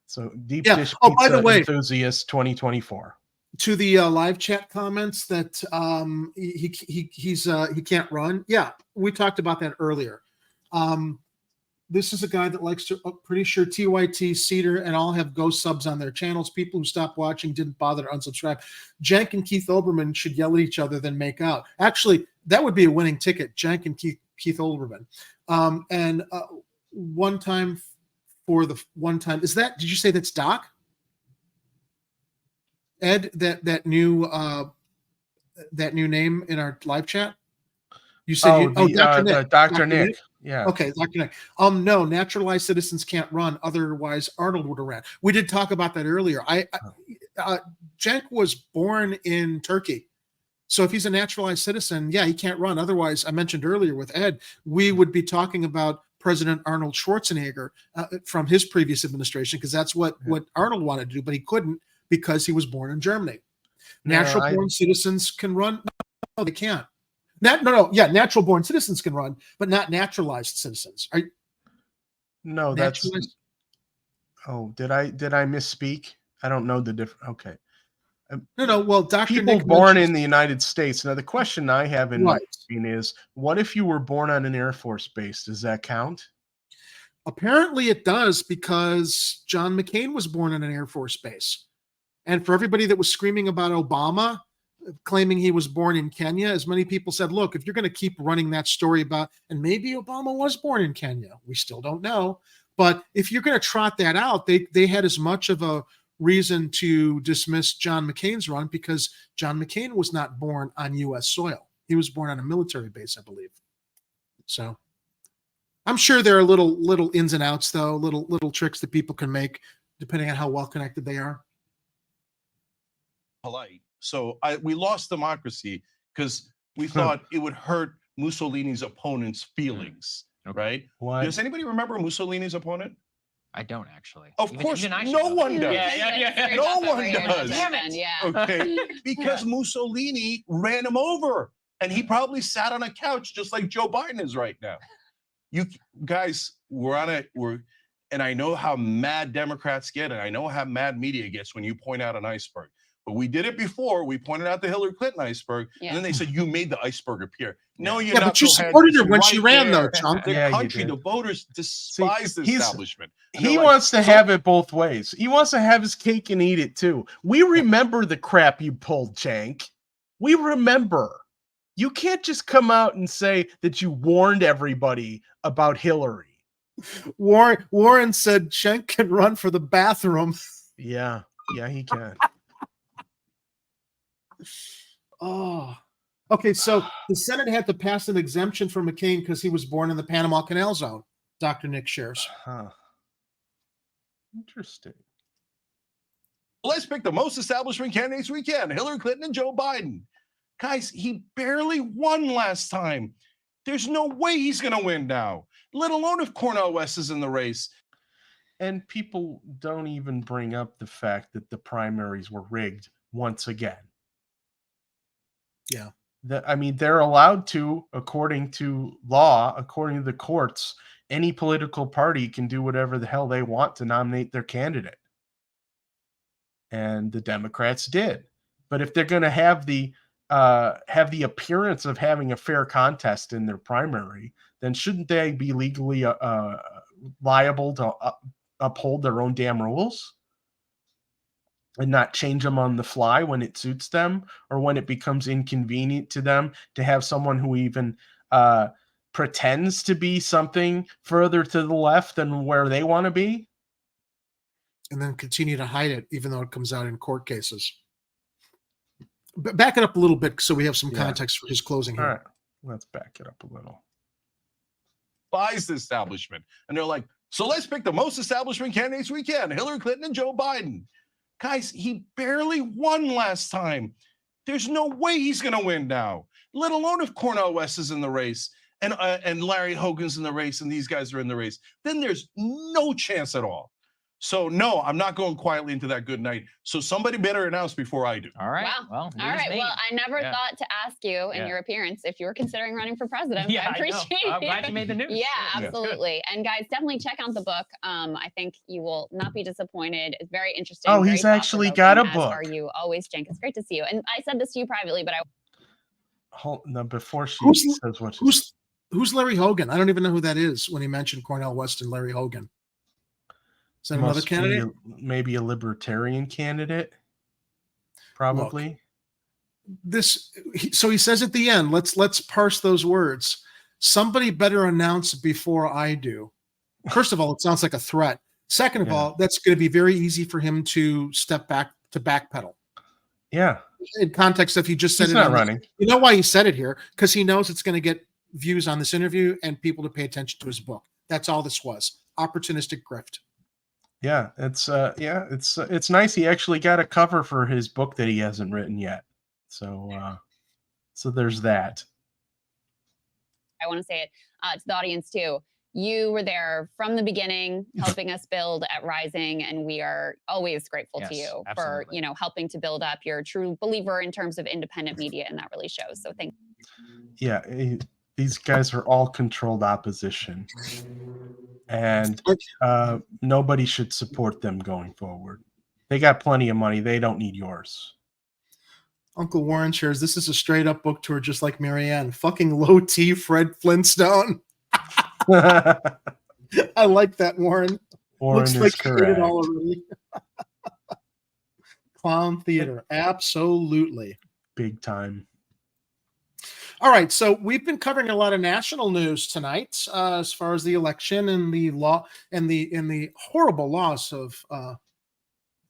So Deep Dish Pizza by the way, Enthusiast 2024. To the live chat comments that he can't run. Yeah, we talked about that earlier. This is a guy that likes to. Pretty sure TYT, Cedar, and all have ghost subs on their channels. People who stopped watching didn't bother to unsubscribe. Jank and Keith Olbermann should yell at each other, then make out. Actually, that would be a winning ticket. Jank and Keith Olbermann. And one time for the one time. Is that? Did you say that's Doc? Ed, that new name in our live chat. You said Dr. Nick. Dr. Nick. Yeah. Okay, Dr. Nick. No, naturalized citizens can't run. Otherwise, Arnold would have ran. We did talk about that earlier. Cenk was born in Turkey. So if he's a naturalized citizen, yeah, he can't run. Otherwise, I mentioned earlier with Ed, we would be talking about President Arnold Schwarzenegger from his previous administration, because that's what Arnold wanted to do, but he couldn't because he was born in Germany. Natural-born citizens can run. No, they can't. Natural-born citizens can run, but not naturalized citizens. No, that's. Oh, did I misspeak? I don't know the difference. Okay. No. Well, Dr. People Nick born in the United States. Now, the question I have in Right. my mind is, what if you were born on an Air Force base? Does that count? Apparently, it does, because John McCain was born on an Air Force base. And for everybody that was screaming about Obama, claiming he was born in Kenya, as many people said, look, if you're going to keep running that story about, and maybe Obama was born in Kenya, we still don't know. But if you're going to trot that out, they had as much of a reason to dismiss John McCain's run, because John McCain was not born on U.S. soil. He was born on a military base, I believe. So I'm sure there are little ins and outs, though, little tricks that people can make depending on how well connected they are. Polite. So we lost democracy because we thought it would hurt Mussolini's opponent's feelings, right? What? Does anybody remember Mussolini's opponent? I don't actually. Of course, no one does. Yeah. No one does. Damn it. Yeah. Okay, because Mussolini ran him over, and he probably sat on a couch just like Joe Biden is right now. You guys, and I know how mad Democrats get, and I know how mad media gets when you point out an iceberg. But we did it before. We pointed out the Hillary Clinton iceberg, and then they said, you made the iceberg appear. No, you're not. But you supported her when she ran, though, Chunk. The country, the voters despise the establishment. He wants to have it both ways. He wants to have his cake and eat it, too. We remember the crap you pulled, Cenk. We remember. You can't just come out and say that you warned everybody about Hillary. Warren said Cenk can run for the bathroom. Yeah, he can. Oh, okay. So the Senate had to pass an exemption for McCain because he was born in the Panama Canal Zone. Dr. Nick shares. Interesting. Let's pick the most establishment candidates we can: Hillary Clinton and Joe Biden. Guys, he barely won last time. There's no way he's going to win now, let alone if Cornel West is in the race. And people don't even bring up the fact that the primaries were rigged once again. Yeah. They're allowed to, according to law, according to the courts, any political party can do whatever the hell they want to nominate their candidate. And the Democrats did. But if they're going to have the appearance of having a fair contest in their primary, then shouldn't they be legally liable to uphold their own damn rules and not change them on the fly when it suits them or when it becomes inconvenient to them to have someone who even pretends to be something further to the left than where they want to be? And then continue to hide it, even though it comes out in court cases. But back it up a little bit so we have some context for his closing here. All right, let's back it up a little. Buys the establishment. And they're like, so let's pick the most establishment candidates we can, Hillary Clinton and Joe Biden. Guys, he barely won last time. There's no way he's going to win now, let alone if Cornel West is in the race and Larry Hogan's in the race and these guys are in the race. Then there's no chance at all. So, no, I'm not going quietly into that good night. So somebody better announce before I do. All right. Wow. Well, all right. Well, I never thought to ask you in your appearance if you were considering running for president. Yeah, I appreciate it. I'm glad you made the news. Yeah, absolutely. And guys, definitely check out the book. I think you will not be disappointed. It's very interesting. Oh, he's actually got a book. Are you always, Cenk? It's great to see you. And I said this to you privately, but before she says what who's Larry Hogan? I don't even know who that is when he mentioned Cornel West and Larry Hogan. Is that another candidate? Maybe a libertarian candidate, probably. Look, so he says at the end, let's parse those words. Somebody better announce before I do. First of all, it sounds like a threat. Second of all, that's going to be very easy for him to step back to backpedal. Yeah. In context, if he just said he's it, not running. You know why he said it here? Because he knows it's going to get views on this interview and people to pay attention to his book. That's all this was. Opportunistic grift. Yeah, it's nice. He actually got a cover for his book that he hasn't written yet. So there's that. I want to say it to the audience too. You were there from the beginning, helping us build at Rising, and we are always grateful to you for helping to build up. You're a true believer in terms of independent media, and that really shows. So thank you. Yeah, these guys are all controlled opposition. And nobody should support them going forward. They got plenty of money. They don't need yours. Uncle Warren shares, this is a straight up book tour just like Marianne. Fucking low T Fred Flintstone. I like that, Warren. Warren Looks is correct. Already. Clown theater. Absolutely. Big time. All right, so we've been covering a lot of national news tonight as far as the election and the law and the horrible loss of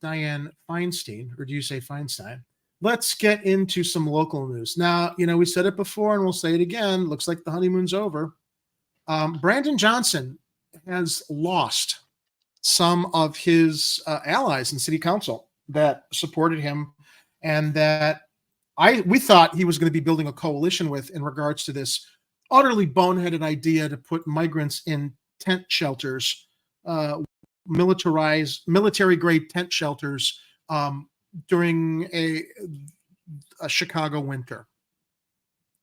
Dianne Feinstein, or do you say Feinstein? Let's get into some local news. Now, we said it before and we'll say it again. Looks like the honeymoon's over. Brandon Johnson has lost some of his allies in city council that supported him and that we thought he was going to be building a coalition with in regards to this utterly boneheaded idea to put migrants in tent shelters, military-grade tent shelters during a Chicago winter,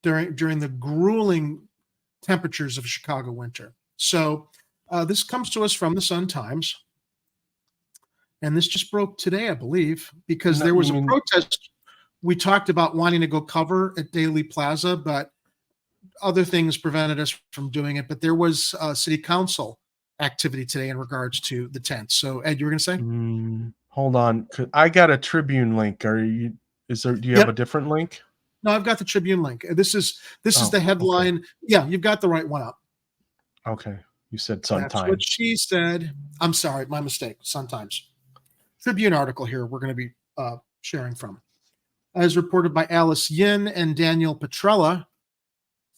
during the grueling temperatures of Chicago winter. So this comes to us from the Sun-Times, and this just broke today, I believe, because there was a protest. We talked about wanting to go cover at Daly Plaza, but other things prevented us from doing it. But there was city council activity today in regards to the tents. So, Ed, you were going to say? Hold on. I got a Tribune link. Do you have a different link? No, I've got the Tribune link. This is the headline. Okay. Yeah, you've got the right one up. Okay. You said Sun-Times. That's what she said. I'm sorry, my mistake. Sun-Times. Tribune article here we're going to be sharing from. As reported by Alice Yin and Daniel Petrella,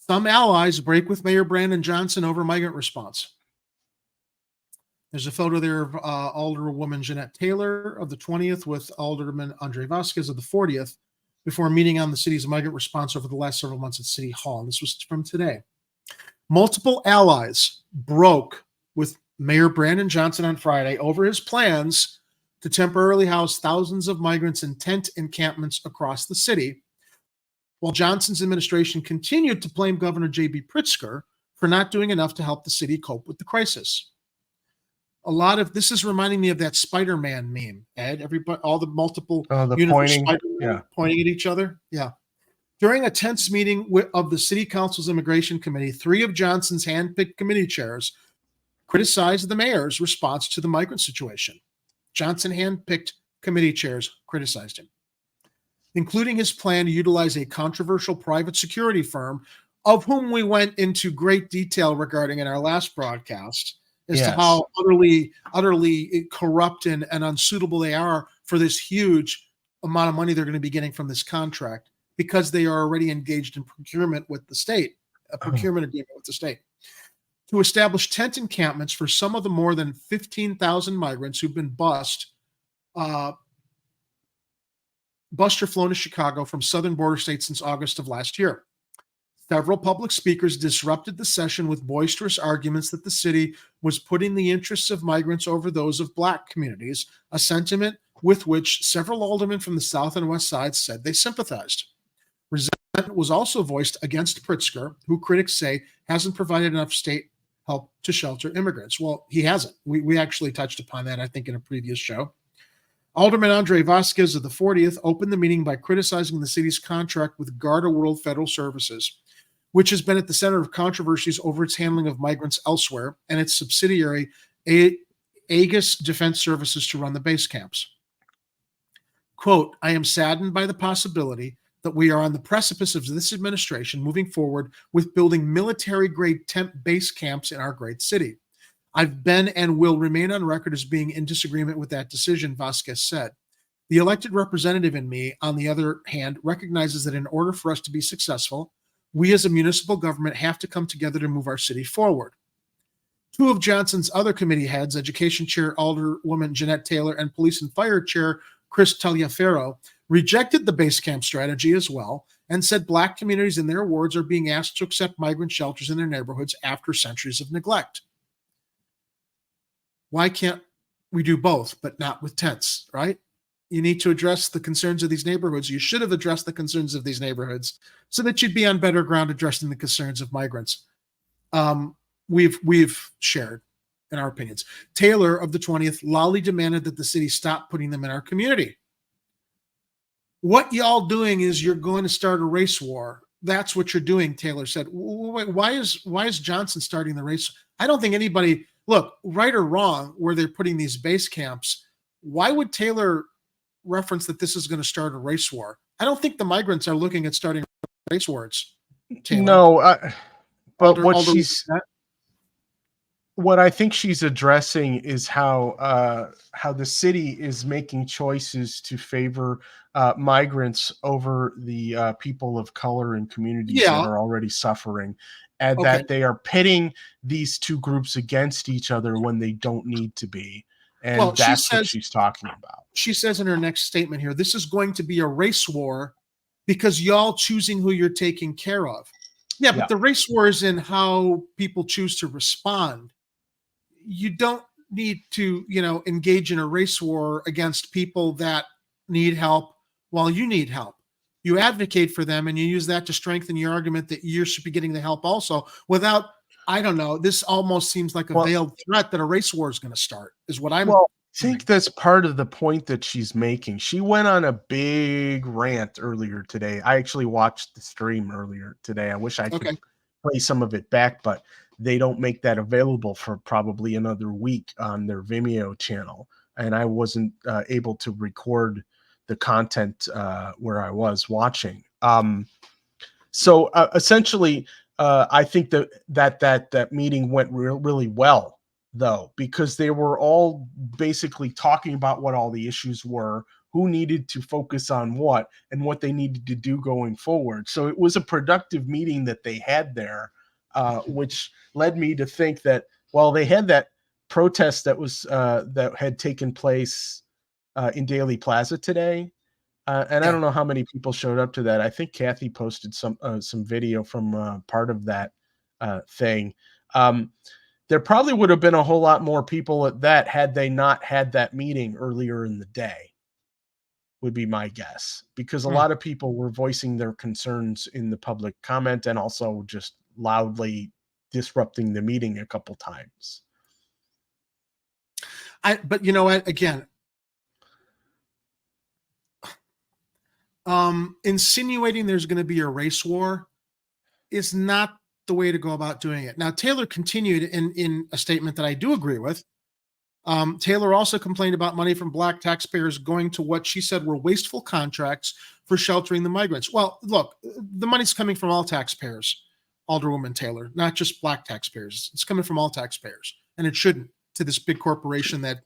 some allies break with Mayor Brandon Johnson over migrant response. There's a photo there of Alderwoman Jeanette Taylor of the 20th with Alderman Andre Vasquez of the 40th before meeting on the city's migrant response over the last several months at City Hall. And this was from today. Multiple allies broke with Mayor Brandon Johnson on Friday over his plans to temporarily house thousands of migrants in tent encampments across the city, while Johnson's administration continued to blame Governor J.B. Pritzker for not doing enough to help the city cope with the crisis. A lot of this is reminding me of that Spider-Man meme, Ed. Everybody, all the multiple the pointing, pointing at each other. Yeah. During a tense meeting of the City Council's Immigration Committee, 3 of Johnson's handpicked committee chairs criticized the mayor's response to the migrant situation. Johnson handpicked committee chairs criticized him, including his plan to utilize a controversial private security firm, of whom we went into great detail regarding in our last broadcast, as to how utterly corrupt and unsuitable they are for this huge amount of money they're going to be getting from this contract, because they are already engaged in procurement with the state, a procurement agreement with the state, to establish tent encampments for some of the more than 15,000 migrants who've been bused or flown to Chicago from southern border states since August of last year. Several public speakers disrupted the session with boisterous arguments that the city was putting the interests of migrants over those of Black communities, a sentiment with which several aldermen from the South and West Sides said they sympathized. Resentment was also voiced against Pritzker, who critics say hasn't provided enough state help to shelter immigrants. Well, he hasn't. We actually touched upon that, I think, in a previous show. Alderman Andre Vasquez of the 40th opened the meeting by criticizing the city's contract with Garda World Federal Services, which has been at the center of controversies over its handling of migrants elsewhere, and its subsidiary, Aegis Defense Services, to run the base camps. Quote, "I am saddened by the possibility that we are on the precipice of this administration moving forward with building military-grade tent base camps in our great city. I've been and will remain on record as being in disagreement with that decision," Vasquez said. "The elected representative in me, on the other hand, recognizes that in order for us to be successful, we as a municipal government have to come together to move our city forward." 2 of Johnson's other committee heads, Education Chair Alderwoman Jeanette Taylor and Police and Fire Chair Chris Taliaferro, rejected the base camp strategy as well and said Black communities in their wards are being asked to accept migrant shelters in their neighborhoods after centuries of neglect. Why can't we do both, but not with tents, right? You need to address the concerns of these neighborhoods. You should have addressed the concerns of these neighborhoods so that you'd be on better ground addressing the concerns of migrants. We've shared in our opinions. Taylor of the 20th loudly demanded that the city stop putting them in our community. "What y'all doing is you're going to start a race war. That's what you're doing," Taylor said. Why is Johnson starting the race? I don't think anybody, look, right or wrong, where they're putting these base camps, why would Taylor reference that this is going to start a race war? I don't think the migrants are looking at starting race wars, Taylor. No, but what I think she's addressing is how the city is making choices to favor migrants over the people of color and communities that are already suffering, and that they are pitting these 2 groups against each other when they don't need to be. And that's what she's talking about. She says in her next statement here, this is going to be a race war because y'all choosing who you're taking care of. Yeah, but the race war is in how people choose to respond. You don't need to, engage in a race war against people that need help while you need help. You advocate for them and you use that to strengthen your argument that you should be getting the help also, without, I don't know, this almost seems like a veiled threat that a race war is going to start, is what I'm. Well, I think that's part of the point that she's making. She went on a big rant earlier today. I actually watched the stream earlier today. I wish I could play some of it back, but they don't make that available for probably another week on their Vimeo channel. And I wasn't able to record the content where I was watching. So essentially, I think that meeting went really well, though, because they were all basically talking about what all the issues were, who needed to focus on what, and what they needed to do going forward. So it was a productive meeting that they had there, which led me to think that while they had that protest that was that had taken place in Daily Plaza today, and I don't know how many people showed up to that. I think Kathy posted some video from part of that thing. There probably would have been a whole lot more people at that had they not had that meeting earlier in the day. would be my guess, because a lot of people were voicing their concerns in the public comment and also just loudly disrupting the meeting a couple times. But you know what? Again, insinuating there's going to be a race war is not the way to go about doing it. Now, Taylor continued in a statement that I do agree with. Taylor also complained about money from Black taxpayers going to what she said were wasteful contracts for sheltering the migrants. Well, look, the money's coming from all taxpayers, Alderwoman Taylor, not just Black taxpayers. It's coming from all taxpayers, and it shouldn't, to this big corporation that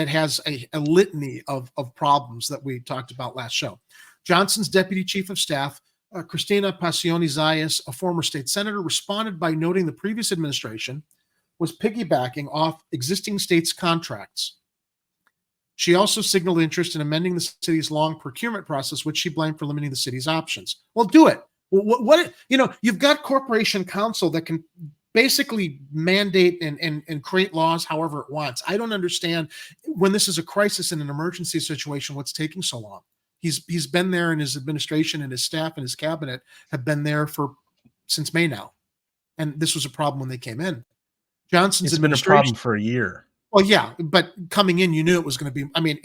has a litany of problems that we talked about last show. Johnson's deputy chief of staff, Christina Pacioni-Zayas, a former state senator, responded by noting the previous administration was piggybacking off existing states' contracts. She also signaled interest in amending the city's long procurement process, which she blamed for limiting the city's options. Well, do it. What you know, you've got corporation counsel that can basically mandate and create laws however it wants. I don't understand, when this is a crisis and an emergency situation, what's taking so long. He's been there, and his administration and his staff and his cabinet have been there since May now. And this was a problem when they came in. Johnson's It's been a problem for a year. Well, yeah, but coming in, you knew it was going to be. I mean,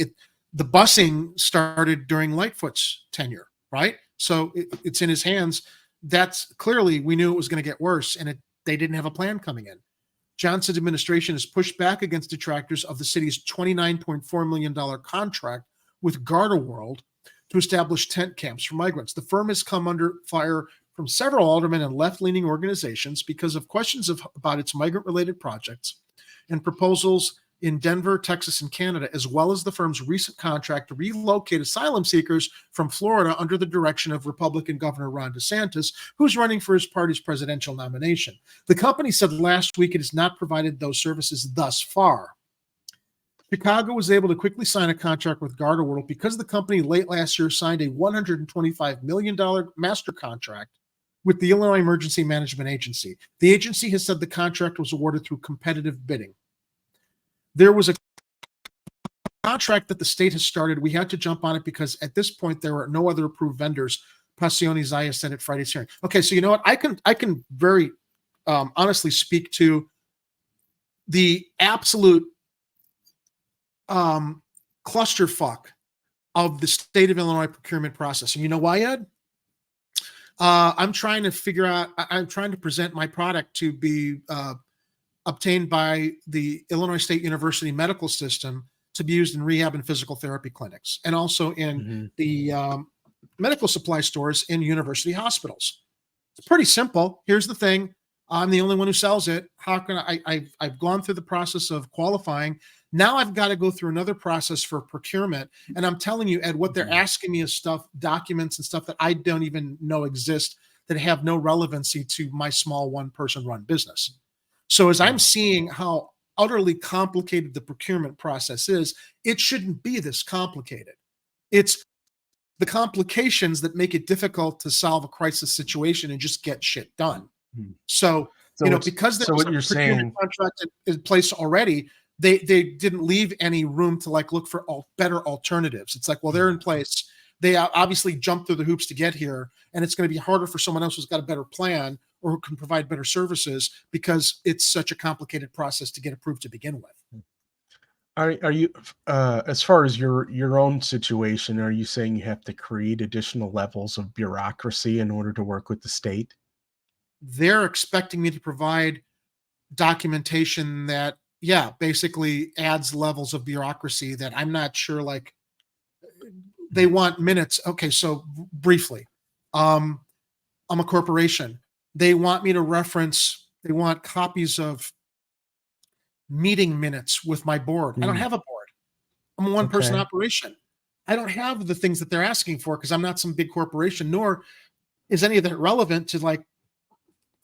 the busing started during Lightfoot's tenure, right? So it's in his hands. That's clearly, we knew it was going to get worse, and they didn't have a plan coming in. Johnson's administration has pushed back against detractors of the city's $29.4 million contract with Garda World to establish tent camps for migrants. The firm has come under fire from several aldermen and left-leaning organizations because of questions about its migrant-related projects and proposals in Denver, Texas, and Canada, as well as the firm's recent contract to relocate asylum seekers from Florida under the direction of Republican Governor Ron DeSantis, who's running for his party's presidential nomination. The company said last week it has not provided those services thus far. Chicago was able to quickly sign a contract with Garda World because the company late last year signed a $125 million master contract with the Illinois Emergency Management Agency. The agency has said the contract was awarded through competitive bidding. There was a contract that the state has started. We had to jump on it because at this point there were no other approved vendors. Pacioni-Zayas said at Friday's hearing. Okay, so you know what? I can very honestly speak to the absolute clusterfuck of the state of Illinois procurement process. And you know why, Ed? I'm trying to present my product to be obtained by the Illinois State University medical system to be used in rehab and physical therapy clinics, and also in the medical supply stores in university hospitals. It's pretty simple. Here's the thing. I'm the only one who sells it. How can I've gone through the process of qualifying. Now I've got to go through another process for procurement. And I'm telling you, Ed, what they're asking me is stuff, documents and stuff that I don't even know exist, that have no relevancy to my small one-person run business. So as I'm seeing how utterly complicated the procurement process is, it shouldn't be this complicated. It's the complications that make it difficult to solve a crisis situation and just get shit done. So you know, because there's a procurement contract in place already, they didn't leave any room to look for better alternatives. It's like, well, they're in place. They obviously jumped through the hoops to get here, and it's going to be harder for someone else who's got a better plan or who can provide better services because it's such a complicated process to get approved to begin with. Are you, as far as your own situation, are you saying you have to create additional levels of bureaucracy in order to work with the state? They're expecting me to provide documentation that, basically adds levels of bureaucracy that I'm not sure, they want minutes. Okay, so briefly, I'm a corporation. They want me to they want copies of meeting minutes with my board. I don't have a board. I'm a one-person operation. I don't have the things that they're asking for because I'm not some big corporation, nor is any of that relevant to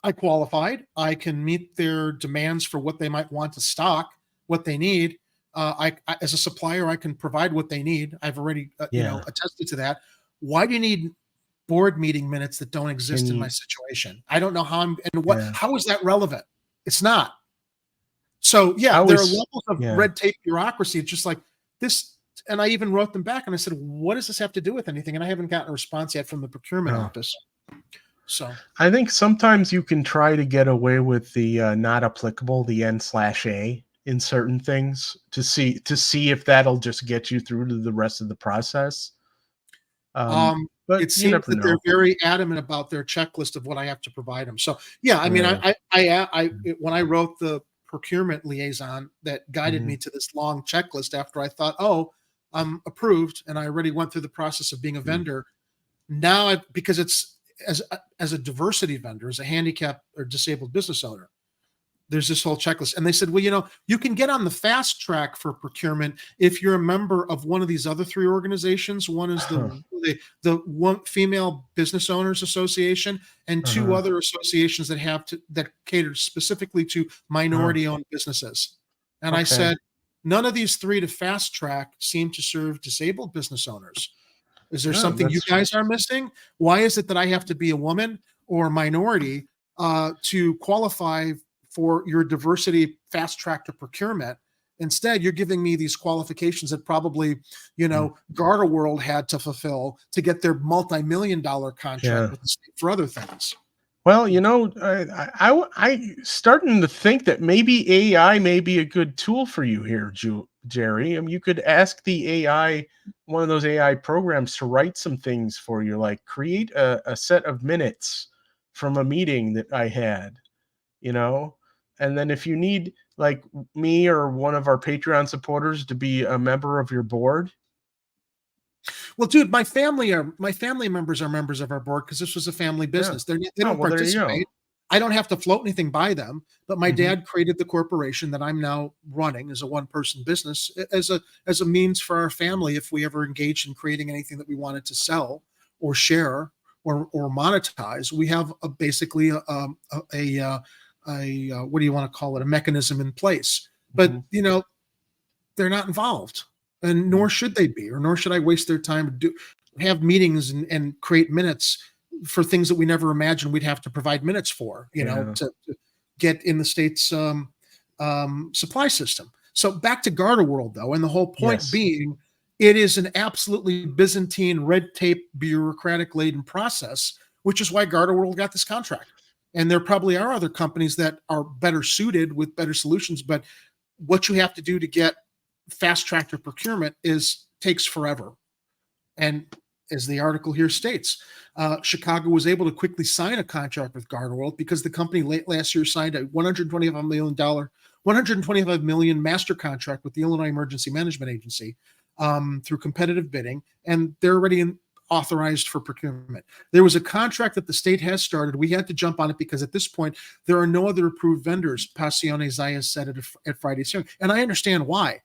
I qualified. I can meet their demands for what they might want to stock, what they need. I as a supplier, I can provide what they need. I've already attested to that. Why do you need board meeting minutes that don't exist in my situation? I don't know how how is that relevant? It's not. So there are levels of red tape bureaucracy. It's just like this. and I even wrote them back and I said, what does this have to do with anything? And I haven't gotten a response yet from the procurement office. So I think sometimes you can try to get away with the not applicable, the N/A in certain things to see if that'll just get you through to the rest of the process. But it seems that they're very adamant about their checklist of what I have to provide them. So yeah, I mean, I when I wrote the procurement liaison that guided me to this long checklist after I thought, oh, I'm approved and I already went through the process of being a vendor. Now, because it's as a diversity vendor, as a handicapped or disabled business owner, there's this whole checklist. And they said, well, you know, you can get on the fast track for procurement if you're a member of one of these other 3 organizations. One is the one Female Business Owners Association, and 2 other associations that cater specifically to minority-owned businesses. And I said, none of these 3 to fast track seem to serve disabled business owners. Is there something you guys are missing? Why is it that I have to be a woman or a minority to qualify for your diversity fast track to procurement? Instead, you're giving me these qualifications that probably, you know, Garda World had to fulfill to get their multi-million-dollar contract with the state for other things. Well, you know, I starting to think that maybe AI may be a good tool for you here, Jerry. I mean, you could ask the AI, one of those AI programs, to write some things for you, like create a set of minutes from a meeting that I had, you know, and then if you need like me or one of our Patreon supporters to be a member of your board. Well, dude, my family members are members of our board because this was a family business. They don't participate. I don't have to float anything by them, but my dad created the corporation that I'm now running as a one-person business as a means for our family if we ever engaged in creating anything that we wanted to sell or share or monetize. We have basically a what do you want to call it? A mechanism in place, but you know, they're not involved. And nor should they be, or nor should I waste their time to have meetings and create minutes for things that we never imagined we'd have to provide minutes for, you know, to get in the state's supply system. So back to Garda World, though, and the whole point being, it is an absolutely Byzantine, red tape, bureaucratic-laden process, which is why Garda World got this contract. And there probably are other companies that are better suited with better solutions, but what you have to do to get fast track to procurement takes forever. And as the article here states, Chicago was able to quickly sign a contract with Garda World because the company late last year signed a $125 million master contract with the Illinois Emergency Management Agency through competitive bidding, and they're already authorized for procurement. There was a contract that the state has started. We had to jump on it because at this point, there are no other approved vendors, Passione Zayas said at Friday's hearing. And I understand why.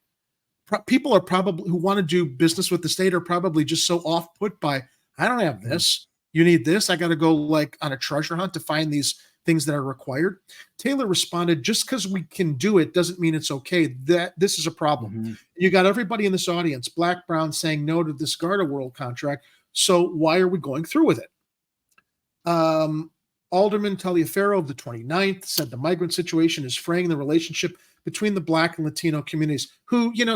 People are probably who want to do business with the state are probably just so off put by, I don't have this. You need this. I got to go like on a treasure hunt to find these things that are required. Taylor responded, just because we can do it doesn't mean it's okay. That this is a problem. You got everybody in this audience, black, brown, saying no to this Garda World contract. So why are we going through with it? Alderman Taliaferro of the 29th said the migrant situation is fraying the relationship between the Black and Latino communities who, you know,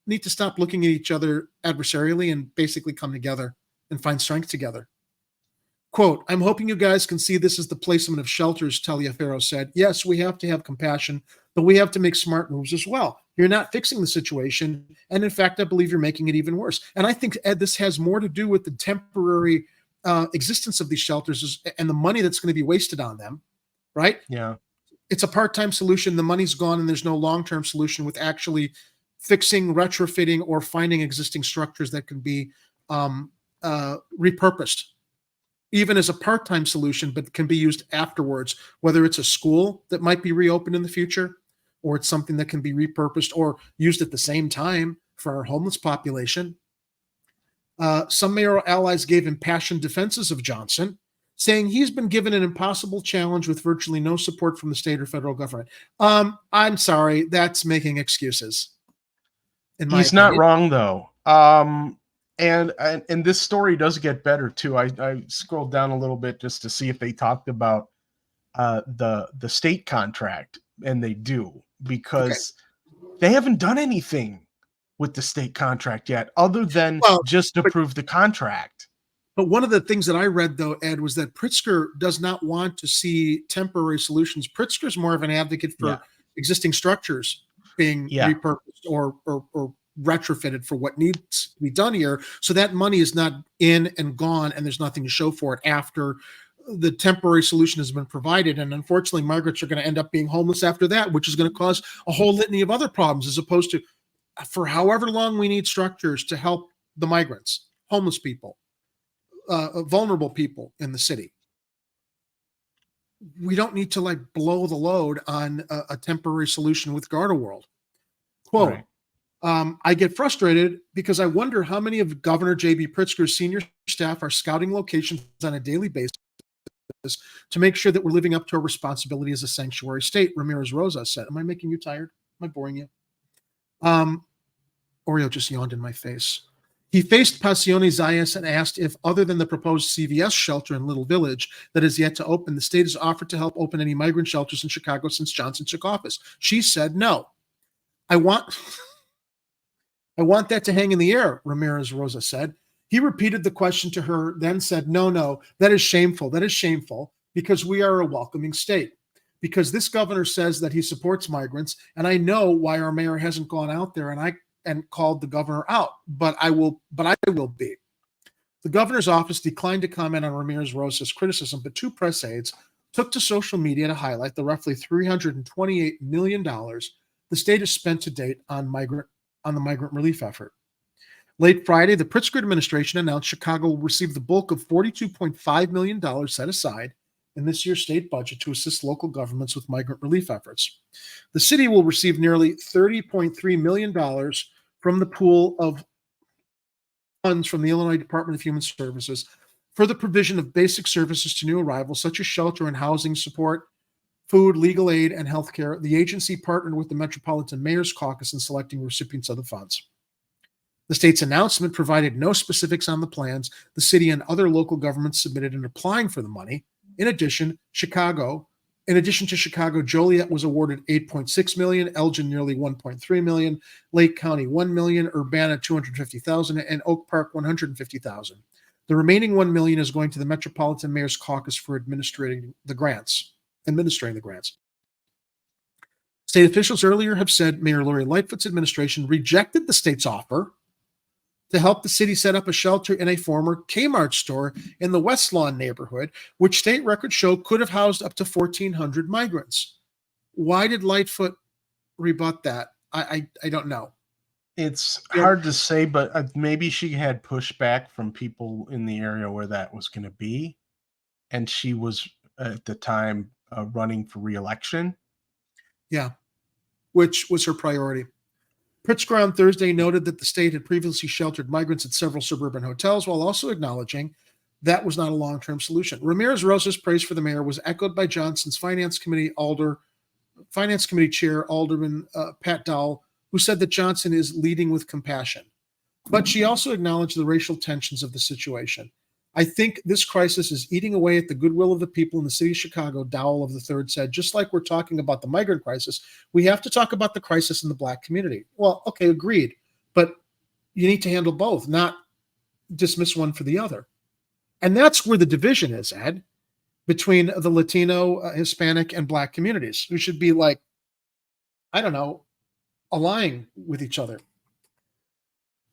need to stop looking at each other adversarially and basically come together and find strength together. Quote, I'm hoping you guys can see this as the placement of shelters, Taliaferro said. Yes, we have to have compassion, but we have to make smart moves as well. You're not fixing the situation. And in fact, I believe you're making it even worse. And I think, Ed, this has more to do with the temporary existence of these shelters and the money that's going to be wasted on them, right? Yeah. It's a part-time solution. The money's gone and there's no long-term solution with actually fixing, retrofitting, or finding existing structures that can be repurposed, even as a part-time solution, but can be used afterwards, whether it's a school that might be reopened in the future, or it's something that can be repurposed or used at the same time for our homeless population. Some mayoral allies gave impassioned defenses of Johnson, saying he's been given an impossible challenge with virtually no support from the state or federal government. I'm sorry, that's making excuses. He's not wrong, though. And this story does get better, too. I scrolled down a little bit just to see if they talked about the state contract, and they do, because they haven't done anything. with the state contract yet, other than just approve the contract. But one of the things that I read, though, Ed, was that Pritzker does not want to see temporary solutions. Pritzker's more of an advocate for existing structures being repurposed or retrofitted for what needs to be done here. So that money is not in and gone, and there's nothing to show for it after the temporary solution has been provided. And unfortunately, migrants are going to end up being homeless after that, which is going to cause a whole litany of other problems, as opposed to for however long we need structures to help the migrants, homeless people, vulnerable people in the city. We don't need to like blow the load on a temporary solution with Garda World. Quote, I get frustrated because I wonder how many of Governor J.B. Pritzker's senior staff are scouting locations on a daily basis to make sure that we're living up to our responsibility as a sanctuary state, Ramirez Rosa said. Am I making you tired? Am I boring you? Oreo just yawned in my face. He faced Passione Zayas and asked if, other than the proposed CVS shelter in Little Village that is yet to open, the state has offered to help open any migrant shelters in Chicago since Johnson took office. She said no. I want that to hang in the air, Ramirez Rosa said. He repeated the question to her, then said, no, that is shameful. That is shameful because we are a welcoming state. Because this governor says that he supports migrants, and I know why our mayor hasn't gone out there and called the governor out, but I will be. The governor's office declined to comment on Ramirez Rosa's criticism, but two press aides took to social media to highlight the roughly $328 million the state has spent to date on the migrant relief effort. Late Friday, the Pritzker administration announced Chicago will receive the bulk of $42.5 million set aside in this year's state budget to assist local governments with migrant relief efforts. The city will receive nearly $30.3 million from the pool of funds from the Illinois Department of Human Services for the provision of basic services to new arrivals, such as shelter and housing support, food, legal aid, and health care. The agency partnered with the Metropolitan Mayor's Caucus in selecting recipients of the funds. The state's announcement provided no specifics on the plans the city and other local governments submitted in applying for the money. In addition to Chicago, Joliet was awarded $8.6 million, Elgin nearly $1.3 million, Lake County $1 million, Urbana $250,000, and Oak Park $150,000. The remaining $1 million is going to the Metropolitan Mayor's Caucus for administering the grants. State officials earlier have said Mayor Lori Lightfoot's administration rejected the state's offer to help the city set up a shelter in a former Kmart store in the West Lawn neighborhood, which state records show could have housed up to 1,400 migrants. Why did Lightfoot rebut that? I don't know. It's hard to say, but maybe she had pushback from people in the area where that was going to be, and she was at the time running for re-election. Yeah, which was her priority. Pritzker on Thursday noted that the state had previously sheltered migrants at several suburban hotels, while also acknowledging that was not a long-term solution. Ramirez Rosa's praise for the mayor was echoed by Johnson's Finance Committee Chair, Alderman Pat Dowell, who said that Johnson is leading with compassion. But she also acknowledged the racial tensions of the situation. I think this crisis is eating away at the goodwill of the people in the city of Chicago, Dowell of the Third said. Just like we're talking about the migrant crisis, we have to talk about the crisis in the Black community. Well, okay, agreed. But you need to handle both, not dismiss one for the other. And that's where the division is, Ed, between the Latino, Hispanic, and Black communities, who should be like, I don't know, aligning with each other.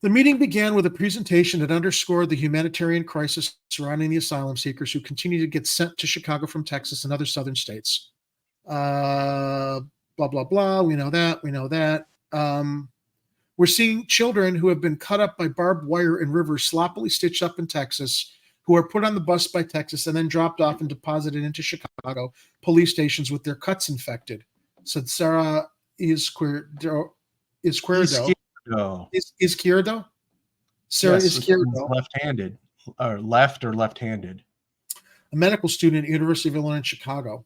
The meeting began with a presentation that underscored the humanitarian crisis surrounding the asylum seekers who continue to get sent to Chicago from Texas and other southern states. Blah, blah, blah. We know that. We're seeing children who have been cut up by barbed wire in rivers sloppily stitched up in Texas, who are put on the bus by Texas and then dropped off and deposited into Chicago police stations with their cuts infected, said Sarah Izquierdo. Izquierdo? Sarah Izquierdo. Left-handed, or left-handed. A medical student at the University of Illinois in Chicago.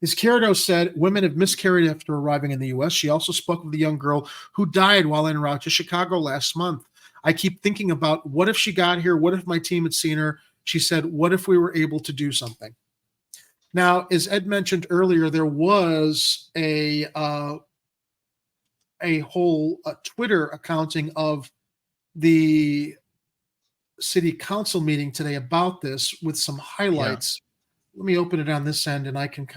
Izquierdo said women have miscarried after arriving in the U.S. She also spoke of the young girl who died while en route to Chicago last month. I keep thinking about what if she got here? What if my team had seen her? She said, what if we were able to do something? Now, as Ed mentioned earlier, there was a a whole Twitter accounting of the city council meeting today about this with some highlights. Let me open it on this end, and I can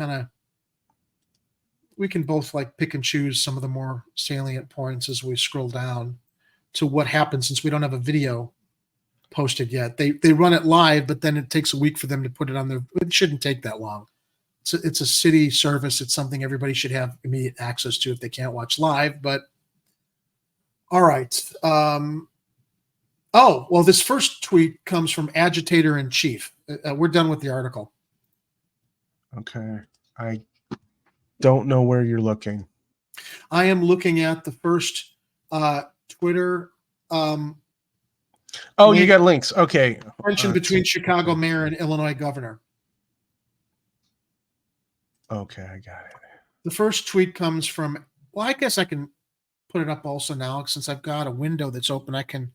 we can both like pick and choose some of the more salient points as we scroll down to what happens, since we don't have a video posted yet. They run it live, but then it takes a week for them to put it on their. It shouldn't take that long. It's a city service. It's something everybody should have immediate access to if they can't watch live. But all right. Oh, well, this first tweet comes from Agitator in Chief. We're done with the article. Okay. I don't know where you're looking. I am looking at the first Twitter. You got links. Okay. Tension between Chicago mayor and Illinois governor. Okay, I got it. The first tweet comes from, well, I guess I can put it up also now since I've got a window that's open. I can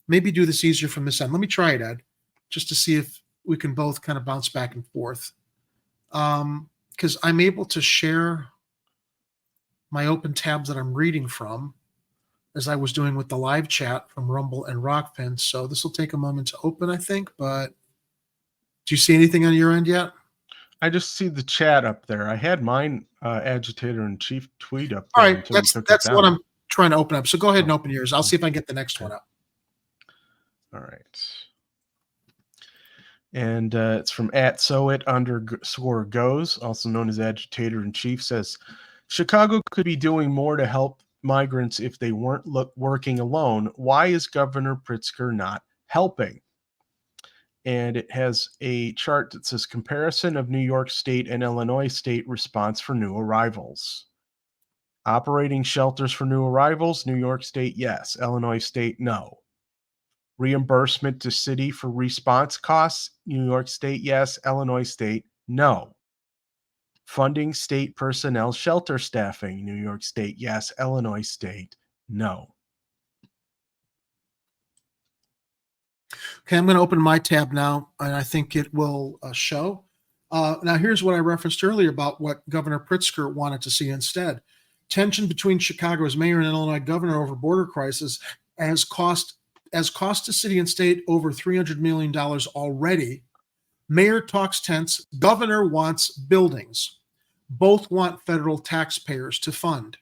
maybe do this easier from this end. Let me try it, Ed, just to see if we can both kind of bounce back and forth. Because I'm able to share my open tabs that I'm reading from, as I was doing with the live chat from Rumble and Rockpin. So this will take a moment to open, I think. But do you see anything on your end yet? I just see the chat up there. I had mine Agitator in Chief tweet up there. All right, that's what I'm trying to open up. So go ahead and open yours. I'll see if I can get the next one up. All right. And it's from @SoIt_goes, also known as Agitator in Chief, says, Chicago could be doing more to help migrants if they weren't working alone. Why is Governor Pritzker not helping? And it has a chart that says comparison of New York State and Illinois State response for new arrivals. Operating shelters for new arrivals, New York State, yes. Illinois State, no. Reimbursement to city for response costs, New York State, yes. Illinois State, no. Funding state personnel shelter staffing, New York State, yes. Illinois State, no. Okay, I'm going to open my tab now, and I think it will show. Now, here's what I referenced earlier about what Governor Pritzker wanted to see instead. Tension between Chicago's mayor and Illinois governor over border crisis has cost to city and state over $300 million already. Mayor talks tense. Governor wants buildings. Both want federal taxpayers to fund.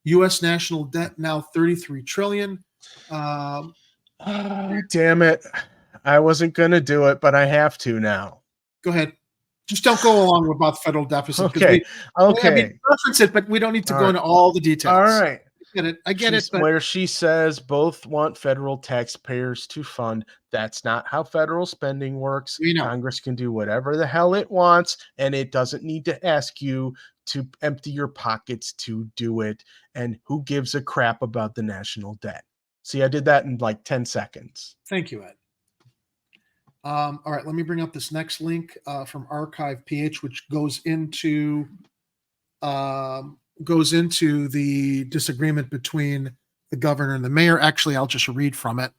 U.S. national debt now $33 trillion. Damn it. I wasn't going to do it, but I have to now. Go ahead. Just don't go along with about the federal deficit. Okay. I mean, reference it, but we don't need to go into all the details. All right. I get it. But where she says both want federal taxpayers to fund. That's not how federal spending works. Congress can do whatever the hell it wants, and it doesn't need to ask you to empty your pockets to do it. And who gives a crap about the national debt? See, I did that in like 10 seconds. Thank you, Ed. All right, let me bring up this next link from Archive PH, which goes into the disagreement between the governor and the mayor. Actually, I'll just read from it.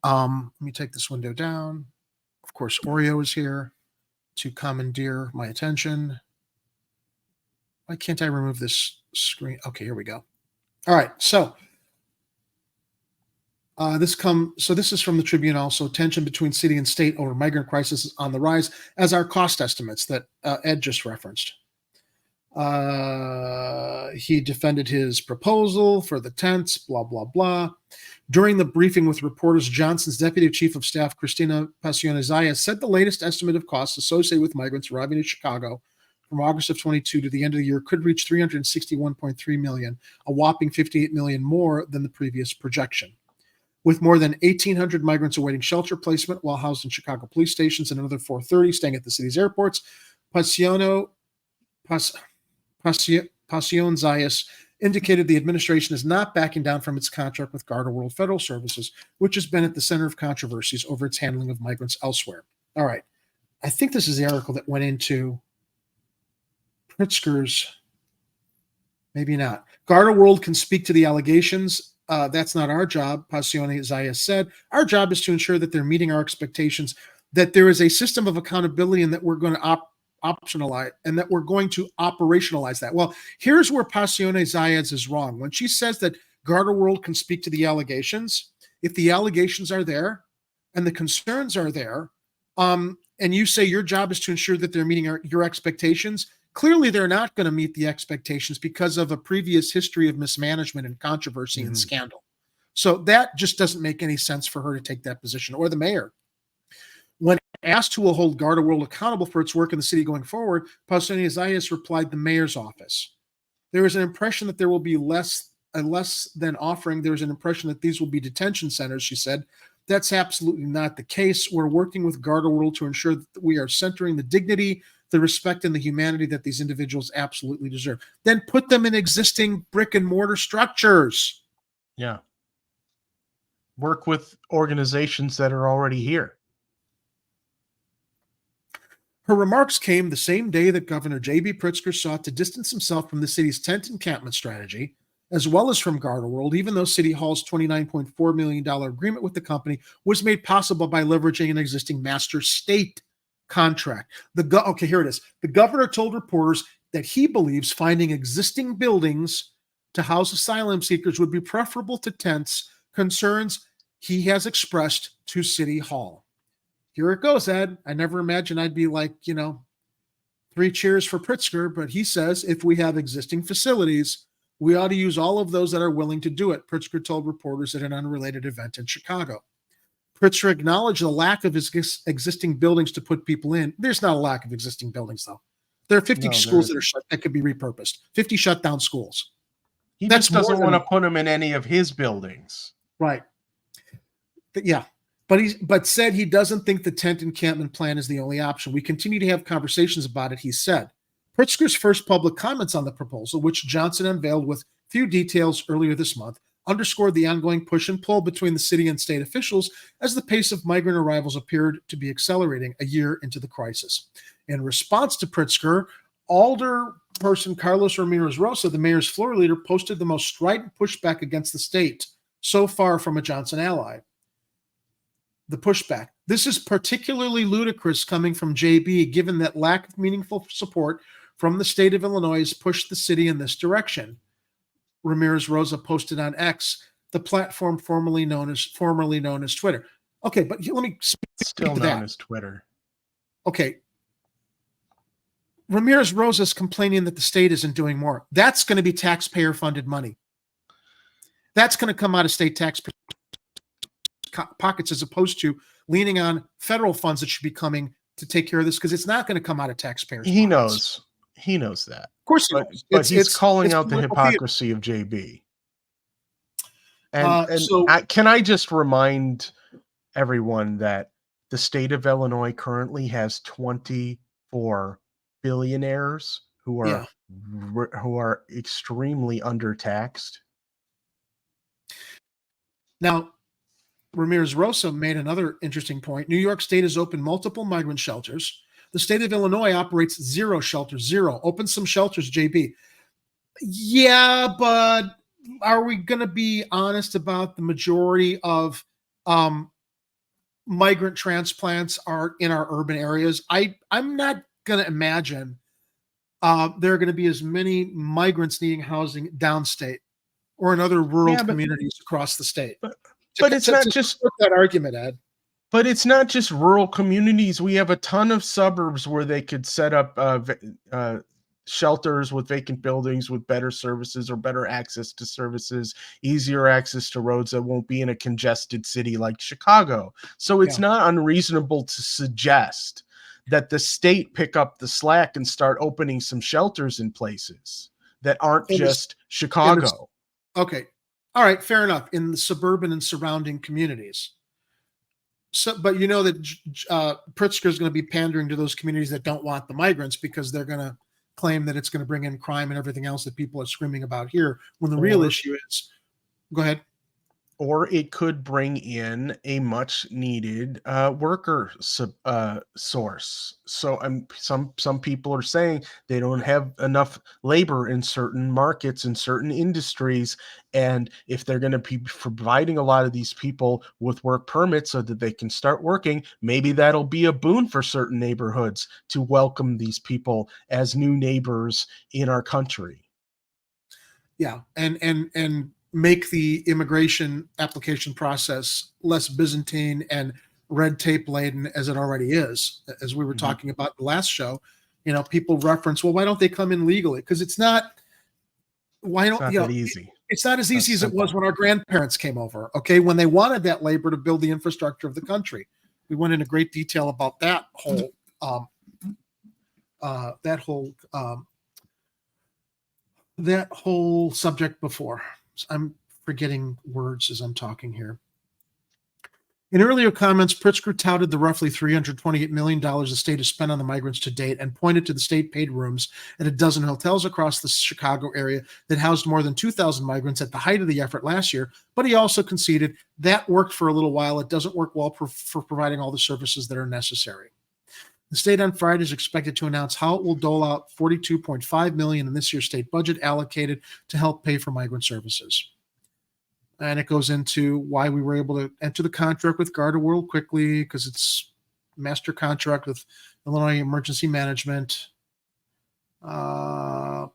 Let me take this window down. Of course, Oreo is here to commandeer my attention. Why can't I remove this screen? Okay, here we go. All right, so this is from the Tribune also. Tension between city and state over migrant crisis is on the rise, as are cost estimates that Ed just referenced. He defended his proposal for the tents, blah, blah, blah. During the briefing with reporters, Johnson's deputy chief of staff, Christina Pacione-Zayas, said the latest estimate of costs associated with migrants arriving in Chicago from August of 22 to the end of the year could reach $361.3 million, a whopping $58 million more than the previous projection. With more than 1,800 migrants awaiting shelter placement while housed in Chicago police stations and another 430 staying at the city's airports, Pacione-Zayas indicated the administration is not backing down from its contract with Garda World Federal Services, which has been at the center of controversies over its handling of migrants elsewhere. All right. I think this is the article that went into Pritzker's. Maybe not. Garda World can speak to the allegations. That's not our job, Pacione-Zayas said. Our job is to ensure that they're meeting our expectations, that there is a system of accountability, and that we're going to operationalize that. Well, here's where Passione Zayas is wrong. When she says that Garter World can speak to the allegations, if the allegations are there and the concerns are there, and you say your job is to ensure that they're meeting your expectations, clearly they're not going to meet the expectations because of a previous history of mismanagement and controversy and scandal. So that just doesn't make any sense for her to take that position, or the mayor. When asked who will hold Garter World accountable for its work in the city going forward, Pausania Zayas replied, the mayor's office. There is an impression that there will be less than offering. There's an impression that these will be detention centers, she said. That's absolutely not the case. We're working with Garter World to ensure that we are centering the dignity, the respect, and the humanity that these individuals absolutely deserve. Then put them in existing brick and mortar structures. Yeah. Work with organizations that are already here. Her remarks came the same day that Governor J.B. Pritzker sought to distance himself from the city's tent encampment strategy, as well as from Garter World, even though City Hall's $29.4 million agreement with the company was made possible by leveraging an existing master state contract. Okay, here it is. The governor told reporters that he believes finding existing buildings to house asylum seekers would be preferable to tents, concerns he has expressed to City Hall. Here it goes, Ed. I never imagined I'd be like, 3 cheers for Pritzker, but he says if we have existing facilities, we ought to use all of those that are willing to do it, Pritzker told reporters at an unrelated event in Chicago. Pritzker acknowledged the lack of existing buildings to put people in. There's not a lack of existing buildings, though. There are 50 schools that are shut that could be repurposed, 50 shut down schools. He just doesn't want to put them in any of his buildings. Right. But yeah. But said he doesn't think the tent encampment plan is the only option. We continue to have conversations about it, he said. Pritzker's first public comments on the proposal, which Johnson unveiled with few details earlier this month, underscored the ongoing push and pull between the city and state officials as the pace of migrant arrivals appeared to be accelerating a year into the crisis. In response to Pritzker, Alderperson Carlos Ramirez Rosa, the mayor's floor leader, posted the most strident pushback against the state so far from a Johnson ally. The pushback. This is particularly ludicrous coming from JB, given that lack of meaningful support from the state of Illinois has pushed the city in this direction. Ramirez Rosa posted on X, the platform formerly known as Twitter. Okay, but let me speak still to known that. as Twitter. Okay. Ramirez Rosa is complaining that the state isn't doing more. That's going to be taxpayer funded money. That's going to come out of state taxpayer pockets, as opposed to leaning on federal funds that should be coming to take care of this, because it's not going to come out of taxpayers. He knows that. Of course he knows. But he's calling out the hypocrisy of JB. And can I just remind everyone that the state of Illinois currently has 24 billionaires who are extremely undertaxed. Now, Ramirez Rosa made another interesting point. New York State has opened multiple migrant shelters. The state of Illinois operates 0 shelters, 0. Open some shelters, JB. Yeah, but are we going to be honest about the majority of migrant transplants are in our urban areas? I'm not going to imagine there are going to be as many migrants needing housing downstate or in other rural communities across the state. But it's not just that argument, Ed. But it's not just rural communities. We have a ton of suburbs where they could set up shelters with vacant buildings with better services or better access to services, easier access to roads that won't be in a congested city like Chicago. So it's not unreasonable to suggest that the state pick up the slack and start opening some shelters in places that aren't just Chicago. Okay. All right, fair enough. In the suburban and surrounding communities. So, but you know that Pritzker is going to be pandering to those communities that don't want the migrants because they're going to claim that it's going to bring in crime and everything else that people are screaming about here, when the real issue is, go ahead. or it could bring in a much needed worker source. So some people are saying they don't have enough labor in certain markets, in certain industries, and if they're going to be providing a lot of these people with work permits so that they can start working, maybe that'll be a boon for certain neighborhoods to welcome these people as new neighbors in our country. Yeah, and make the immigration application process less Byzantine and red tape laden as it already is. As we were talking about the last show, people reference, well, why don't they come in legally? Because it's not. Why don't it's not that easy? It's not as easy as it was when our grandparents came over. Okay, when they wanted that labor to build the infrastructure of the country, we went into great detail about that whole that whole subject before. I'm forgetting words as I'm talking here. In earlier comments, Pritzker touted the roughly $328 million the state has spent on the migrants to date and pointed to the state-paid rooms at a dozen hotels across the Chicago area that housed more than 2,000 migrants at the height of the effort last year, but he also conceded that worked for a little while. It doesn't work well for providing all the services that are necessary. The state on Friday is expected to announce how it will dole out $42.5 million in this year's state budget allocated to help pay for migrant services. And it goes into why we were able to enter the contract with Garda-World quickly, because it's master contract with Illinois Emergency Management. While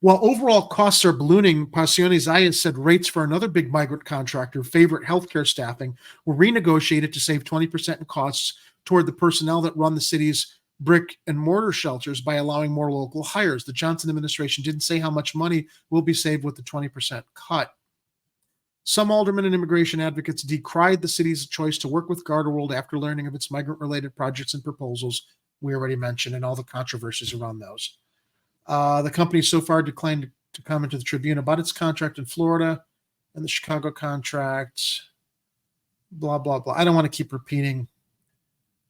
overall costs are ballooning, Passione Zayas said rates for another big migrant contractor, Favorite Healthcare Staffing, were renegotiated to save 20% in costs toward the personnel that run the city's brick and mortar shelters by allowing more local hires. The Johnson administration didn't say how much money will be saved with the 20% cut. Some aldermen and immigration advocates decried the city's choice to work with Garda-World after learning of its migrant-related projects and proposals we already mentioned and all the controversies around those. The company so far declined to comment to the Tribune about its contract in Florida and the Chicago contract, blah, blah, blah. I don't want to keep repeating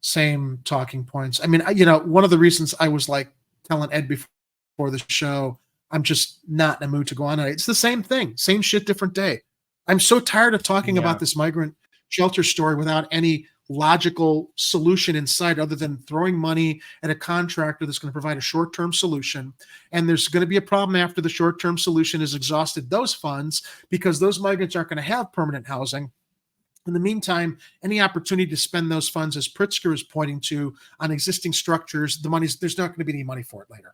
same talking points. I mean, one of the reasons I was like telling Ed before the show, I'm just not in a mood to go on it. It's the same thing, same shit, different day. I'm so tired of talking about this migrant shelter story without any logical solution in sight other than throwing money at a contractor that's going to provide a short-term solution. And there's going to be a problem after the short-term solution has exhausted those funds because those migrants aren't going to have permanent housing. In the meantime, any opportunity to spend those funds, as Pritzker is pointing to, on existing structures, there's not going to be any money for it later.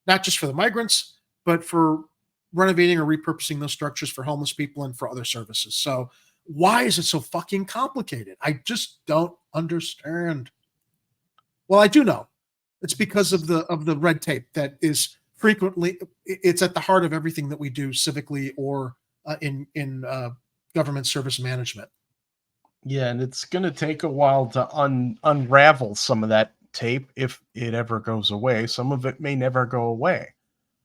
Not just for the migrants, but for renovating or repurposing those structures for homeless people and for other services. So why is it so fucking complicated? I just don't understand. Well, I do know. It's because of the red tape that is frequently, it's at the heart of everything that we do civically or in government service management. Yeah, and it's going to take a while to unravel some of that tape if it ever goes away. Some of it may never go away.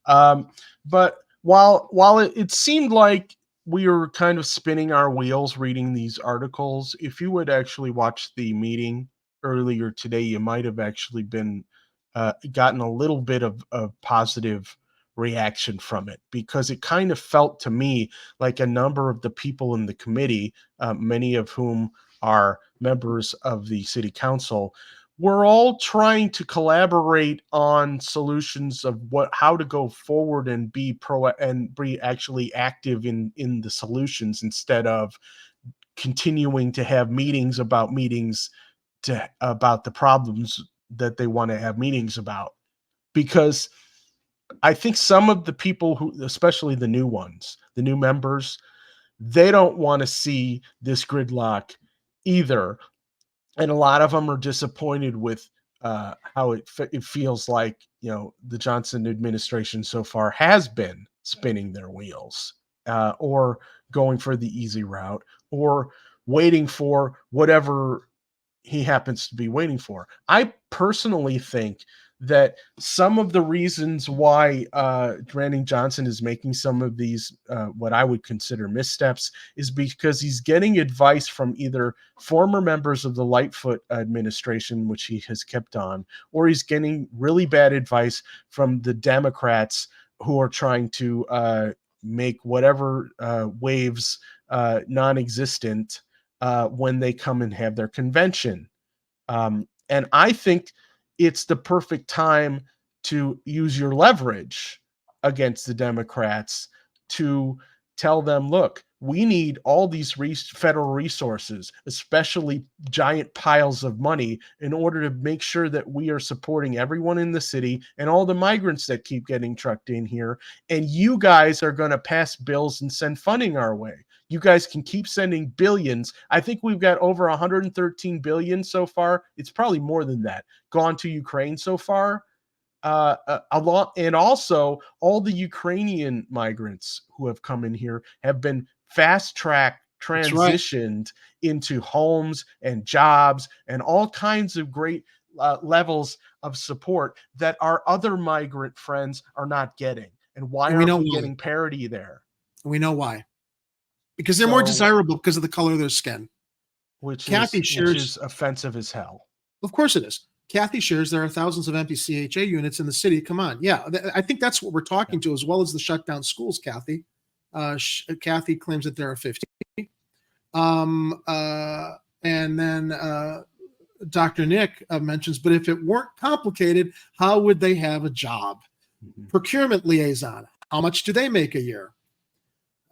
But while it seemed like we were kind of spinning our wheels reading these articles, if you would actually watch the meeting earlier today, you might have actually been gotten a little bit of positive reaction from it, because it kind of felt to me like a number of the people in the committee, many of whom are members of the city council, we're all trying to collaborate on solutions of how to go forward and be actually active in the solutions, instead of continuing to have meetings about the problems that they want to have meetings about. Because I think some of the people who, especially the new ones, the new members, they don't want to see this gridlock either. And a lot of them are disappointed with how it feels like, the Johnson administration so far has been spinning their wheels, or going for the easy route, or waiting for whatever he happens to be waiting for. I personally think that some of the reasons why Brandon Johnson is making some of these what I would consider missteps is because he's getting advice from either former members of the Lightfoot administration, which he has kept on, or he's getting really bad advice from the Democrats who are trying to make whatever waves non-existent when they come and have their convention. And I think it's the perfect time to use your leverage against the Democrats to tell them, look, we need all these federal resources, especially giant piles of money, in order to make sure that we are supporting everyone in the city and all the migrants that keep getting trucked in here. And you guys are going to pass bills and send funding our way. You guys can keep sending billions. I think we've got over 113 billion so far. It's probably more than that gone to Ukraine so far. A lot, and also all the Ukrainian migrants who have come in here have been fast-track transitioned into homes and jobs and all kinds of great levels of support that our other migrant friends are not getting. And why aren't we getting parity there? We know why. Because they're more desirable because of the color of their skin. Which is offensive as hell. Of course it is. Kathy shares there are thousands of empty CHA units in the city. Come on. Yeah, I think that's what we're talking to, as well as the shut down schools, Kathy. Kathy claims that there are 50. And then Dr. Nick mentions, but if it weren't complicated, how would they have a job? Procurement liaison. How much do they make a year?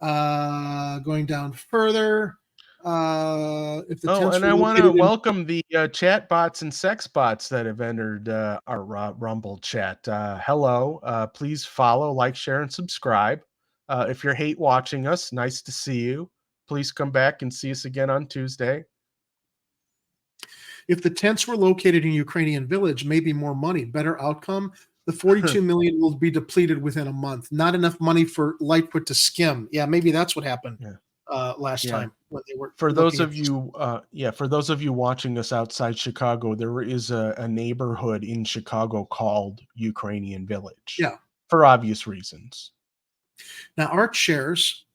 Going down further. If the and I want to welcome the chat bots and sex bots that have entered our Rumble chat. Hello. Please follow, like, share, and subscribe. If you're hate watching us, nice to see you. Please come back and see us again on Tuesday. If the tents were located in Ukrainian village, maybe more money, better outcome. The 42 million will be depleted within a month. Not enough money for Lightfoot to skim. Yeah, maybe that's what happened last time when they were. For those of you, for those of you watching us outside Chicago, there is a neighborhood in Chicago called Ukrainian Village. Yeah, for obvious reasons. Now, Art shares,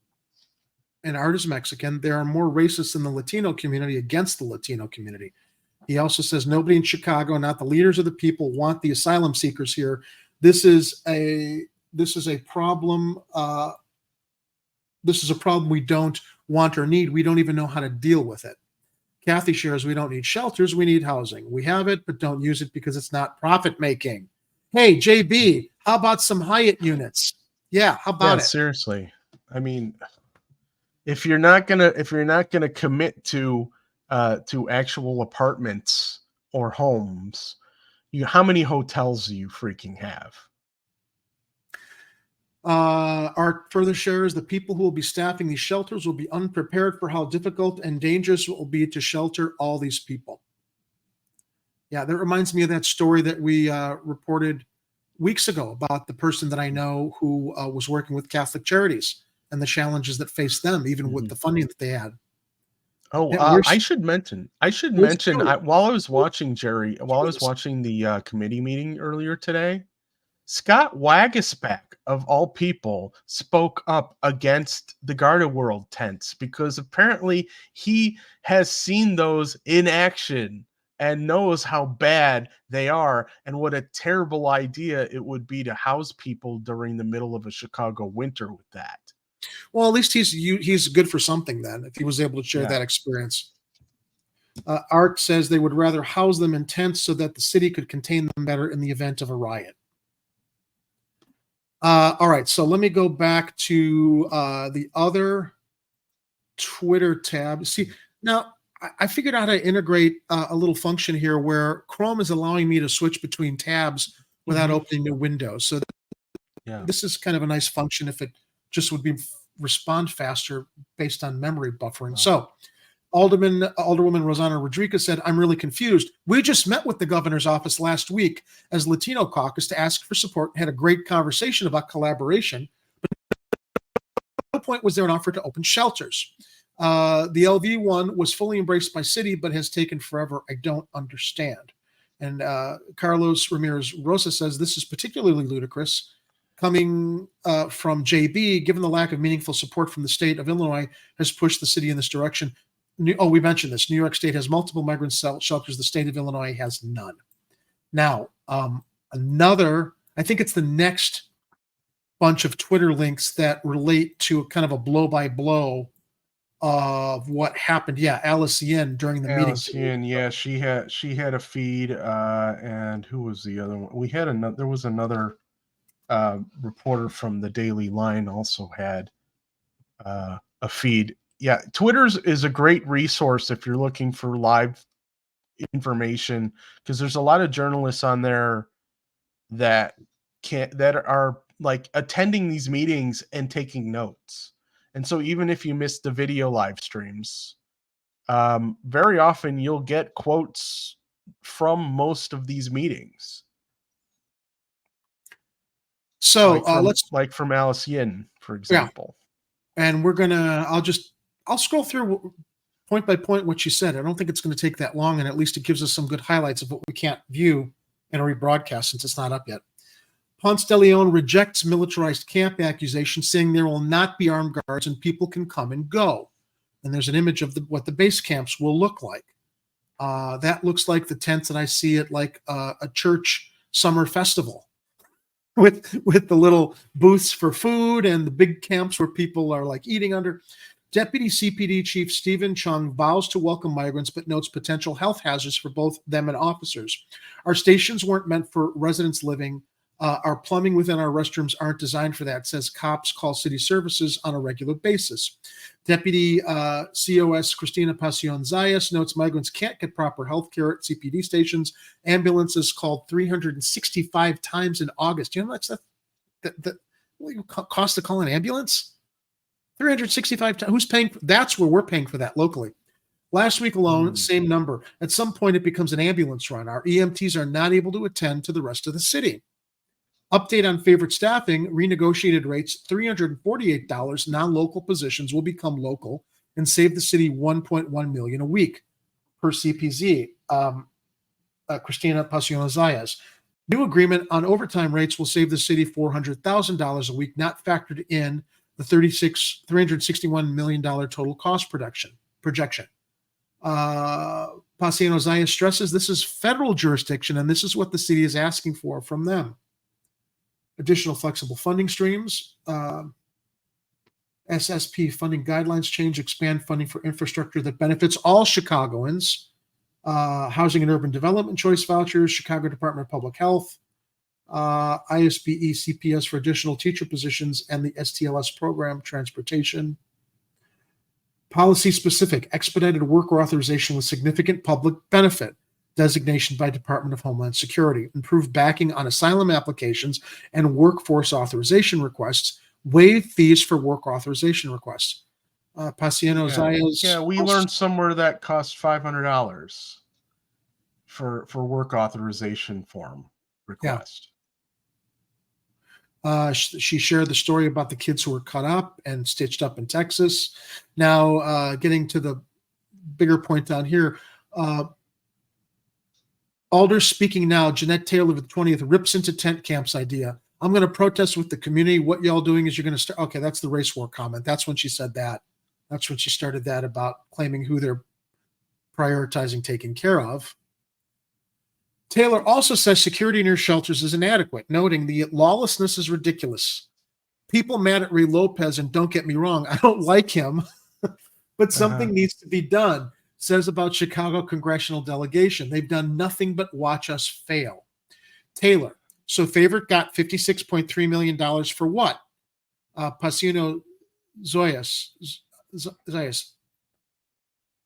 and Art is Mexican. There are more racists in the Latino community against the Latino community. He also says nobody in Chicago, not the leaders of the people, want the asylum seekers here. This is a problem. This is a problem we don't want or need. We don't even know how to deal with it. Kathy shares we don't need shelters. We need housing. We have it, but don't use it because it's not profit making. Hey, JB, how about some Hyatt units? Yeah, how about it? Seriously. I mean, if you're not gonna commit to actual apartments or homes, how many hotels do you freaking have? Art further shares the people who will be staffing these shelters will be unprepared for how difficult and dangerous it will be to shelter all these people. Yeah, that reminds me of that story that we reported weeks ago about the person that I know who was working with Catholic Charities and the challenges that faced them, even with the funding that they had. Oh, I should mention. While I was watching the committee meeting earlier today, Scott Wagasback, of all people, spoke up against the Garda World tents because apparently he has seen those in action and knows how bad they are and what a terrible idea it would be to house people during the middle of a Chicago winter with that. Well, at least he's good for something then, if he was able to share that experience. Art says they would rather house them in tents so that the city could contain them better in the event of a riot. All right, so let me go back to the other Twitter tab. See, now I figured out how to integrate a little function here where Chrome is allowing me to switch between tabs without opening new windows. So this is kind of a nice function if it just would be respond faster based on memory buffering. Wow. So Alderwoman Rosanna Rodriguez said, I'm really confused. We just met with the governor's office last week as Latino caucus to ask for support and had a great conversation about collaboration. But no point was there an offer to open shelters. The LV one was fully embraced by city, but has taken forever. I don't understand. And Carlos Ramirez Rosa says, this is particularly ludicrous coming from JB, given the lack of meaningful support from the state of Illinois has pushed the city in this direction. We mentioned this. New York State has multiple migrant shelters. The state of Illinois has none. Now, I think it's the next bunch of Twitter links that relate to kind of a blow-by-blow of what happened. Yeah, Alice Yin during the meeting. Alice Yin, yeah, she had a feed, and who was the other one? We had another. There was another reporter from the Daily Line also had a feed. Yeah, Twitter's is a great resource if you're looking for live information, because there's a lot of journalists on there that are like attending these meetings and taking notes. And so even if you miss the video live streams, very often you'll get quotes from most of these meetings. So like from Alice Yin, for example. Yeah. And I'll scroll through point by point what she said. I don't think it's going to take that long, and at least it gives us some good highlights of what we can't view in a rebroadcast since it's not up yet. Ponce de Leon rejects militarized camp accusations, saying there will not be armed guards and people can come and go. And there's an image of what the base camps will look like. That looks like the tents that I see at like a church summer festival with the little booths for food and the big camps where people are like eating under. Deputy CPD Chief Stephen Chung vows to welcome migrants, but notes potential health hazards for both them and officers. Our stations weren't meant for residents living. Our plumbing within our restrooms aren't designed for that, says cops call city services on a regular basis. Deputy COS Cristina Pasion Zayas notes migrants can't get proper health care at CPD stations. Ambulances called 365 times in August. You know that's the cost to call an ambulance? 365 times. Who's paying? That's where we're paying for that locally. Last week alone, same number. At some point, it becomes an ambulance run. Our EMTs are not able to attend to the rest of the city. Update on favorite staffing, renegotiated rates, $348. Non-local positions will become local and save the city $1.1 million a week per CPZ. Cristina Pasion Zayas. New agreement on overtime rates will save the city $400,000 a week, not factored in the $361 million total cost projection. Pasion Zayas stresses this is federal jurisdiction, and this is what the city is asking for from them. Additional flexible funding streams, SSP funding guidelines change, expand funding for infrastructure that benefits all Chicagoans, housing and urban development choice vouchers, Chicago Department of Public Health, ISBE CPS for additional teacher positions, and the STLS program, transportation. Policy specific, expedited worker authorization with significant public benefit. Designation by Department of Homeland Security, improved backing on asylum applications and workforce authorization requests, waive fees for work authorization requests. Paciano Zayas. Yeah, we learned somewhere that costs $500 for work authorization form request. Yeah. She shared the story about the kids who were cut up and stitched up in Texas. Now, getting to the bigger point down here, Alders speaking now. Jeanette Taylor of the 20th rips into tent camps idea. I'm going to protest with the community. What y'all doing is you're going to start. Okay, that's the race war comment. That's when she said that. That's when she started that about claiming who they're prioritizing taking care of. Taylor also says security near shelters is inadequate, noting the lawlessness is ridiculous. People mad at Ray Lopez, and don't get me wrong, I don't like him, but something needs to be done. Says about Chicago congressional delegation. They've done nothing but watch us fail. Taylor. So Favorite got $56.3 million for what? Paciano Zayas.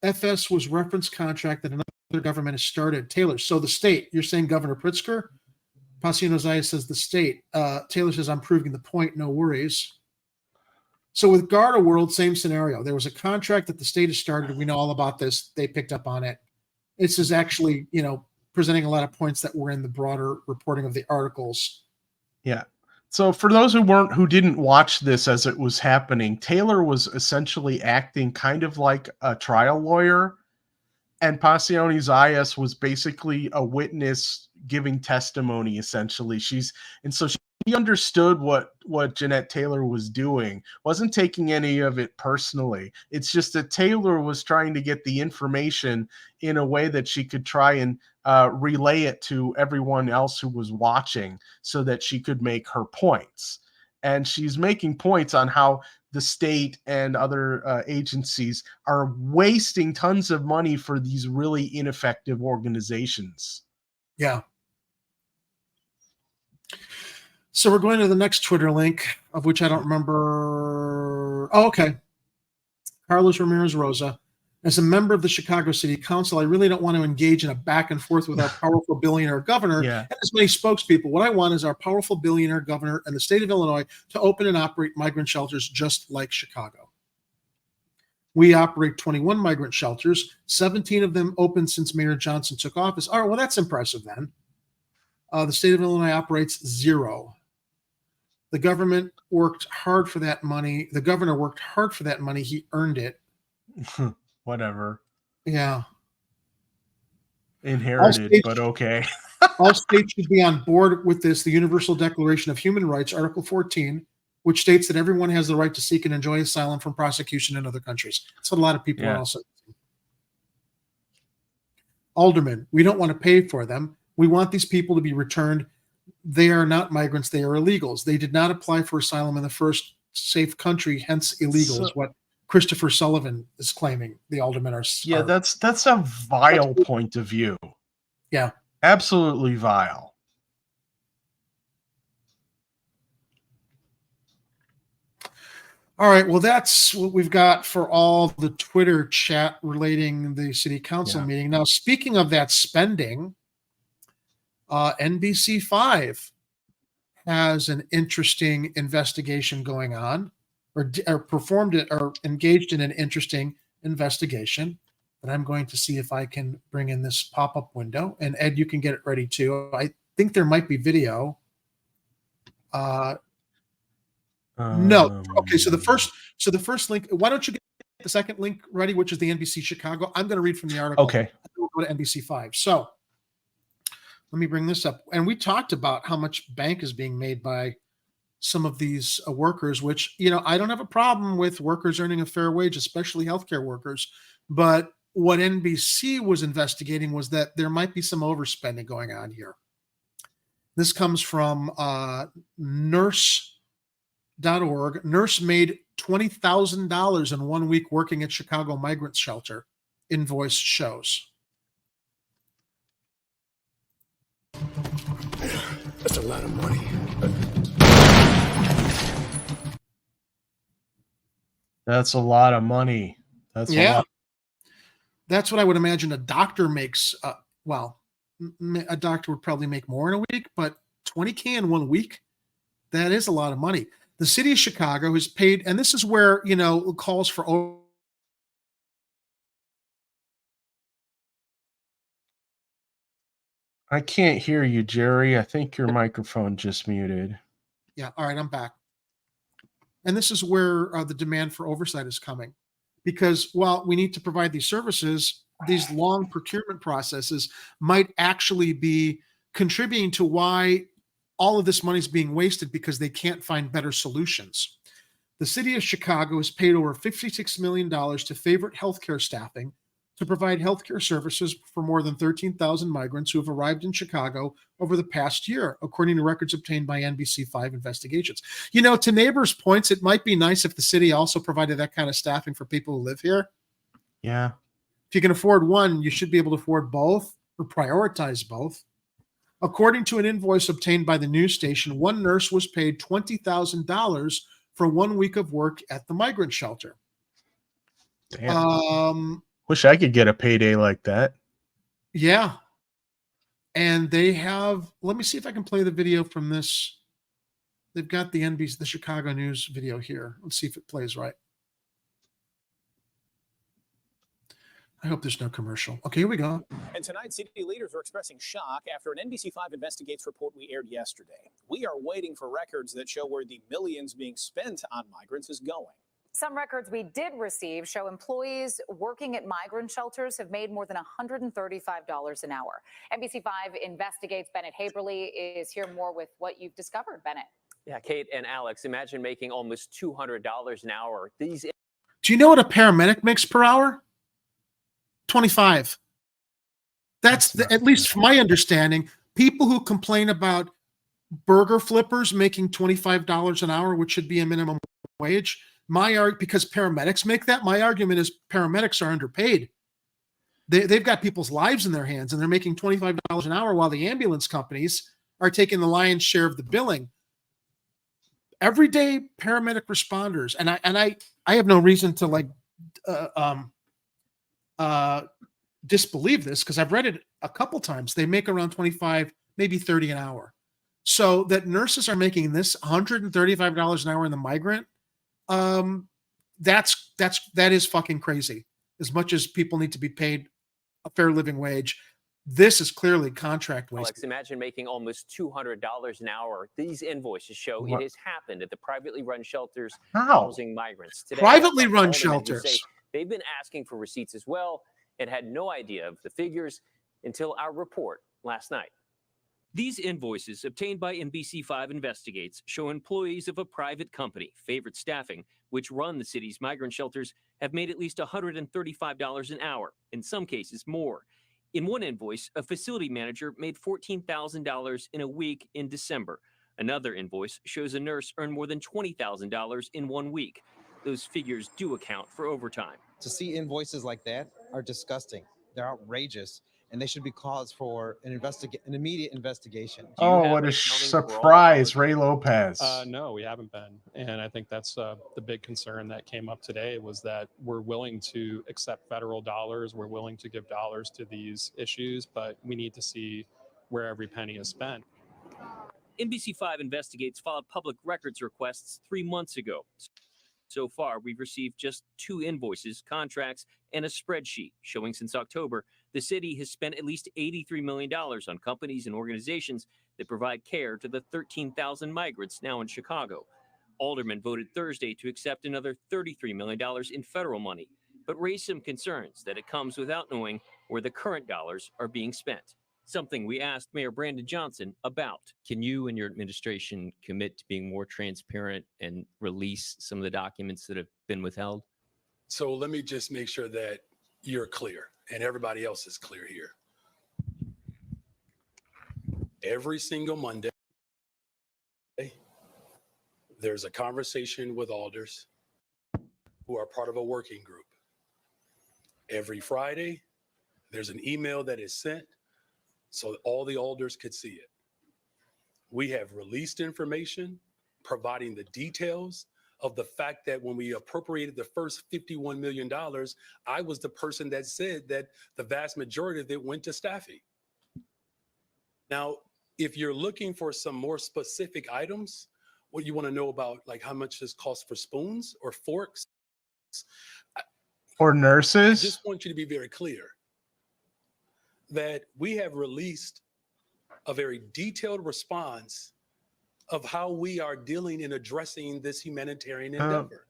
FS was reference contract that another government has started. Taylor. So the state, you're saying Governor Pritzker? Paciano Zayas says the state. Taylor says, I'm proving the point. No worries. So with Garda World, same scenario. There was a contract that the state has started. We know all about this. They picked up on it. This is actually, presenting a lot of points that were in the broader reporting of the articles. Yeah. So for those who didn't watch this as it was happening, Taylor was essentially acting kind of like a trial lawyer, and Pacione Zayas was basically a witness giving testimony. Essentially, she understood what Jeanette Taylor was doing, wasn't taking any of it personally. It's just that Taylor was trying to get the information in a way that she could try and relay it to everyone else who was watching so that she could make her points. And she's making points on how the state and other agencies are wasting tons of money for these really ineffective organizations. Yeah. So we're going to the next Twitter link, of which I don't remember. Oh, okay. Carlos Ramirez Rosa. As a member of the Chicago City Council, I really don't want to engage in a back and forth with our powerful billionaire governor and as many spokespeople. What I want is our powerful billionaire governor and the state of Illinois to open and operate migrant shelters just like Chicago. We operate 21 migrant shelters, 17 of them open since Mayor Johnson took office. All right, well, that's impressive then. The state of Illinois operates 0. The government worked hard for that money. The governor worked hard for that money. He earned it. Whatever. Yeah. Inherited, but okay. All states should be on board with this. The Universal Declaration of Human Rights, Article 14, which states that everyone has the right to seek and enjoy asylum from prosecution in other countries. That's what a lot of people are also saying. Aldermen, we don't want to pay for them. We want these people to be returned. They are not migrants. They are illegals. They did not apply for asylum in the first safe country, hence illegal is what Christopher Sullivan is claiming. The aldermen are. Yeah, that's a vile point of view. Yeah. Absolutely vile. All right. Well, that's what we've got for all the Twitter chat relating the city council meeting. Now, speaking of that spending, NBC5 has an interesting investigation going on, or performed it, or engaged in an interesting investigation. And I'm going to see if I can bring in this pop-up window. And Ed, you can get it ready too. I think there might be video. No. Okay. So the first link. Why don't you get the second link ready, which is the NBC Chicago? I'm going to read from the article. Okay. We'll go to NBC5. So let me bring this up. And we talked about how much bank is being made by some of these workers, which, I don't have a problem with workers earning a fair wage, especially healthcare workers. But what NBC was investigating was that there might be some overspending going on here. This comes from nurse.org. Nurse made $20,000 in 1 week working at Chicago migrant shelter, invoice shows. That's a lot of money. That's a lot of money. That's a lot. That's what I would imagine a doctor makes. Well, a doctor would probably make more in a week, but $20K in 1 week, that is a lot of money. The city of Chicago has paid, and this is where, calls for I can't hear you, Jerry. I think your microphone just muted. Yeah. All right. I'm back. And this is where the demand for oversight is coming, because while we need to provide these services, these long procurement processes might actually be contributing to why all of this money is being wasted, because they can't find better solutions. The city of Chicago has paid over $56 million to favorite healthcare staffing to provide healthcare services for more than 13,000 migrants who have arrived in Chicago over the past year, according to records obtained by NBC5 investigations. To neighbors' points, it might be nice if the city also provided that kind of staffing for people who live here. Yeah. If you can afford one, you should be able to afford both, or prioritize both. According to an invoice obtained by the news station, one nurse was paid $20,000 for 1 week of work at the migrant shelter. Damn. Wish I could get a payday like that. Yeah. And they have, let me see if I can play the video from this. They've got the NBC, the Chicago News video here. Let's see if it plays right. I hope there's no commercial. Okay, here we go. And tonight, city leaders are expressing shock after an NBC5 Investigates report we aired yesterday. We are waiting for records that show where the millions being spent on migrants is going. Some records we did receive show employees working at migrant shelters have made more than $135 an hour. NBC5 Investigates Bennett Haberly is here more with what you've discovered, Bennett. Yeah, Kate and Alex, imagine making almost $200 an hour. Do you know what a paramedic makes per hour? 25. That's at least from my understanding. People who complain about burger flippers making $25 an hour, which should be a minimum wage, because paramedics make that, my argument is paramedics are underpaid. They've got people's lives in their hands, and they're making $25 an hour while the ambulance companies are taking the lion's share of the billing. Everyday paramedic responders, and I have no reason to disbelieve this, because I've read it a couple times. They make around 25, maybe 30 an hour. So that nurses are making this $135 an hour in the migrant, that is fucking crazy. As much as people need to be paid a fair living wage, this is clearly contract waste. Alex, imagine making almost $200 an hour. These invoices show it has happened at the privately run shelters housing migrants. Today, Privately run Aldermen shelters. say they've been asking for receipts as well and had no idea of the figures until our report last night. These invoices obtained by NBC5 Investigates show employees of a private company, Favorite Staffing, which run the city's migrant shelters, have made at least $135 an hour, in some cases more. In one invoice, a facility manager made $14,000 in a week in December. Another invoice shows a nurse earned more than $20,000 in 1 week. Those figures do account for overtime. To see invoices like that are disgusting. They're outrageous, and they should be cause for an immediate investigation. Oh, what a surprise, Ray Lopez. No, we haven't been. And I think that's the big concern that came up today, was that we're willing to accept federal dollars. We're willing to give dollars to these issues, but we need to see where every penny is spent. NBC5 Investigates filed public records requests 3 months ago. So far, we've received just 2 invoices, contracts, and a spreadsheet showing since October, the city has spent at least $83 million on companies and organizations that provide care to the 13,000 migrants now in Chicago. Aldermen voted Thursday to accept another $33 million in federal money, but raised some concerns that it comes without knowing where the current dollars are being spent. Something we asked Mayor Brandon Johnson about. Can you and your administration commit to being more transparent and release some of the documents that have been withheld? So let me just make sure that you're clear and everybody else is clear here. Every single Monday, there's a conversation with alders who are part of a working group. Every Friday, there's an email that is sent so all the alders could see it. We have released information providing the details of the fact that when we appropriated the first $51 million, I was the person that said that the vast majority of it went to staffing. Now, if you're looking for some more specific items, what you want to know about, like how much this costs for spoons or forks, or nurses, I just want you to be very clear that we have released a very detailed response of how we are dealing and addressing this humanitarian endeavor.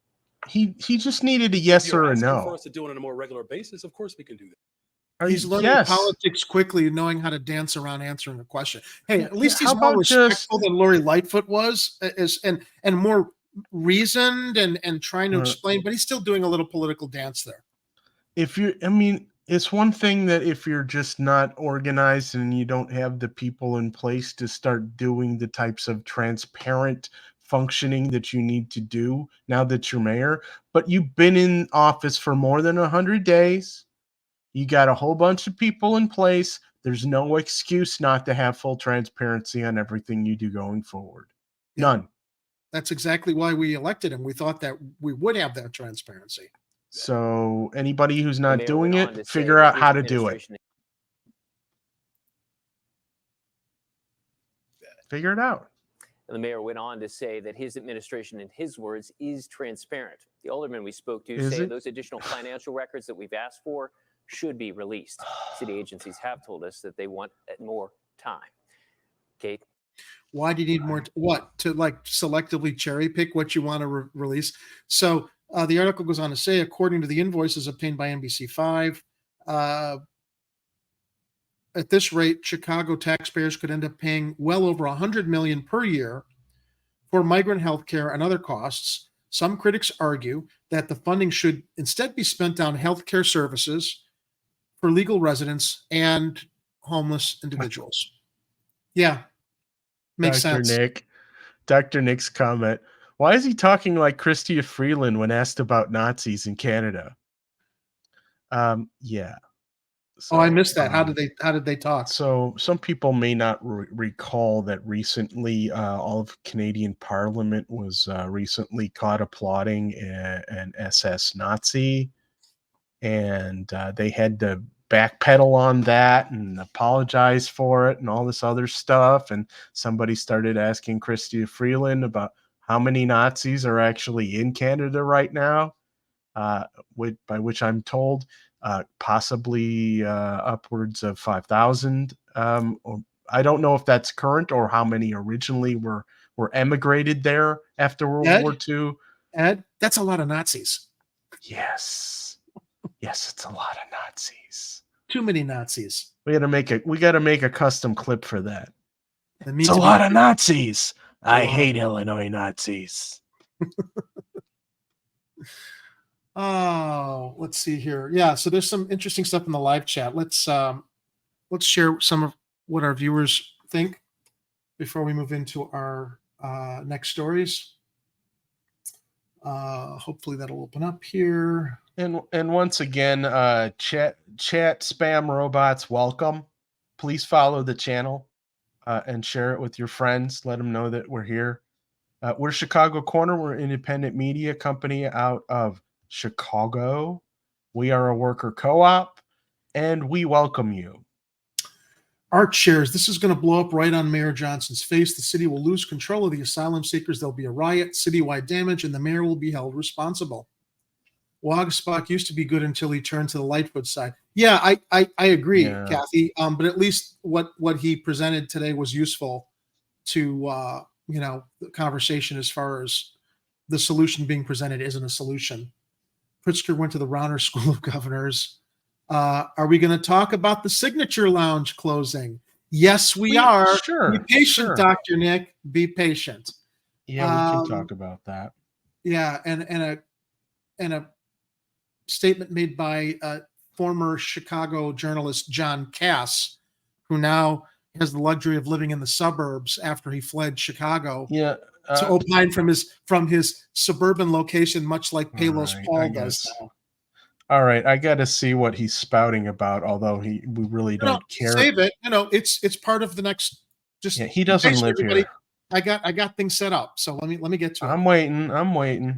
He just needed a yes or a no. For us to do it on a more regular basis, of course we can do that. He's learning politics quickly, knowing how to dance around answering a question. Hey, at least he's more respectful than Lori Lightfoot was, and more reasoned and trying to explain, but he's still doing a little political dance there. It's one thing that if you're just not organized and you don't have the people in place to start doing the types of transparent functioning that you need to do now that you're mayor, but you've been in office for more than 100 days. You got a whole bunch of people in place. There's no excuse not to have full transparency on everything you do going forward. None. That's exactly why we elected him. We thought that we would have that transparency. So anybody who's not doing it, figure out how to do it. Figure it out. And the mayor went on to say that his administration, in his words, is transparent. The aldermen we spoke to say those additional financial records that we've asked for should be released. City agencies have told us that they want more time. Kate? Why do you need more? To like selectively cherry pick what you want to release? So the article goes on to say, according to the invoices obtained by NBC5, at this rate, Chicago taxpayers could end up paying well over $100 million per year for migrant health care and other costs. Some critics argue that the funding should instead be spent on health care services for legal residents and homeless individuals. Yeah, makes sense. Dr. Nick's comment. Why is he talking like Chrystia Freeland when asked about Nazis in Canada? Yeah. So, I missed that. How did they talk? So some people may not recall that recently all of Canadian Parliament was recently caught applauding an SS Nazi, and they had to backpedal on that and apologize for it and all this other stuff. And somebody started asking Chrystia Freeland about how many Nazis are actually in Canada right now, by which I'm told possibly upwards of 5,000. I don't know if that's current or how many originally were emigrated there after World War II. Ed, that's a lot of Nazis. Yes. Yes, it's a lot of Nazis. Too many Nazis. We got to make a custom clip for that. It's a lot of Nazis. I hate Illinois Nazis. Oh, let's see here. Yeah, so there's some interesting stuff in the live chat. Let's share some of what our viewers think before we move into our next stories. Hopefully that'll open up here. And once again, chat spam robots, welcome. Please follow the channel and share it with your friends. Let them know that we're here. We're Chicago Corner. We're an independent media company out of Chicago. We are a worker co-op, and we welcome you. Art shares, this is going to blow up right on Mayor Johnson's face. The city will lose control of the asylum seekers. There'll be a riot, citywide damage, and the mayor will be held responsible. Wagspock used to be good until he turned to the Lightfoot side. Yeah, I agree, Kathy. But at least what he presented today was useful to the conversation as far as the solution being presented isn't a solution. Pritzker went to the Rauner School of Governors. Are we going to talk about the Signature Lounge closing? Yes, we are. Sure. Be patient, sure. Dr. Nick. Be patient. Yeah, we can talk about that. Yeah, and a statement made by former Chicago journalist John Cass, who now has the luxury of living in the suburbs after he fled Chicago. Yeah. To opine from his suburban location, much like Palos Paul does now. All right, I got to see what he's spouting about. Although we really don't care. Save it. It's part of the next. Just he doesn't live here. I got things set up, so let me get to it. I'm waiting.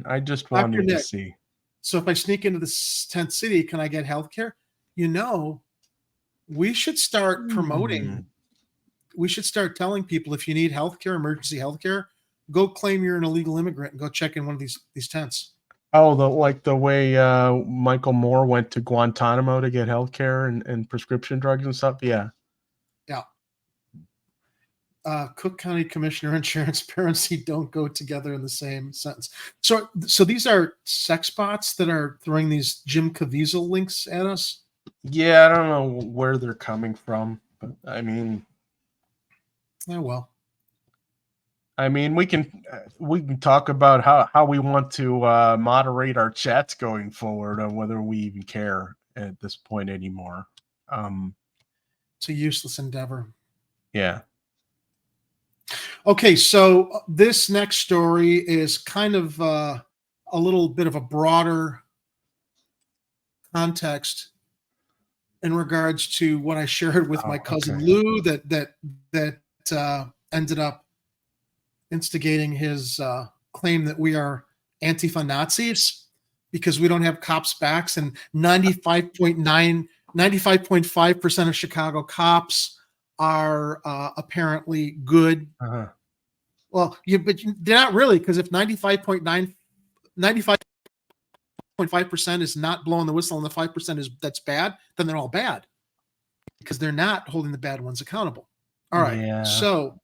I just wanted to see. So if I sneak into this tent city, can I get healthcare? We should start promoting. We should start telling people if you need healthcare, emergency healthcare, go claim you're an illegal immigrant and go check in one of these tents. Oh, the way Michael Moore went to Guantanamo to get healthcare and prescription drugs and stuff. Yeah. Yeah. Cook County Commissioner and transparency don't go together in the same sentence. So these are sex bots that are throwing these Jim Caviezel links at us. Yeah, I don't know where they're coming from, but I mean, oh well. I mean, we can talk about how we want to moderate our chats going forward, on whether we even care at this point anymore. It's a useless endeavor. Yeah. Okay, so this next story is kind of a little bit of a broader context in regards to what I shared with my cousin Lou that ended up instigating his claim that we are Antifa Nazis because we don't have cops' backs, and 95.5% of Chicago cops are apparently good. Uh-huh. Well, but they're not really, because if 95.5% is not blowing the whistle and the 5% that's bad, then they're all bad because they're not holding the bad ones accountable. All right. Yeah. So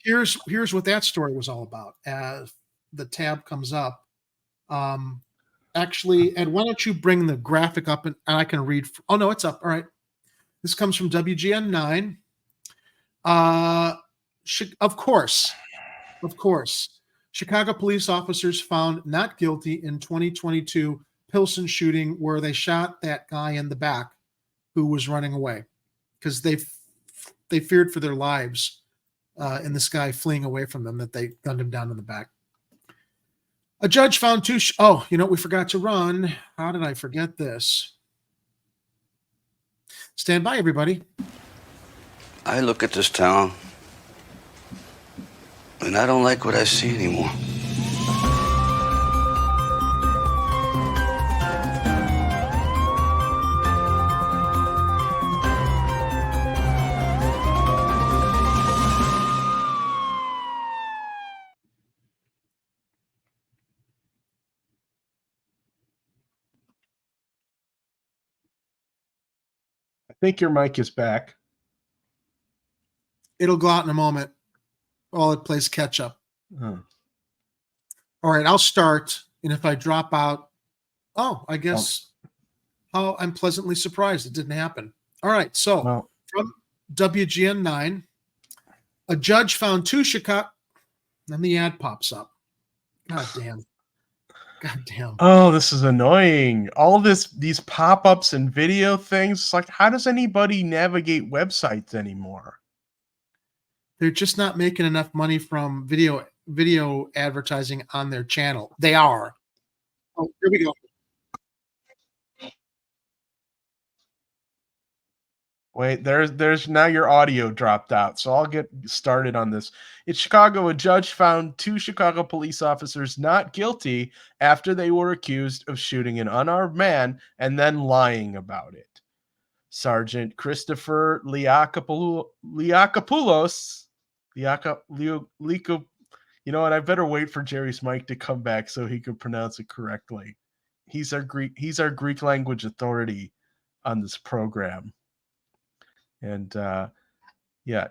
here's what that story was all about. As the tab comes up, actually, Ed, why don't you bring the graphic up and I can read? Oh no, it's up. All right. This comes from WGN 9. Of course, Chicago police officers found not guilty in 2022 Pilsen shooting where they shot that guy in the back who was running away because they feared for their lives in this guy fleeing away from them, that they gunned him down in the back. A judge found two. Oh, you know what we forgot to run? How did I forget this? Stand by, everybody. I look at this town, and I don't like what I see anymore. I think your mic is back. It'll go out in a moment while it plays catch up. Oh. All right, I'll start. And if I drop out, I guess I'm pleasantly surprised it didn't happen. All right, so from WGN 9, a judge found two Chicago. Then the ad pops up. God damn. God damn. Oh, this is annoying. All these pop-ups and video things. Like, how does anybody navigate websites anymore? They're just not making enough money from video advertising on their channel. They are. Oh, here we go. Wait, there's now your audio dropped out, so I'll get started on this. In Chicago, a judge found two Chicago police officers not guilty after they were accused of shooting an unarmed man and then lying about it. Sergeant Christopher Liakopoulos, you know what? I better wait for Jerry's mic to come back so he can pronounce it correctly. He's our Greek language authority on this program. And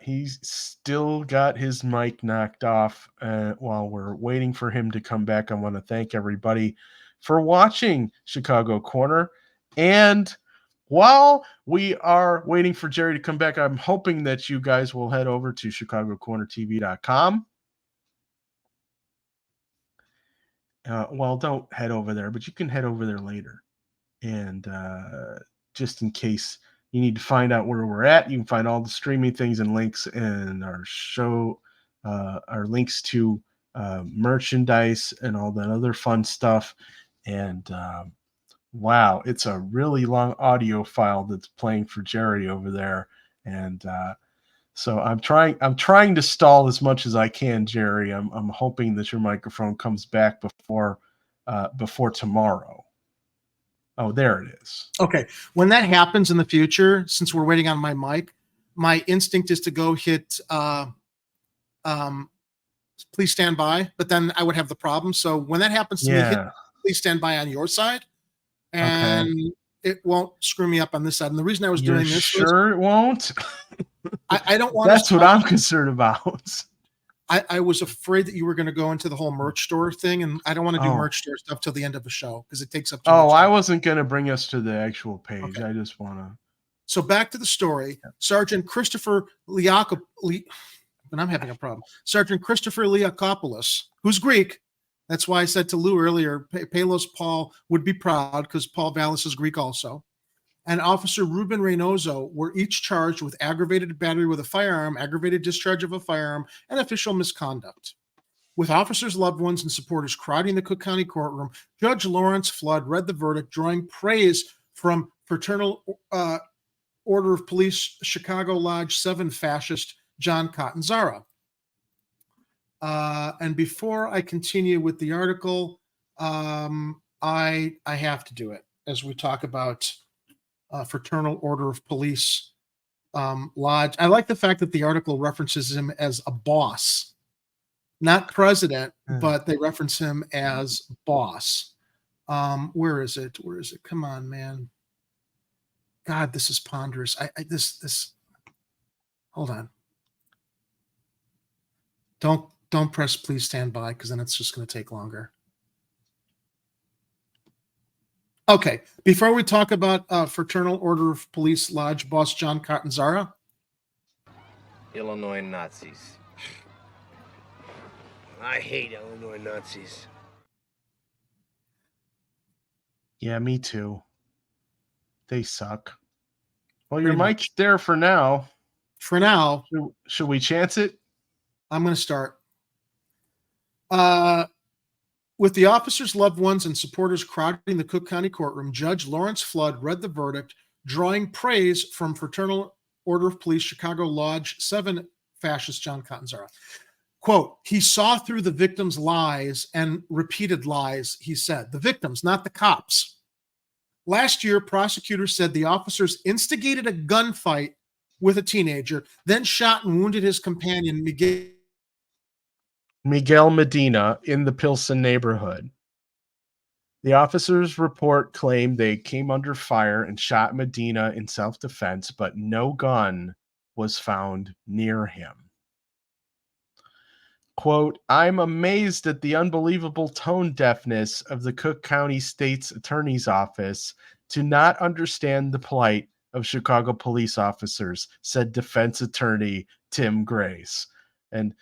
he's still got his mic knocked off. While we're waiting for him to come back, I want to thank everybody for watching Chicago Corner. And while we are waiting for Jerry to come back, I'm hoping that you guys will head over to chicagocornertv.com. Well, don't head over there, but you can head over there later. And just in case you need to find out where we're at, you can find all the streaming things and links in our show, our links to merchandise and all that other fun stuff. And wow, it's a really long audio file that's playing for Jerry over there. And so I'm trying to stall as much as I can, Jerry. I'm hoping that your microphone comes back before tomorrow. Oh, there it is. Okay. When that happens in the future, since we're waiting on my mic, my instinct is to go hit please stand by, but then I would have the problem. So when that happens to me, hit please stand by on your side, and it won't screw me up on this side. And the reason I was doing this sure it won't? I don't want That's what I'm concerned about. I was afraid that you were going to go into the whole merch store thing, and I don't want to do merch store stuff till the end of the show because it takes up too much time. I wasn't going to bring us to the actual page. Okay. I just want to. So back to the story. Sergeant Christopher and I'm having a problem. Sergeant Christopher Liakopoulos, who's Greek. That's why I said to Lou earlier, Palos Paul would be proud because Paul Vallis is Greek also. And Officer Ruben Reynoso were each charged with aggravated battery with a firearm, aggravated discharge of a firearm, and official misconduct. With officers, loved ones, and supporters crowding the Cook County courtroom, Judge Lawrence Flood read the verdict, drawing praise from Fraternal Order of Police Chicago Lodge 7 fascist John Catanzara. And before I continue with the article, I have to do it as we talk about Fraternal Order of Police Lodge. I like the fact that the article references him as a boss, not president, but they reference him as boss. Where is it? Where is it? Come on, man. God, this is ponderous. This. Hold on. Don't press please stand by because then it's just going to take longer. Okay, before we talk about Fraternal Order of Police Lodge boss John Catanzara. Illinois Nazis. I hate Illinois Nazis. Yeah, me too. They suck. Well, your mic's there for now. For now. Should we chance it? I'm going to start. With the officers' loved ones and supporters crowding the Cook County courtroom, Judge Lawrence Flood read the verdict, drawing praise from Fraternal Order of Police Chicago Lodge 7 fascist John Catanzara. Quote, he saw through the victims' lies and repeated lies, he said. The victims, not the cops. Last year, prosecutors said the officers instigated a gunfight with a teenager, then shot and wounded his companion, Miguel Medina, in the Pilsen neighborhood. The officers' report claimed they came under fire and shot Medina in self-defense, but no gun was found near him. Quote, I'm amazed at the unbelievable tone deafness of the Cook County State's Attorney's Office to not understand the plight of Chicago police officers, said defense attorney Tim Grace. And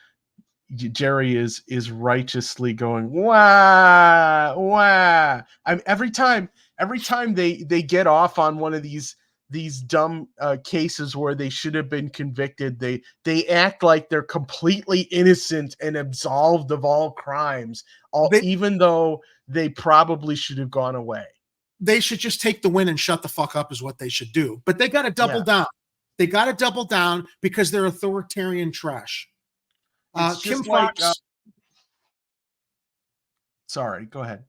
Jerry is righteously going, wah, wah. Every time they get off on one of these dumb cases where they should have been convicted, they act like they're completely innocent and absolved of all crimes, even though they probably should have gone away. They should just take the win and shut the fuck up is what they should do. But they got to double down. They got to double down because they're authoritarian trash. Kim Fox. Sorry, go ahead.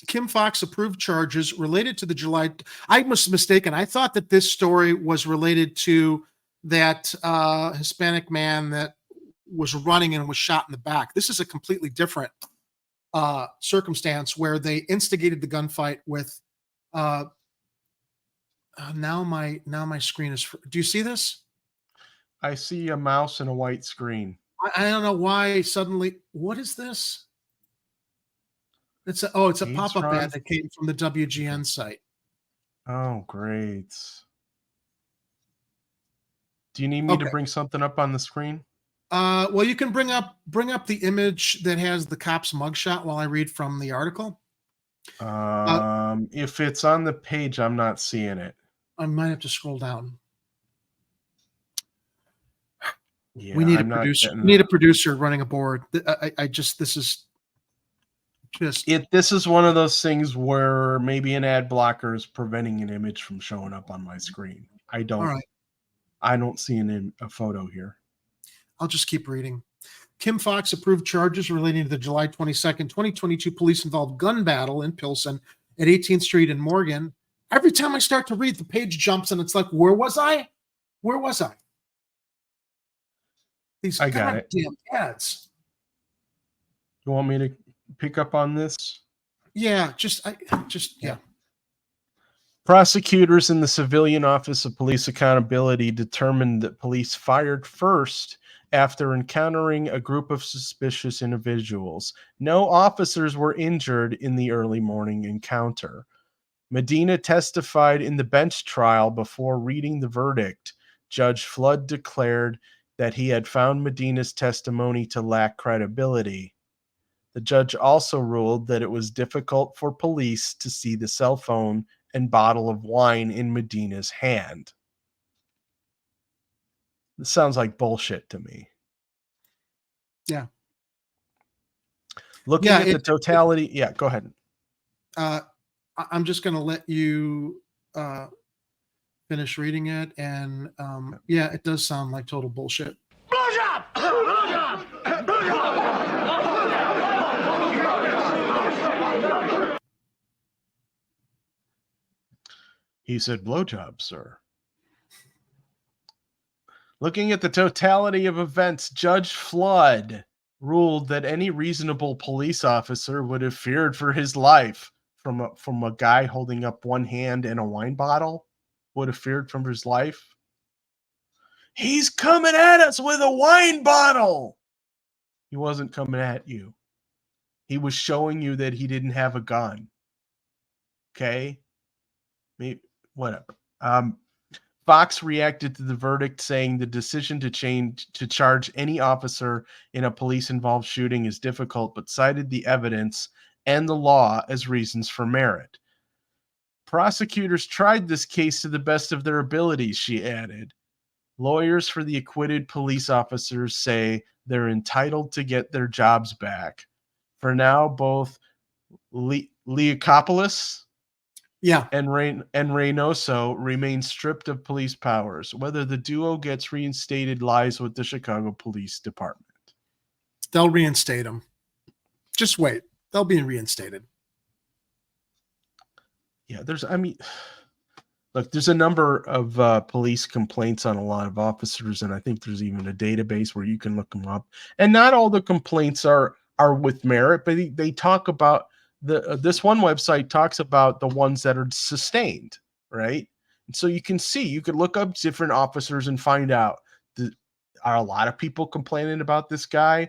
Kim Fox approved charges related to the July. I was mistaken. I thought that this story was related to that Hispanic man that was running and was shot in the back. This is a completely different circumstance where they instigated the gunfight with. Now my screen is. Do you see this? I see a mouse and a white screen. I don't know why suddenly. What is this? It's a pop-up ad that came from the WGN site. Oh, great. Do you need me to bring something up on the screen? Well, you can bring up the image that has the cop's mugshot while I read from the article. If it's on the page, I'm not seeing it. I might have to scroll down. Yeah, we need a producer. We need a producer running a board. This is one of those things where maybe an ad blocker is preventing an image from showing up on my screen. I don't see a photo here. I'll just keep reading. Kim Fox approved charges relating to the July 22nd, 2022 police-involved gun battle in Pilsen at 18th Street in Morgan. Every time I start to read, the page jumps and it's like, where was I? Where was I? These goddamn ads. You want me to pick up on this? Yeah, yeah. Prosecutors in the Civilian Office of Police Accountability determined that police fired first after encountering a group of suspicious individuals. No officers were injured in the early morning encounter. Medina testified in the bench trial before reading the verdict. Judge Flood declared that he had found Medina's testimony to lack credibility. The judge also ruled that it was difficult for police to see the cell phone and bottle of wine in Medina's hand. This sounds like bullshit to me. Yeah. Looking at the totality. Go ahead. I'm just going to let you finish reading it. And it does sound like total bullshit. Blowjob! Blowjob! Blowjob! He said, blowjob, sir. Looking at the totality of events, Judge Flood ruled that any reasonable police officer would have feared for his life from a guy holding up one hand and a wine bottle. Would have feared for his life. He's coming at us with a wine bottle. He wasn't coming at you. He was showing you that he didn't have a gun. Okay? Maybe, whatever. Fox reacted to the verdict, saying the decision to charge any officer in a police-involved shooting is difficult, but cited the evidence and the law as reasons for merit. Prosecutors tried this case to the best of their abilities, she added. Lawyers for the acquitted police officers say they're entitled to get their jobs back. For now, both Leakopoulos Yeah. and Reynoso remain stripped of police powers. Whether the duo gets reinstated lies with the Chicago Police Department. They'll reinstate them. Just wait. They'll be reinstated. Yeah, there's a number of police complaints on a lot of officers, and I think there's even a database where you can look them up. And not all the complaints are with merit, but they talk about this one website talks about the ones that are sustained, right? And so you can look up different officers and find out are a lot of people complaining about this guy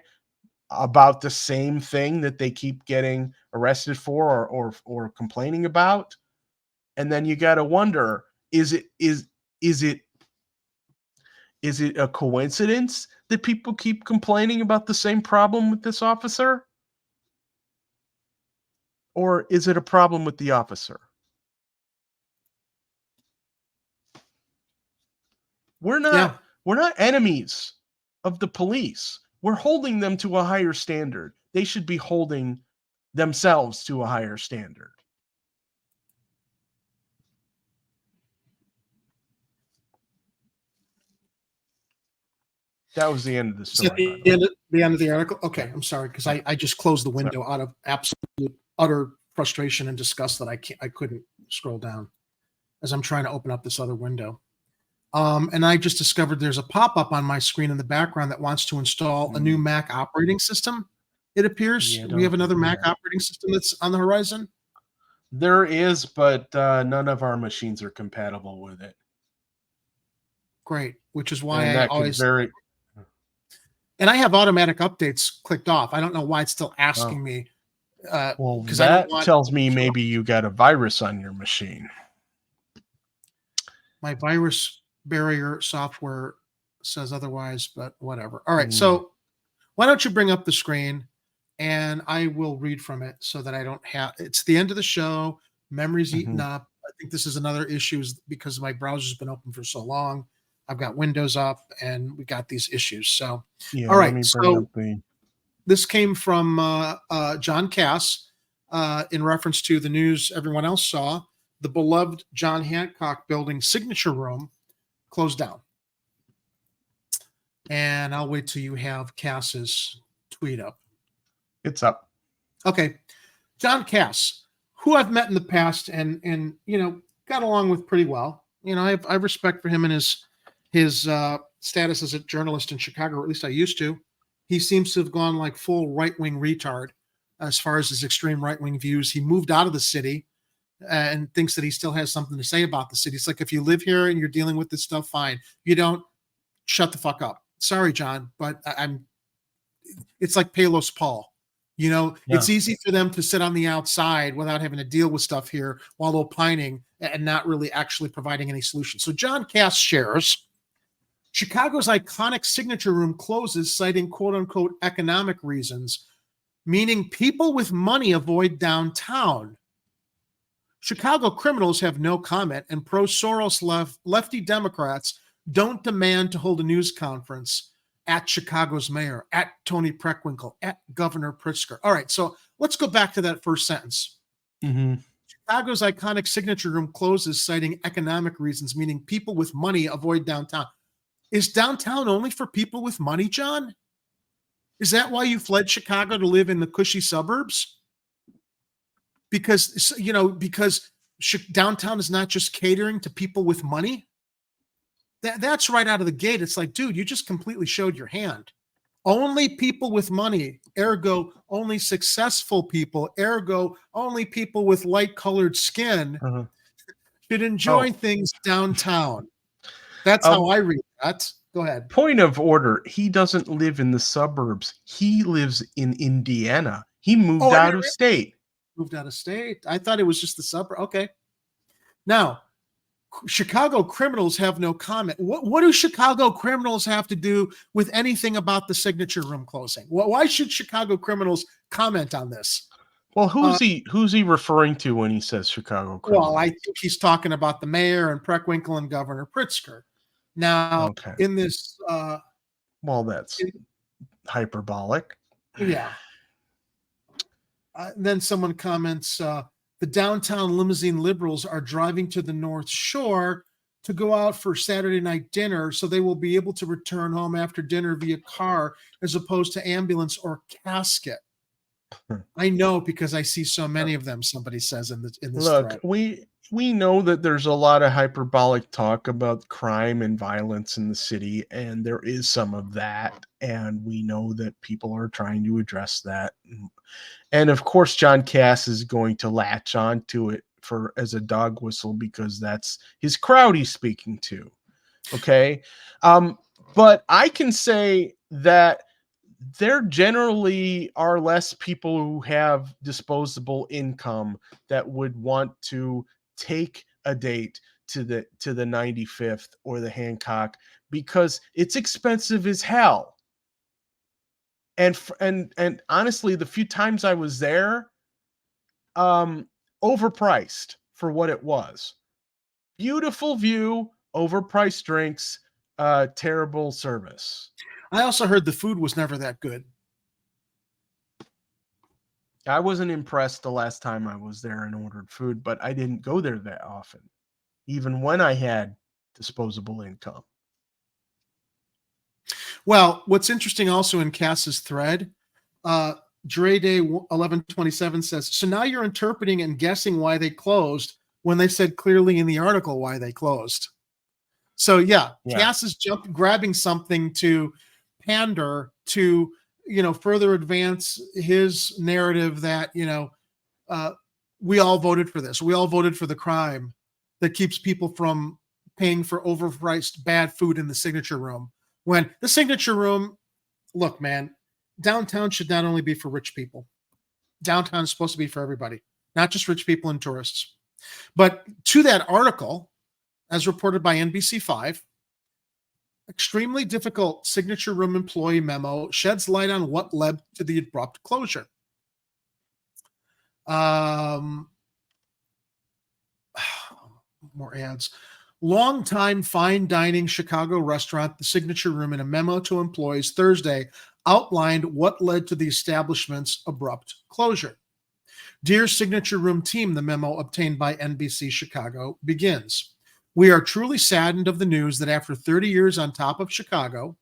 about the same thing that they keep getting arrested for or complaining about. And then you got to wonder, is it a coincidence that people keep complaining about the same problem with this officer? Or is it a problem with the officer? We're not enemies of the police. We're holding them to a higher standard. They should be holding themselves to a higher standard. That was the end of the story. The end of the article? Okay, I'm sorry, because I just closed the window out of absolute utter frustration and disgust that I couldn't scroll down as I'm trying to open up this other window. And I just discovered there's a pop-up on my screen in the background that wants to install a new Mac operating system. It appears we have another Mac operating system that's on the horizon. There is, but none of our machines are compatible with it. Great, which is why I always... And I have automatic updates clicked off. I don't know why it's still asking me. Well, that tells me maybe you got a virus on your machine. My virus barrier software says otherwise, but whatever. All right, so why don't you bring up the screen and I will read from it so that I don't have... It's the end of the show. Memory's eaten up. I think this is another issue because my browser's been open for so long. I've got Windows up and we got these issues. So, all right. So this came from John Cass in reference to the news everyone else saw. The beloved John Hancock Building Signature Room closed down. And I'll wait till you have Cass's tweet up. It's up. Okay. John Cass, who I've met in the past and got along with pretty well. I have respect for him and his status as a journalist in Chicago, or at least I used to. He seems to have gone like full right-wing retard as far as his extreme right-wing views. He moved out of the city and thinks that he still has something to say about the city. It's like, if you live here and you're dealing with this stuff, fine. You don't, shut the fuck up. Sorry, John, but it's like Palos Paul. It's easy for them to sit on the outside without having to deal with stuff here while opining and not really actually providing any solutions. So John Cass shares, Chicago's iconic Signature Room closes, citing quote-unquote economic reasons, meaning people with money avoid downtown. Chicago criminals have no comment, and pro-Soros lefty Democrats don't demand to hold a news conference at Chicago's mayor, at Tony Preckwinkle, at Governor Pritzker. All right, so let's go back to that first sentence. Chicago's iconic Signature Room closes, citing economic reasons, meaning people with money avoid downtown. Is downtown only for people with money, John? Is that why you fled Chicago to live in the cushy suburbs? Because downtown is not just catering to people with money? That's right out of the gate. It's like, dude, you just completely showed your hand. Only people with money, ergo only successful people, ergo only people with light-colored skin should enjoy things downtown. That's how I read that. Go ahead. Point of order. He doesn't live in the suburbs. He lives in Indiana. He moved out of state. Moved out of state. I thought it was just the suburb. Okay. Now, Chicago criminals have no comment. What do Chicago criminals have to do with anything about the Signature Room closing? Why should Chicago criminals comment on this? Well, who's he referring to when he says Chicago criminals? Well, I think he's talking about the mayor and Preckwinkle and Governor Pritzker. Now, in this... well, that's hyperbolic. Yeah. Then someone comments, the downtown limousine liberals are driving to the North Shore to go out for Saturday night dinner, so they will be able to return home after dinner via car as opposed to ambulance or casket. I know because I see so many of them, somebody says in this Look, thread. we know that there's a lot of hyperbolic talk about crime and violence in the city, and there is some of that, and we know that people are trying to address that. And of course, John Cass is going to latch on to it as a dog whistle because that's his crowd he's speaking to. Okay. But I can say that there generally are less people who have disposable income that would want to take a date to the 95th or the Hancock because it's expensive as hell. And honestly, the few times I was there, overpriced for what it was. Beautiful view, overpriced drinks, terrible service. I also heard the food was never that good. I wasn't impressed the last time I was there and ordered food, but I didn't go there that often, even when I had disposable income. Well, what's interesting also in Cass's thread, Dre Day 1127 says, so now you're interpreting and guessing why they closed when they said clearly in the article why they closed. So yeah. Cass is grabbing something to pander to, further advance his narrative that, we all voted for this. We all voted for the crime that keeps people from paying for overpriced bad food in the Signature Room. When the Signature Room, look, man, downtown should not only be for rich people. Downtown is supposed to be for everybody, not just rich people and tourists. But to that article, as reported by NBC5, extremely difficult Signature Room employee memo sheds light on what led to the abrupt closure. More ads. Longtime fine dining Chicago restaurant, the Signature Room, in a memo to employees Thursday, outlined what led to the establishment's abrupt closure. Dear Signature Room team, the memo obtained by NBC Chicago begins. We are truly saddened of the news that after 30 years on top of Chicago,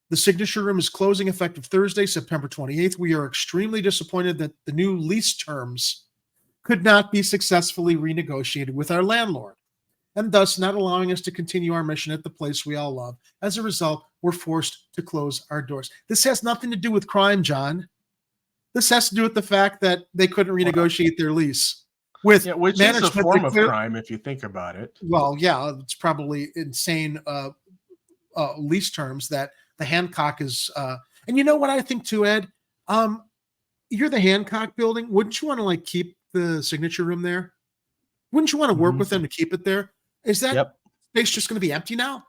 the Signature Room is closing effective Thursday, September 28th. We are extremely disappointed that the new lease terms could not be successfully renegotiated with our landlord, and thus not allowing us to continue our mission at the place we all love. As a result, we're forced to close our doors. This has nothing to do with crime, John. This has to do with the fact that they couldn't renegotiate their lease. Which is a form of crime if you think about it. Well, yeah, it's probably insane lease terms that the Hancock is. And you know what I think too, Ed? You're the Hancock building. Wouldn't you want to keep the Signature Room there? Wouldn't you want to work with them to keep it there? Is that space just going to be empty now?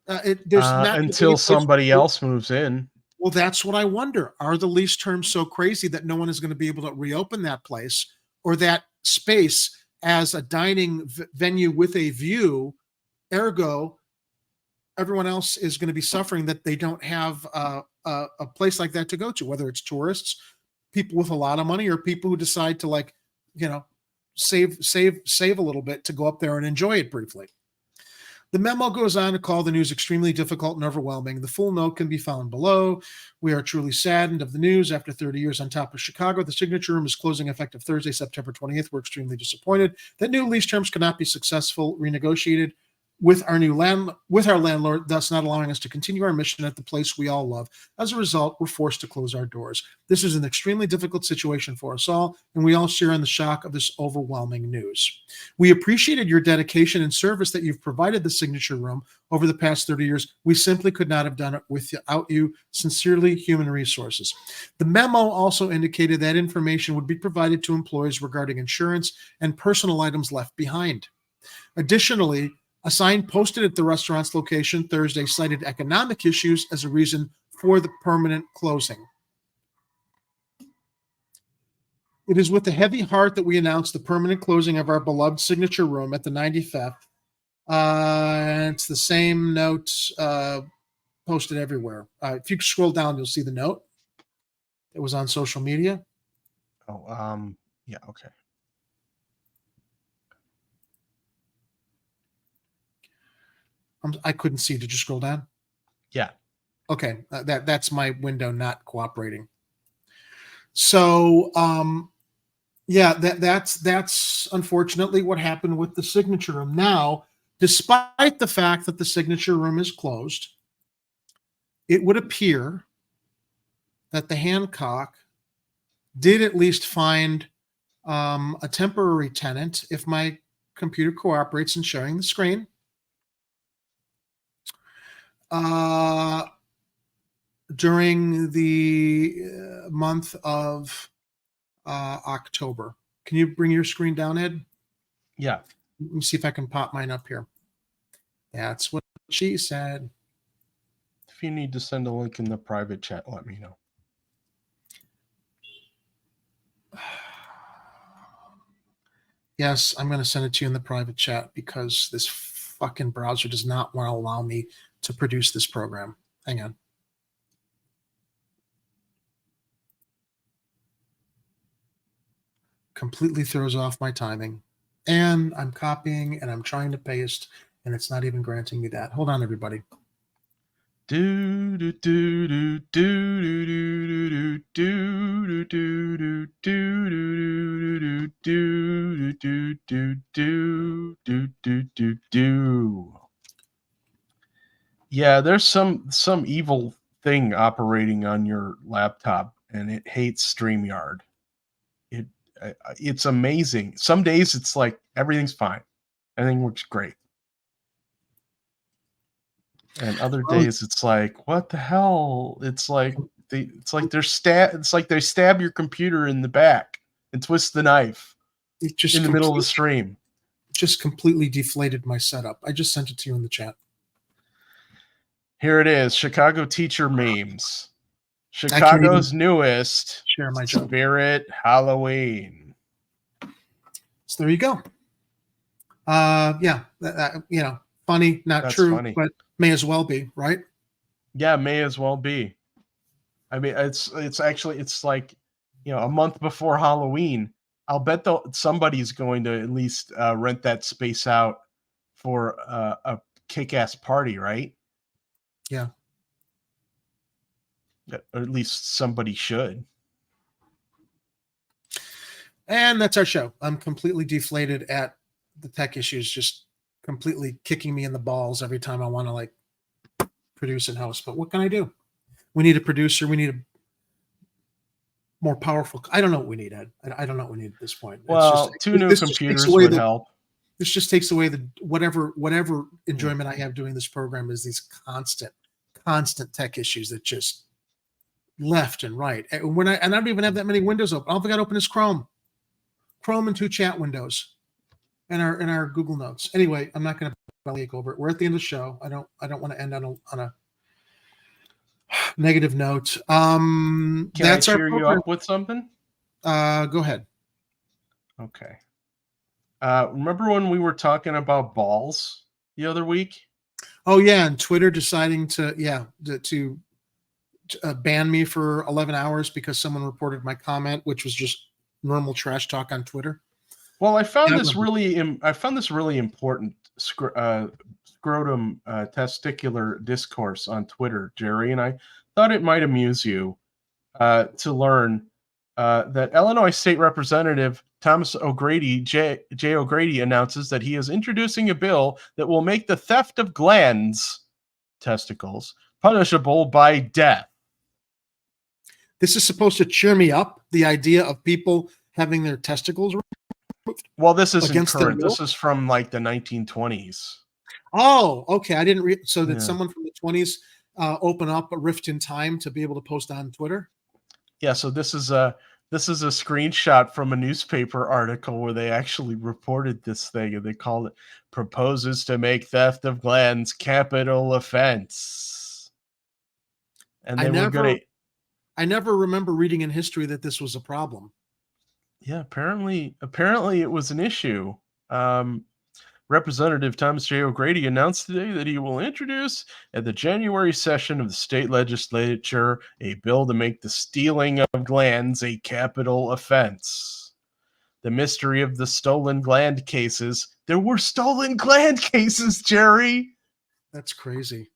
There's not until somebody else moves in. Well, that's what I wonder. Are the lease terms so crazy that no one is going to be able to reopen that place or that space as a dining venue with a view? Ergo, everyone else is going to be suffering that they don't have a place like that to go to, whether it's tourists, people with a lot of money, or people who decide to save a little bit to go up there and enjoy it briefly. The memo goes on to call the news extremely difficult and overwhelming. The full note can be found below. We are truly saddened of the news. After 30 years on top of Chicago, the Signature Room is closing effective Thursday, September 20th. We're extremely disappointed that new lease terms cannot be successfully renegotiated with our landlord, thus not allowing us to continue our mission at the place we all love. As a result, we're forced to close our doors. This is an extremely difficult situation for us all, and we all share in the shock of this overwhelming news. We appreciated your dedication and service that you've provided the Signature Room over the past 30 years. We simply could not have done it without you. Sincerely, Human Resources. The memo also indicated that information would be provided to employees regarding insurance and personal items left behind. Additionally, a sign posted at the restaurant's location Thursday cited economic issues as a reason for the permanent closing. It is with a heavy heart that we announce the permanent closing of our beloved Signature Room at the 95th. It's the same note posted everywhere. If you scroll down, you'll see the note. It was on social media. Yeah, okay. I couldn't see. Did you scroll down? Yeah. Okay, that's my window not cooperating. So, yeah, that's unfortunately what happened with the signature room. Now, despite the fact that the signature room is closed, it would appear that the Hancock did at least find a temporary tenant if my computer cooperates in sharing the screen. During the month of October. Can you bring your screen down, Ed? Yeah. Let me see if I can pop mine up here. That's what she said. If you need to send a link in the private chat, let me know. Yes, I'm going to send it to you in the private chat because this fucking browser does not want to allow me to produce this program. Hang on. Completely throws off my timing. And I'm copying and I'm trying to paste and it's not even granting me that. Hold on, everybody. Do do do do do do do do do do do do do do do do do do do. Yeah, there's some evil thing operating on your laptop, and it hates StreamYard. It's amazing. Some days it's like everything's fine, everything works great. And other days it's like, what the hell? It's like they stab your computer in the back and twist the knife in the middle of the stream. Just completely deflated my setup. I just sent it to you in the chat. Here it is, Chicago teacher memes. Chicago's newest share my joke. Spirit Halloween. So there you go. Yeah, funny, not That's true, funny. but may as well be, right? Yeah, may as well be. I mean, it's like, a month before Halloween. I'll bet somebody's going to at least rent that space out for a kick-ass party, right? Yeah. Or at least somebody should. And that's our show. I'm completely deflated at the tech issues, just completely kicking me in the balls every time I want to produce and host. But what can I do? We need a producer. We need a more powerful. I don't know what we need, Ed. I don't know what we need at this point. Well, two new computers would help. This just takes away the whatever enjoyment I have doing this program is these constant tech issues that just left and right. And I don't even have that many windows open. All I got open is Chrome and 2 chat windows and our Google Notes. Anyway, I'm not going to belly over it. We're at the end of the show. I don't want to end on a negative note. Can That's I our cheer you program. up with something? Go ahead. Okay. Remember when we were talking about balls the other week? Oh yeah, and Twitter deciding to ban me for 11 hours because someone reported my comment, which was just normal trash talk on Twitter. Well, I found this really important scrotum testicular discourse on Twitter, Jerry, and I thought it might amuse you to learn that Illinois State Representative Thomas O'Grady, J. O'Grady, announces that he is introducing a bill that will make the theft of glands, testicles, punishable by death. This is supposed to cheer me up, the idea of people having their testicles removed. Well, this isn't against current. their will? This is from like the 1920s. Oh, okay. I didn't read. So that Yeah. someone from the 20s open up a rift in time to be able to post on Twitter. Yeah, so this is a screenshot from a newspaper article where they actually reported this thing, and they called it "Proposes to Make Theft of Glands Capital Offense." And they were going to. I never remember reading in history that this was a problem. Yeah, apparently it was an issue. Representative Thomas J. O'Grady announced today that he will introduce at the January session of the state legislature a bill to make the stealing of glands a capital offense. The mystery of the stolen gland cases. There were stolen gland cases, Jerry. That's crazy.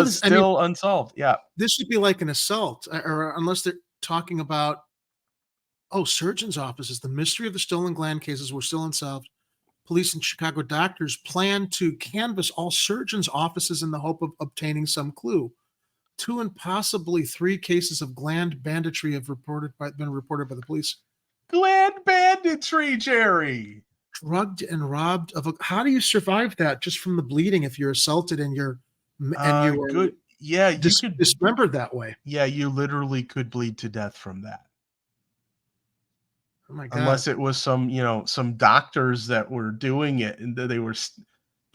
Still unsolved. Yeah. This should be like an assault, or unless they're talking about, surgeons' offices. The mystery of the stolen gland cases were still unsolved. Police and Chicago doctors plan to canvass all surgeons' offices in the hope of obtaining some clue. 2 and possibly 3 cases of gland banditry have been reported by the police. Gland banditry, Jerry. Drugged and robbed of how do you survive that just from the bleeding if you're assaulted and you were good. Yeah, you could dismembered that way. Yeah, you literally could bleed to death from that. Oh my God. Unless it was some doctors that were doing it and they were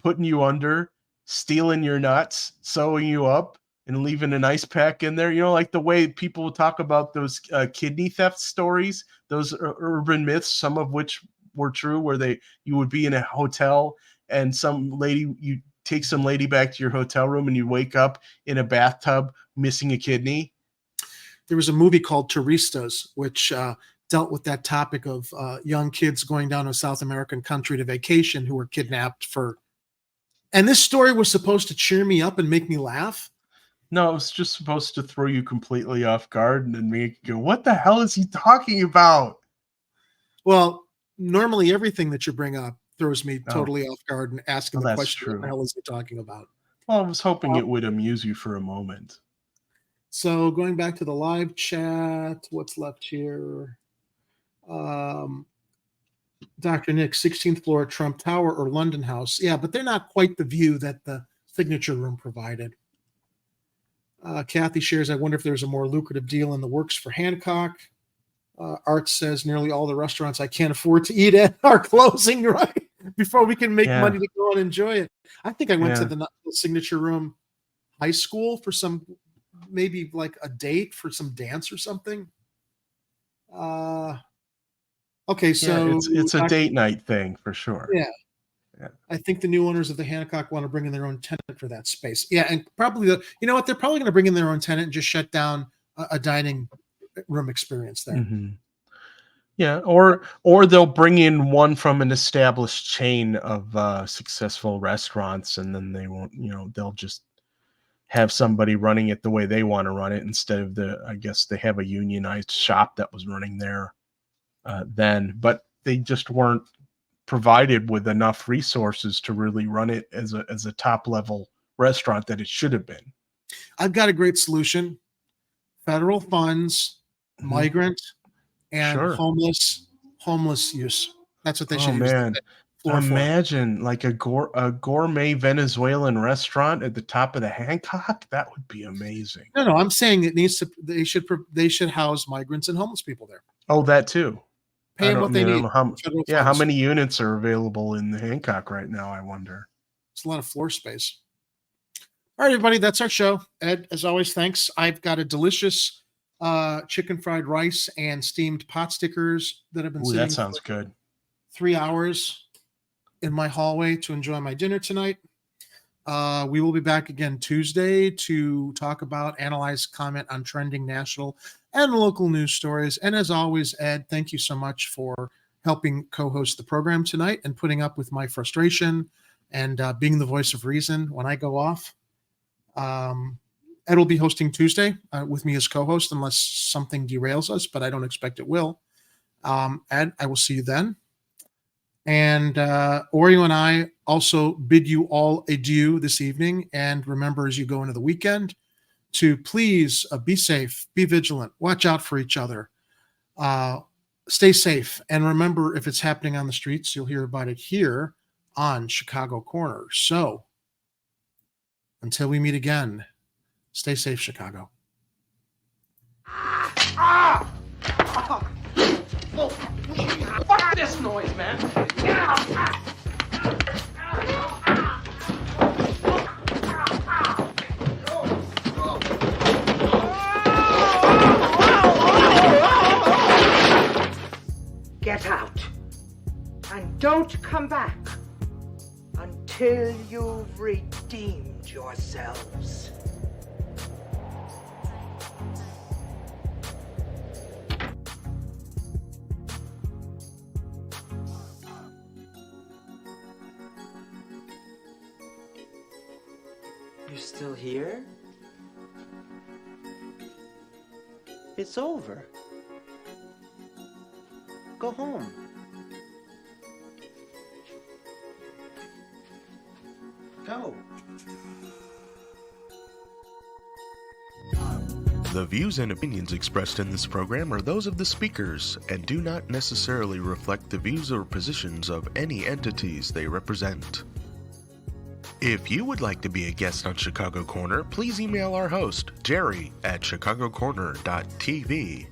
putting you under, stealing your nuts, sewing you up, and leaving an ice pack in there. Like the way people talk about those kidney theft stories, those urban myths, some of which were true, where you would be in a hotel and you take some lady back to your hotel room and you wake up in a bathtub missing a kidney. There was a movie called Turistas, which dealt with that topic of young kids going down to a South American country to vacation who were kidnapped and this story was supposed to cheer me up and make me laugh. No, it was just supposed to throw you completely off guard and then make you go, what the hell is he talking about? Well, normally everything that you bring up throws me totally off guard and asking the question, true. What the hell is he talking about? Well, I was hoping it would amuse you for a moment. So going back to the live chat, what's left here? Dr. Nick, 16th floor, Trump Tower or London House. Yeah, but they're not quite the view that the signature room provided. Kathy shares, I wonder if there's a more lucrative deal in the works for Hancock. Art says nearly all the restaurants I can't afford to eat at are closing right before we can make money to go and enjoy it. I think I went to the signature room high school for maybe like a date for some dance or something. Okay, so it's a date night thing for sure. Yeah. I think the new owners of the Hancock want to bring in their own tenant for that space. Yeah, and probably they're probably going to bring in their own tenant and just shut down a dining room experience there. Mm-hmm. Yeah, or they'll bring in one from an established chain of successful restaurants, and then they won't. They'll just have somebody running it the way they want to run it instead of I guess they have a unionized shop that was running there then, but they just weren't provided with enough resources to really run it as a top level restaurant that it should have been. I've got a great solution. Federal funds, migrant, and homeless use. That's what they should use. Man. Imagine like a gourmet Venezuelan restaurant at the top of the Hancock. That would be amazing. No, I'm saying they should house migrants and homeless people there. Oh, that too. Pay them what they need. How many units are available in the Hancock right now, I wonder? It's a lot of floor space. All right, everybody, that's our show. Ed, as always, thanks. I've got a delicious chicken fried rice and steamed pot stickers that have been sitting that sounds good. 3 hours in my hallway to enjoy my dinner tonight. We will be back again Tuesday to talk about, analyze, comment on trending national and local news stories. And as always, Ed, thank you so much for helping co-host the program tonight and putting up with my frustration and being the voice of reason when I go off. Ed will be hosting Tuesday with me as co-host unless something derails us, but I don't expect it will. Ed, I will see you then. And Oreo and I also bid you all adieu this evening. And remember, as you go into the weekend, to please be safe, be vigilant, watch out for each other, stay safe. And remember, if it's happening on the streets, you'll hear about it here on Chicago Corner. So until we meet again, stay safe, Chicago. Fuck this noise, man. Get out. And don't come back until you've redeemed yourselves. You're still here? It's over. Go home. Go. The views and opinions expressed in this program are those of the speakers and do not necessarily reflect the views or positions of any entities they represent. If you would like to be a guest on Chicago Corner, please email our host, Jerry, at chicagocorner.tv.